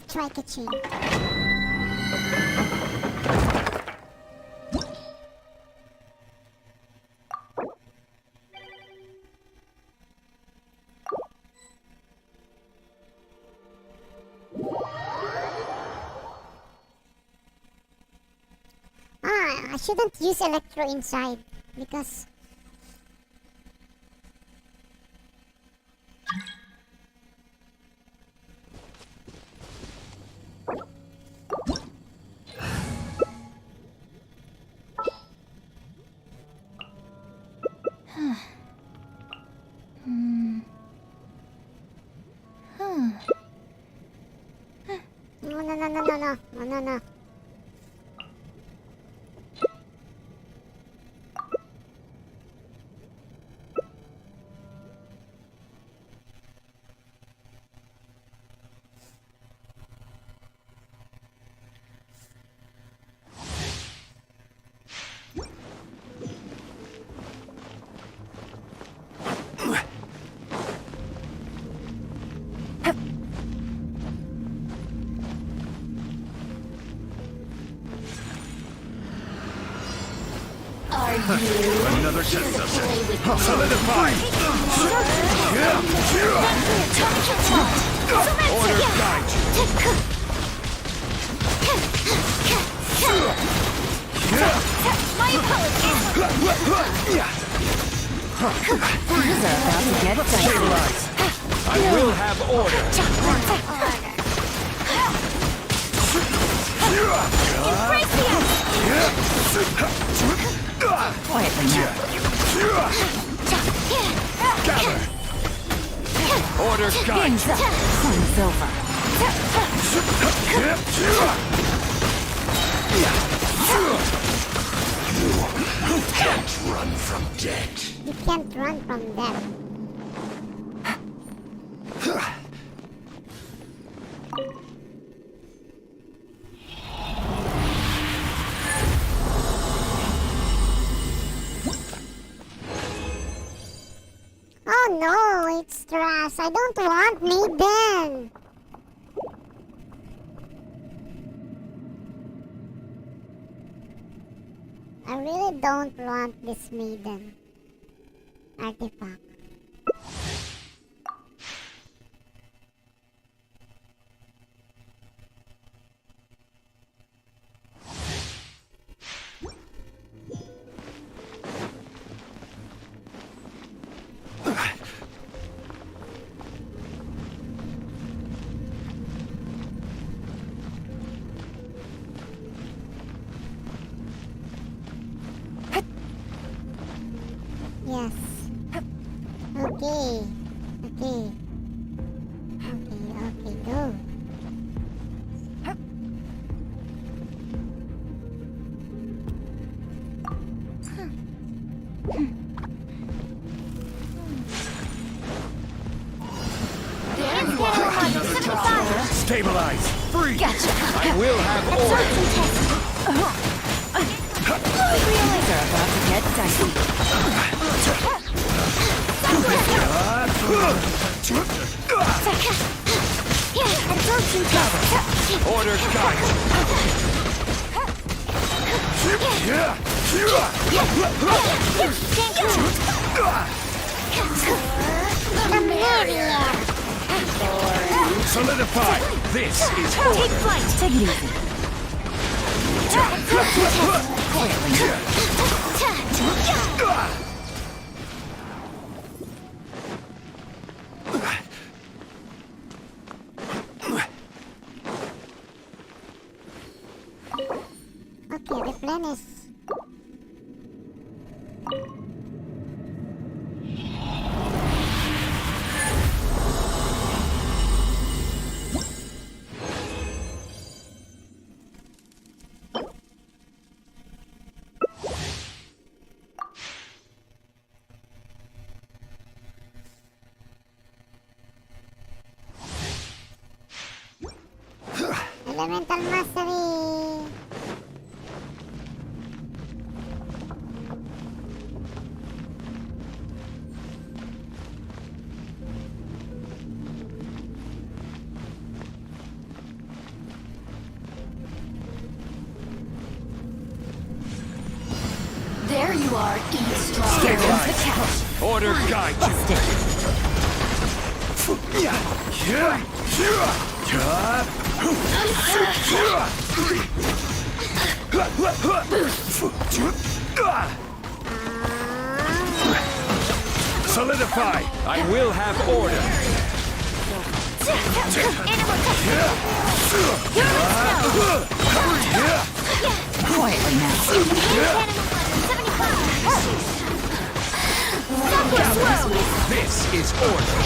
try catching. I shouldn't use Electro inside because no. Another test subject. Solidify! Order guide you. My apologies! Things are about to get stabilized. I will have order. Quietly now. Gather. Order guide. Fun's over. You can't run from death. You can't run from them. Oh no, it's trash. I don't want Maiden. I really don't want this Maiden artifact. Yes. Okay. Okay. Okay, go. Stabilize. Free. Gotcha. I will have order. Things are about to get dicey. Order guide. Solidify. This is order. Take flight. Take it easy. Okay, replenish. Elemental Mastery! you are, eavesdropping. Order guide you. Solidify! I will have order! Quietly now. This is order!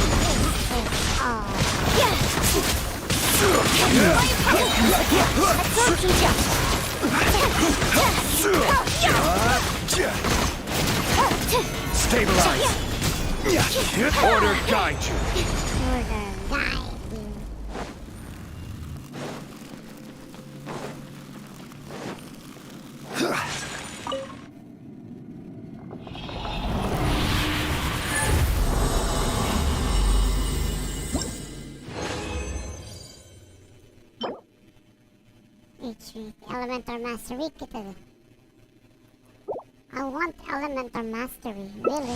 Stabilize! Order guide you! Elemental Mastery kita deh. I want Elemental Mastery, really.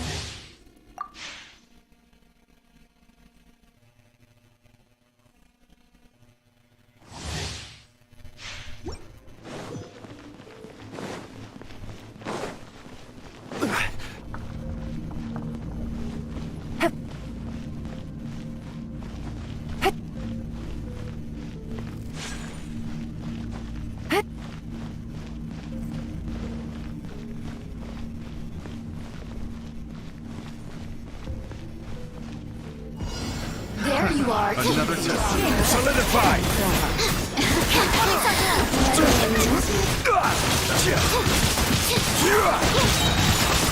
There you are. Another test. Solidify!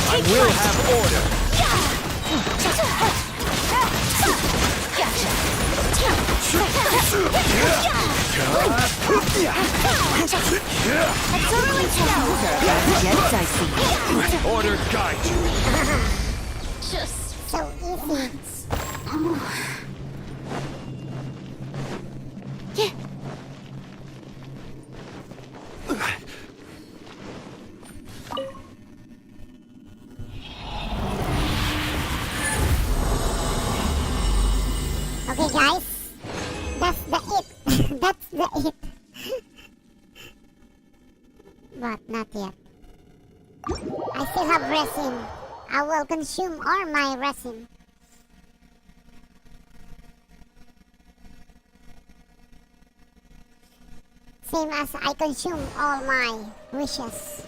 I will have order! Order guide you! Just so easy. Okay guys, that's the it. That's the it. But not yet. I still have resin. I will consume all my resin. Same as I consume all my wishes.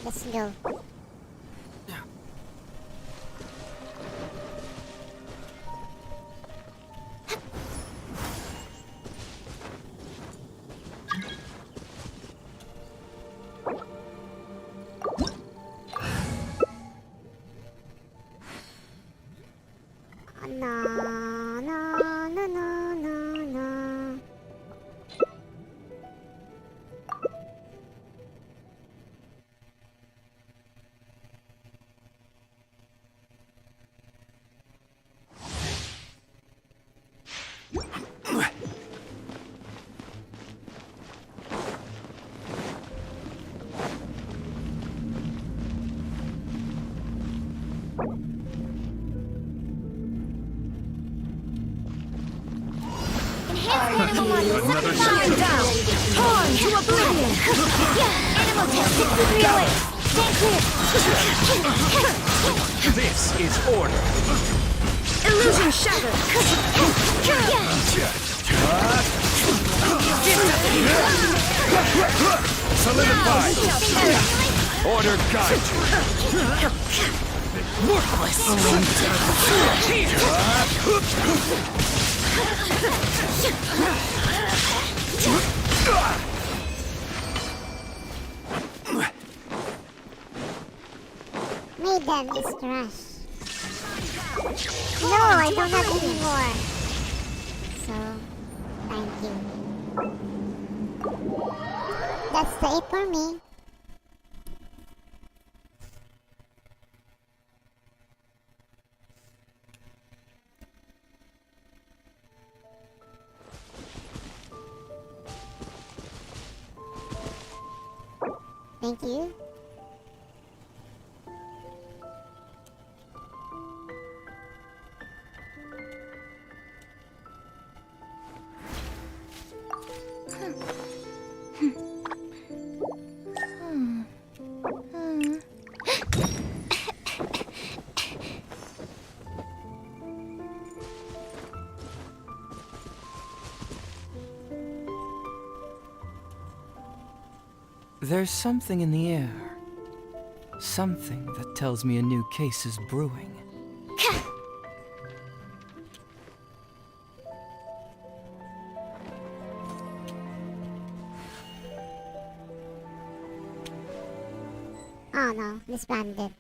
Let's go. No, no, no, no, no, no. Another shot down. Torn to oblivion. Animal test 6308. Stand clear. This is order! Illusion shattered. Solidify! Order guide you! Worthless. Maiden is trash. No, I don't have any more. So, thank you. That's the it for me. Thank you. There's something in the air. Something that tells me a new case is brewing. Oh no, disbanded.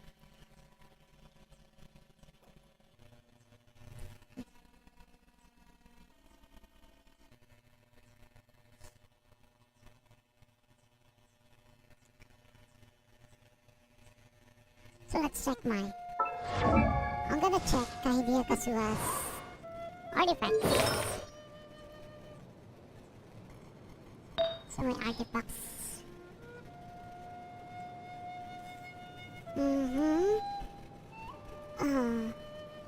So let's check my... I'm gonna check Kahidiya Kasua's artifacts. So my artifacts.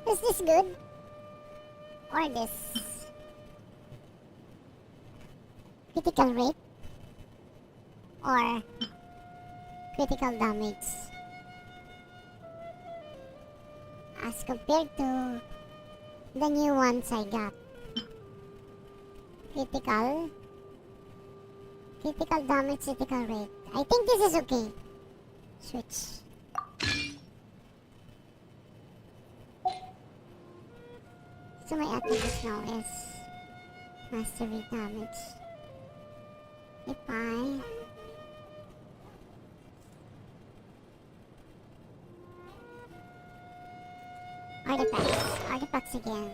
Is this good? Or this? Critical rate? Or critical damage? As compared to the new ones I got. Critical damage, critical rate. I think this is okay. Switch. So my attributes now is mastery damage. If I artifacts again.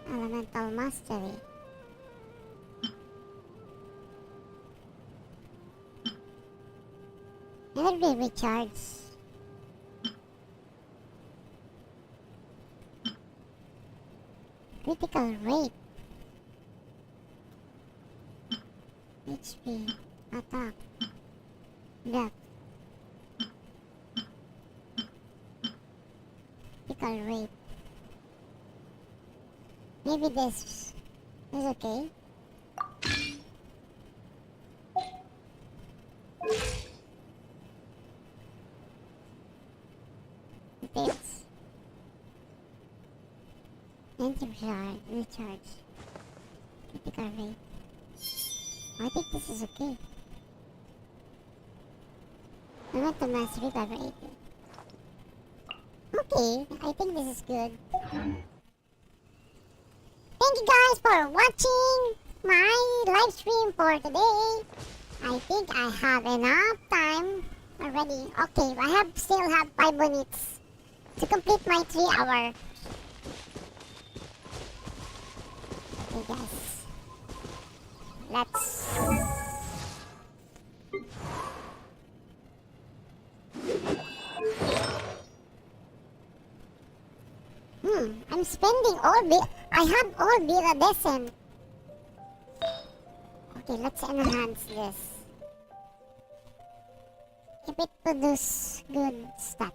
Elemental mastery. Energy recharge. Critical rate. HP, attack, death, critical rate. Maybe this is okay. This recharge, critical rate. I think this is okay. I want to mastery level 80. Okay, I think this is good. Thank you guys for watching my live stream for today. I think I have enough time already. Okay, I still have 5 minutes to complete my 3-hour. Okay guys. Let's... I'm spending all I have all Vira Decent. Okay, let's enhance this. If it produces good stats.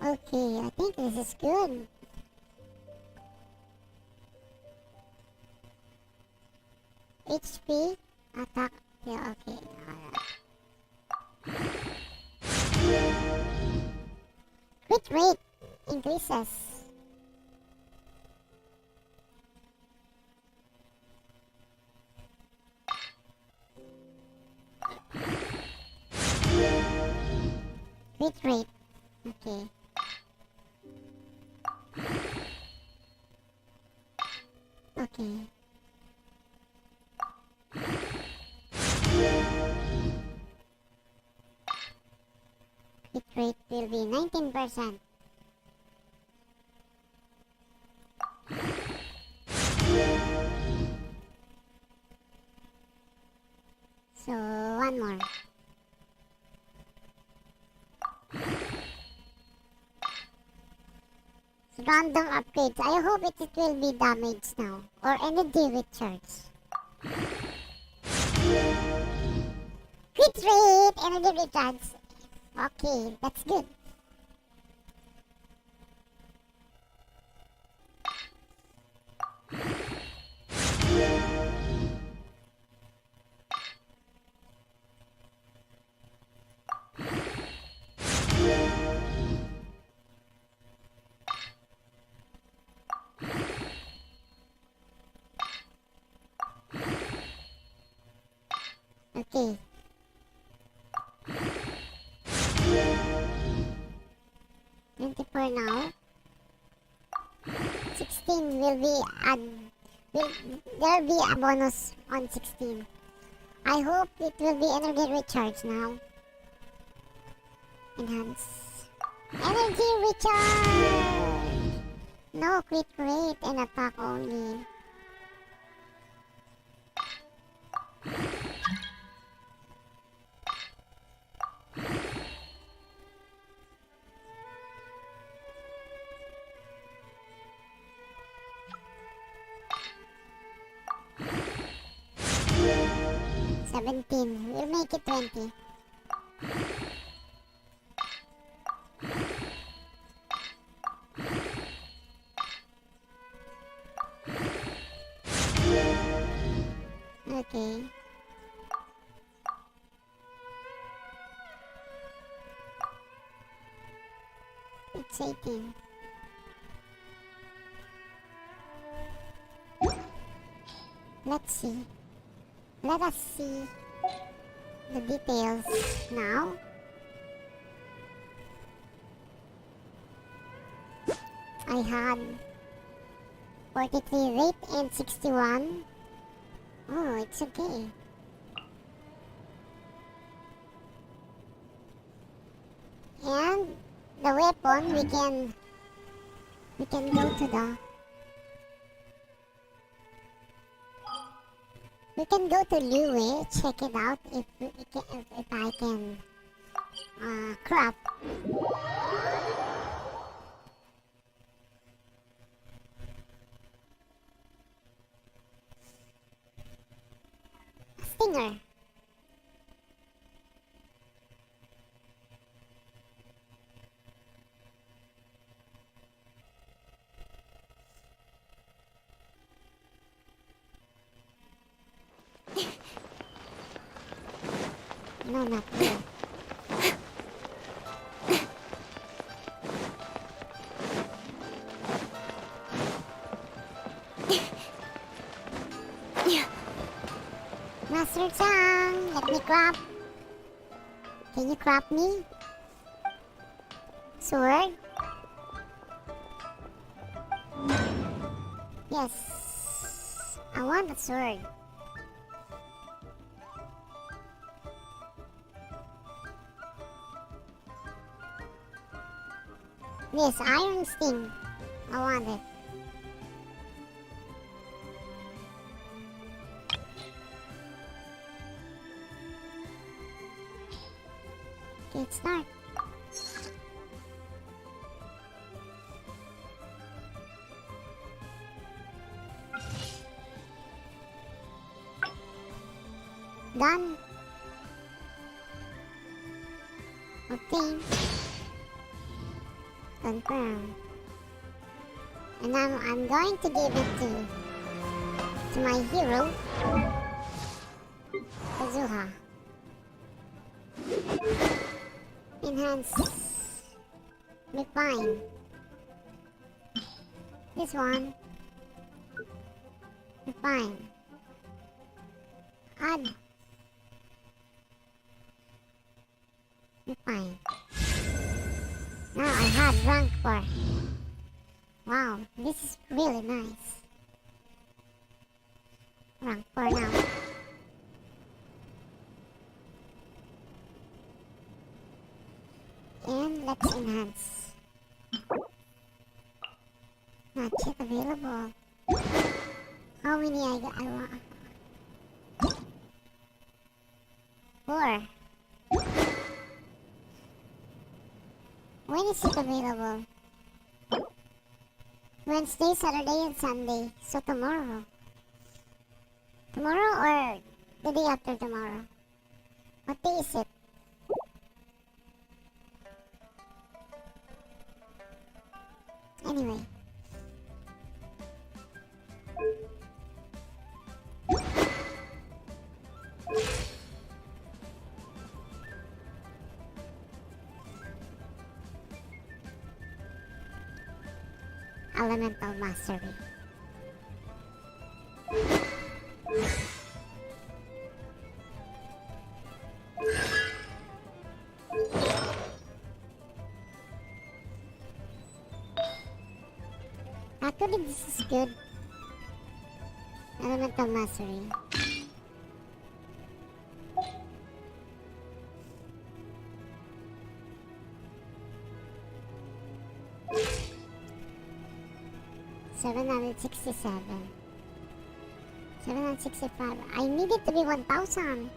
Okay, I think this is good. HP, attack, yeah, okay, alright. Crit rate increases. Crit rate. Okay. Okay. Hit rate will be 19%. So, one more. So, random upgrades. I hope it will be damaged now. Or energy recharge. Crit rate! Energy recharge. Okay, that's good. Okay. 24 now. 16 will be there'll be a bonus on 16. I hope it will be energy recharge now. Enhance. Energy recharge! No crit rate and attack only. We'll make it 20. Okay. It's 18. Let's see. Let us see the details now. I had 43 rate and 61. Oh, it's okay. And the weapon we can go to the we can go to Lue, check it out if I can crop. Stinger. No, not here. Master Chang, let me crop. Can you crop me? Sword? Yes. I want a sword. Yes, Iron Sting. I want it. Okay, start. Done. Okay. Confirm. And I'm going to give it to my hero, Kazuha. Enhance. Be fine. This one. Be fine. Odd. Be fine. Now I have rank 4. Wow, this is really nice. Rank 4 now. And let's enhance. Not yet available. How many I want? 4. When is it available? Wednesday, Saturday, and Sunday. So tomorrow. Tomorrow or the day after tomorrow? What day is it? Anyway. Elemental Mastery. Actually, this is good. Elemental Mastery. $767. $765. I need it to be 1,000.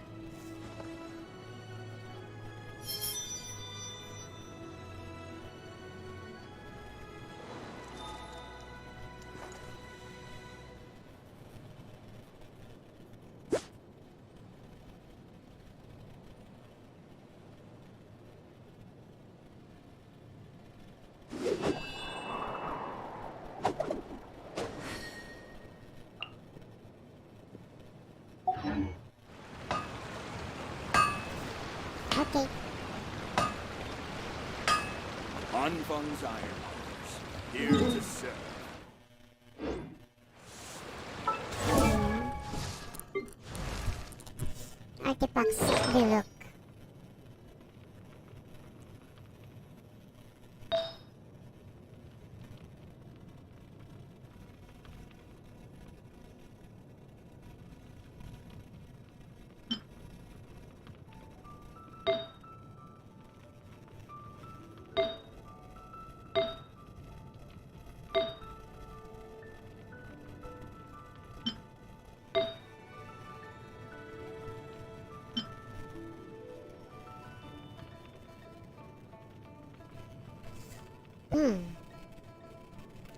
Okay. Anfang's Ironmongers, here to serve. Artifacts, they look.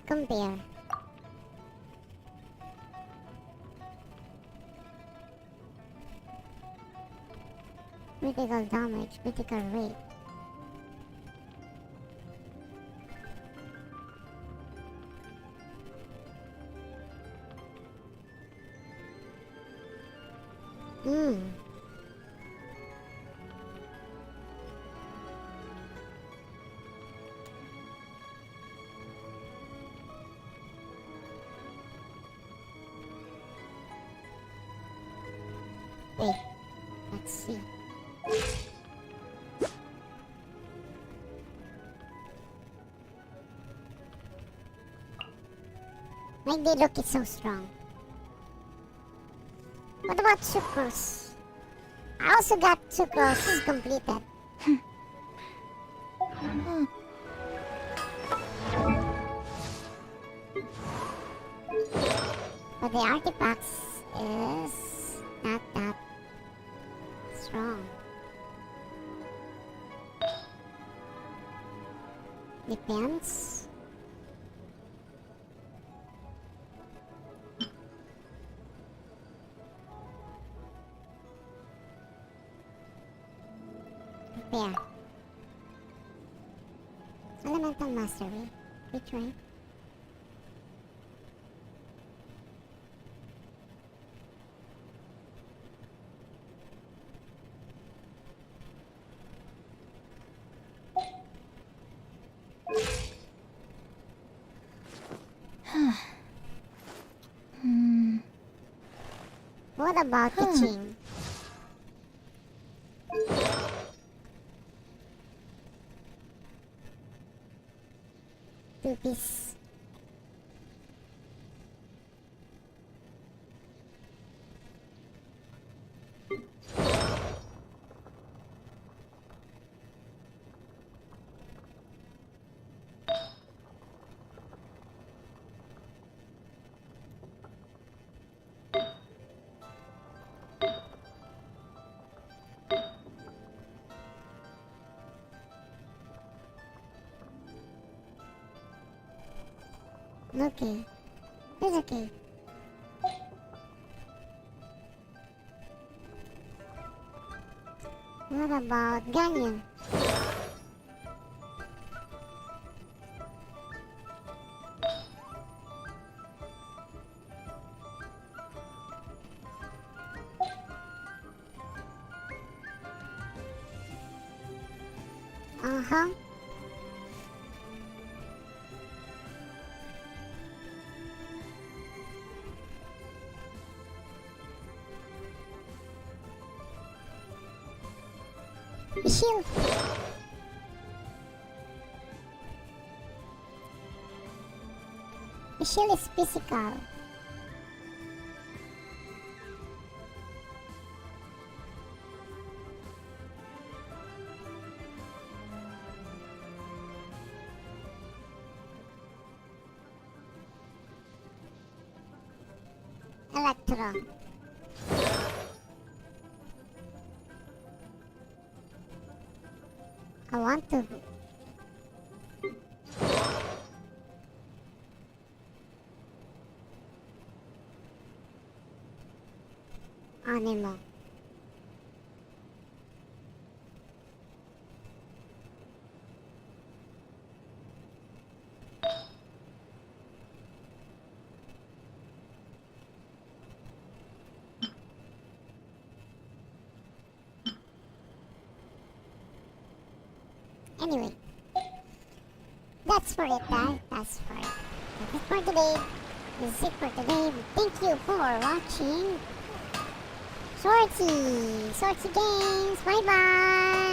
Compare. Critical damage, critical rate. Wait, let's see. My day look is so strong. What about sucrose? I also got sucrose is completed. But the artifacts is not that strong. Depends. Prepare. Elemental Mastery. Which way? What about teaching? Two-piece. Okay. It's okay. What about Ganyan? Uh-huh. Shield. The shield is physical. Electro. I want to. Animal. Anyway, that's for it, guys. That's for it. That's it for today. This is it for today. Thank you for watching. Sorty Games. Bye bye.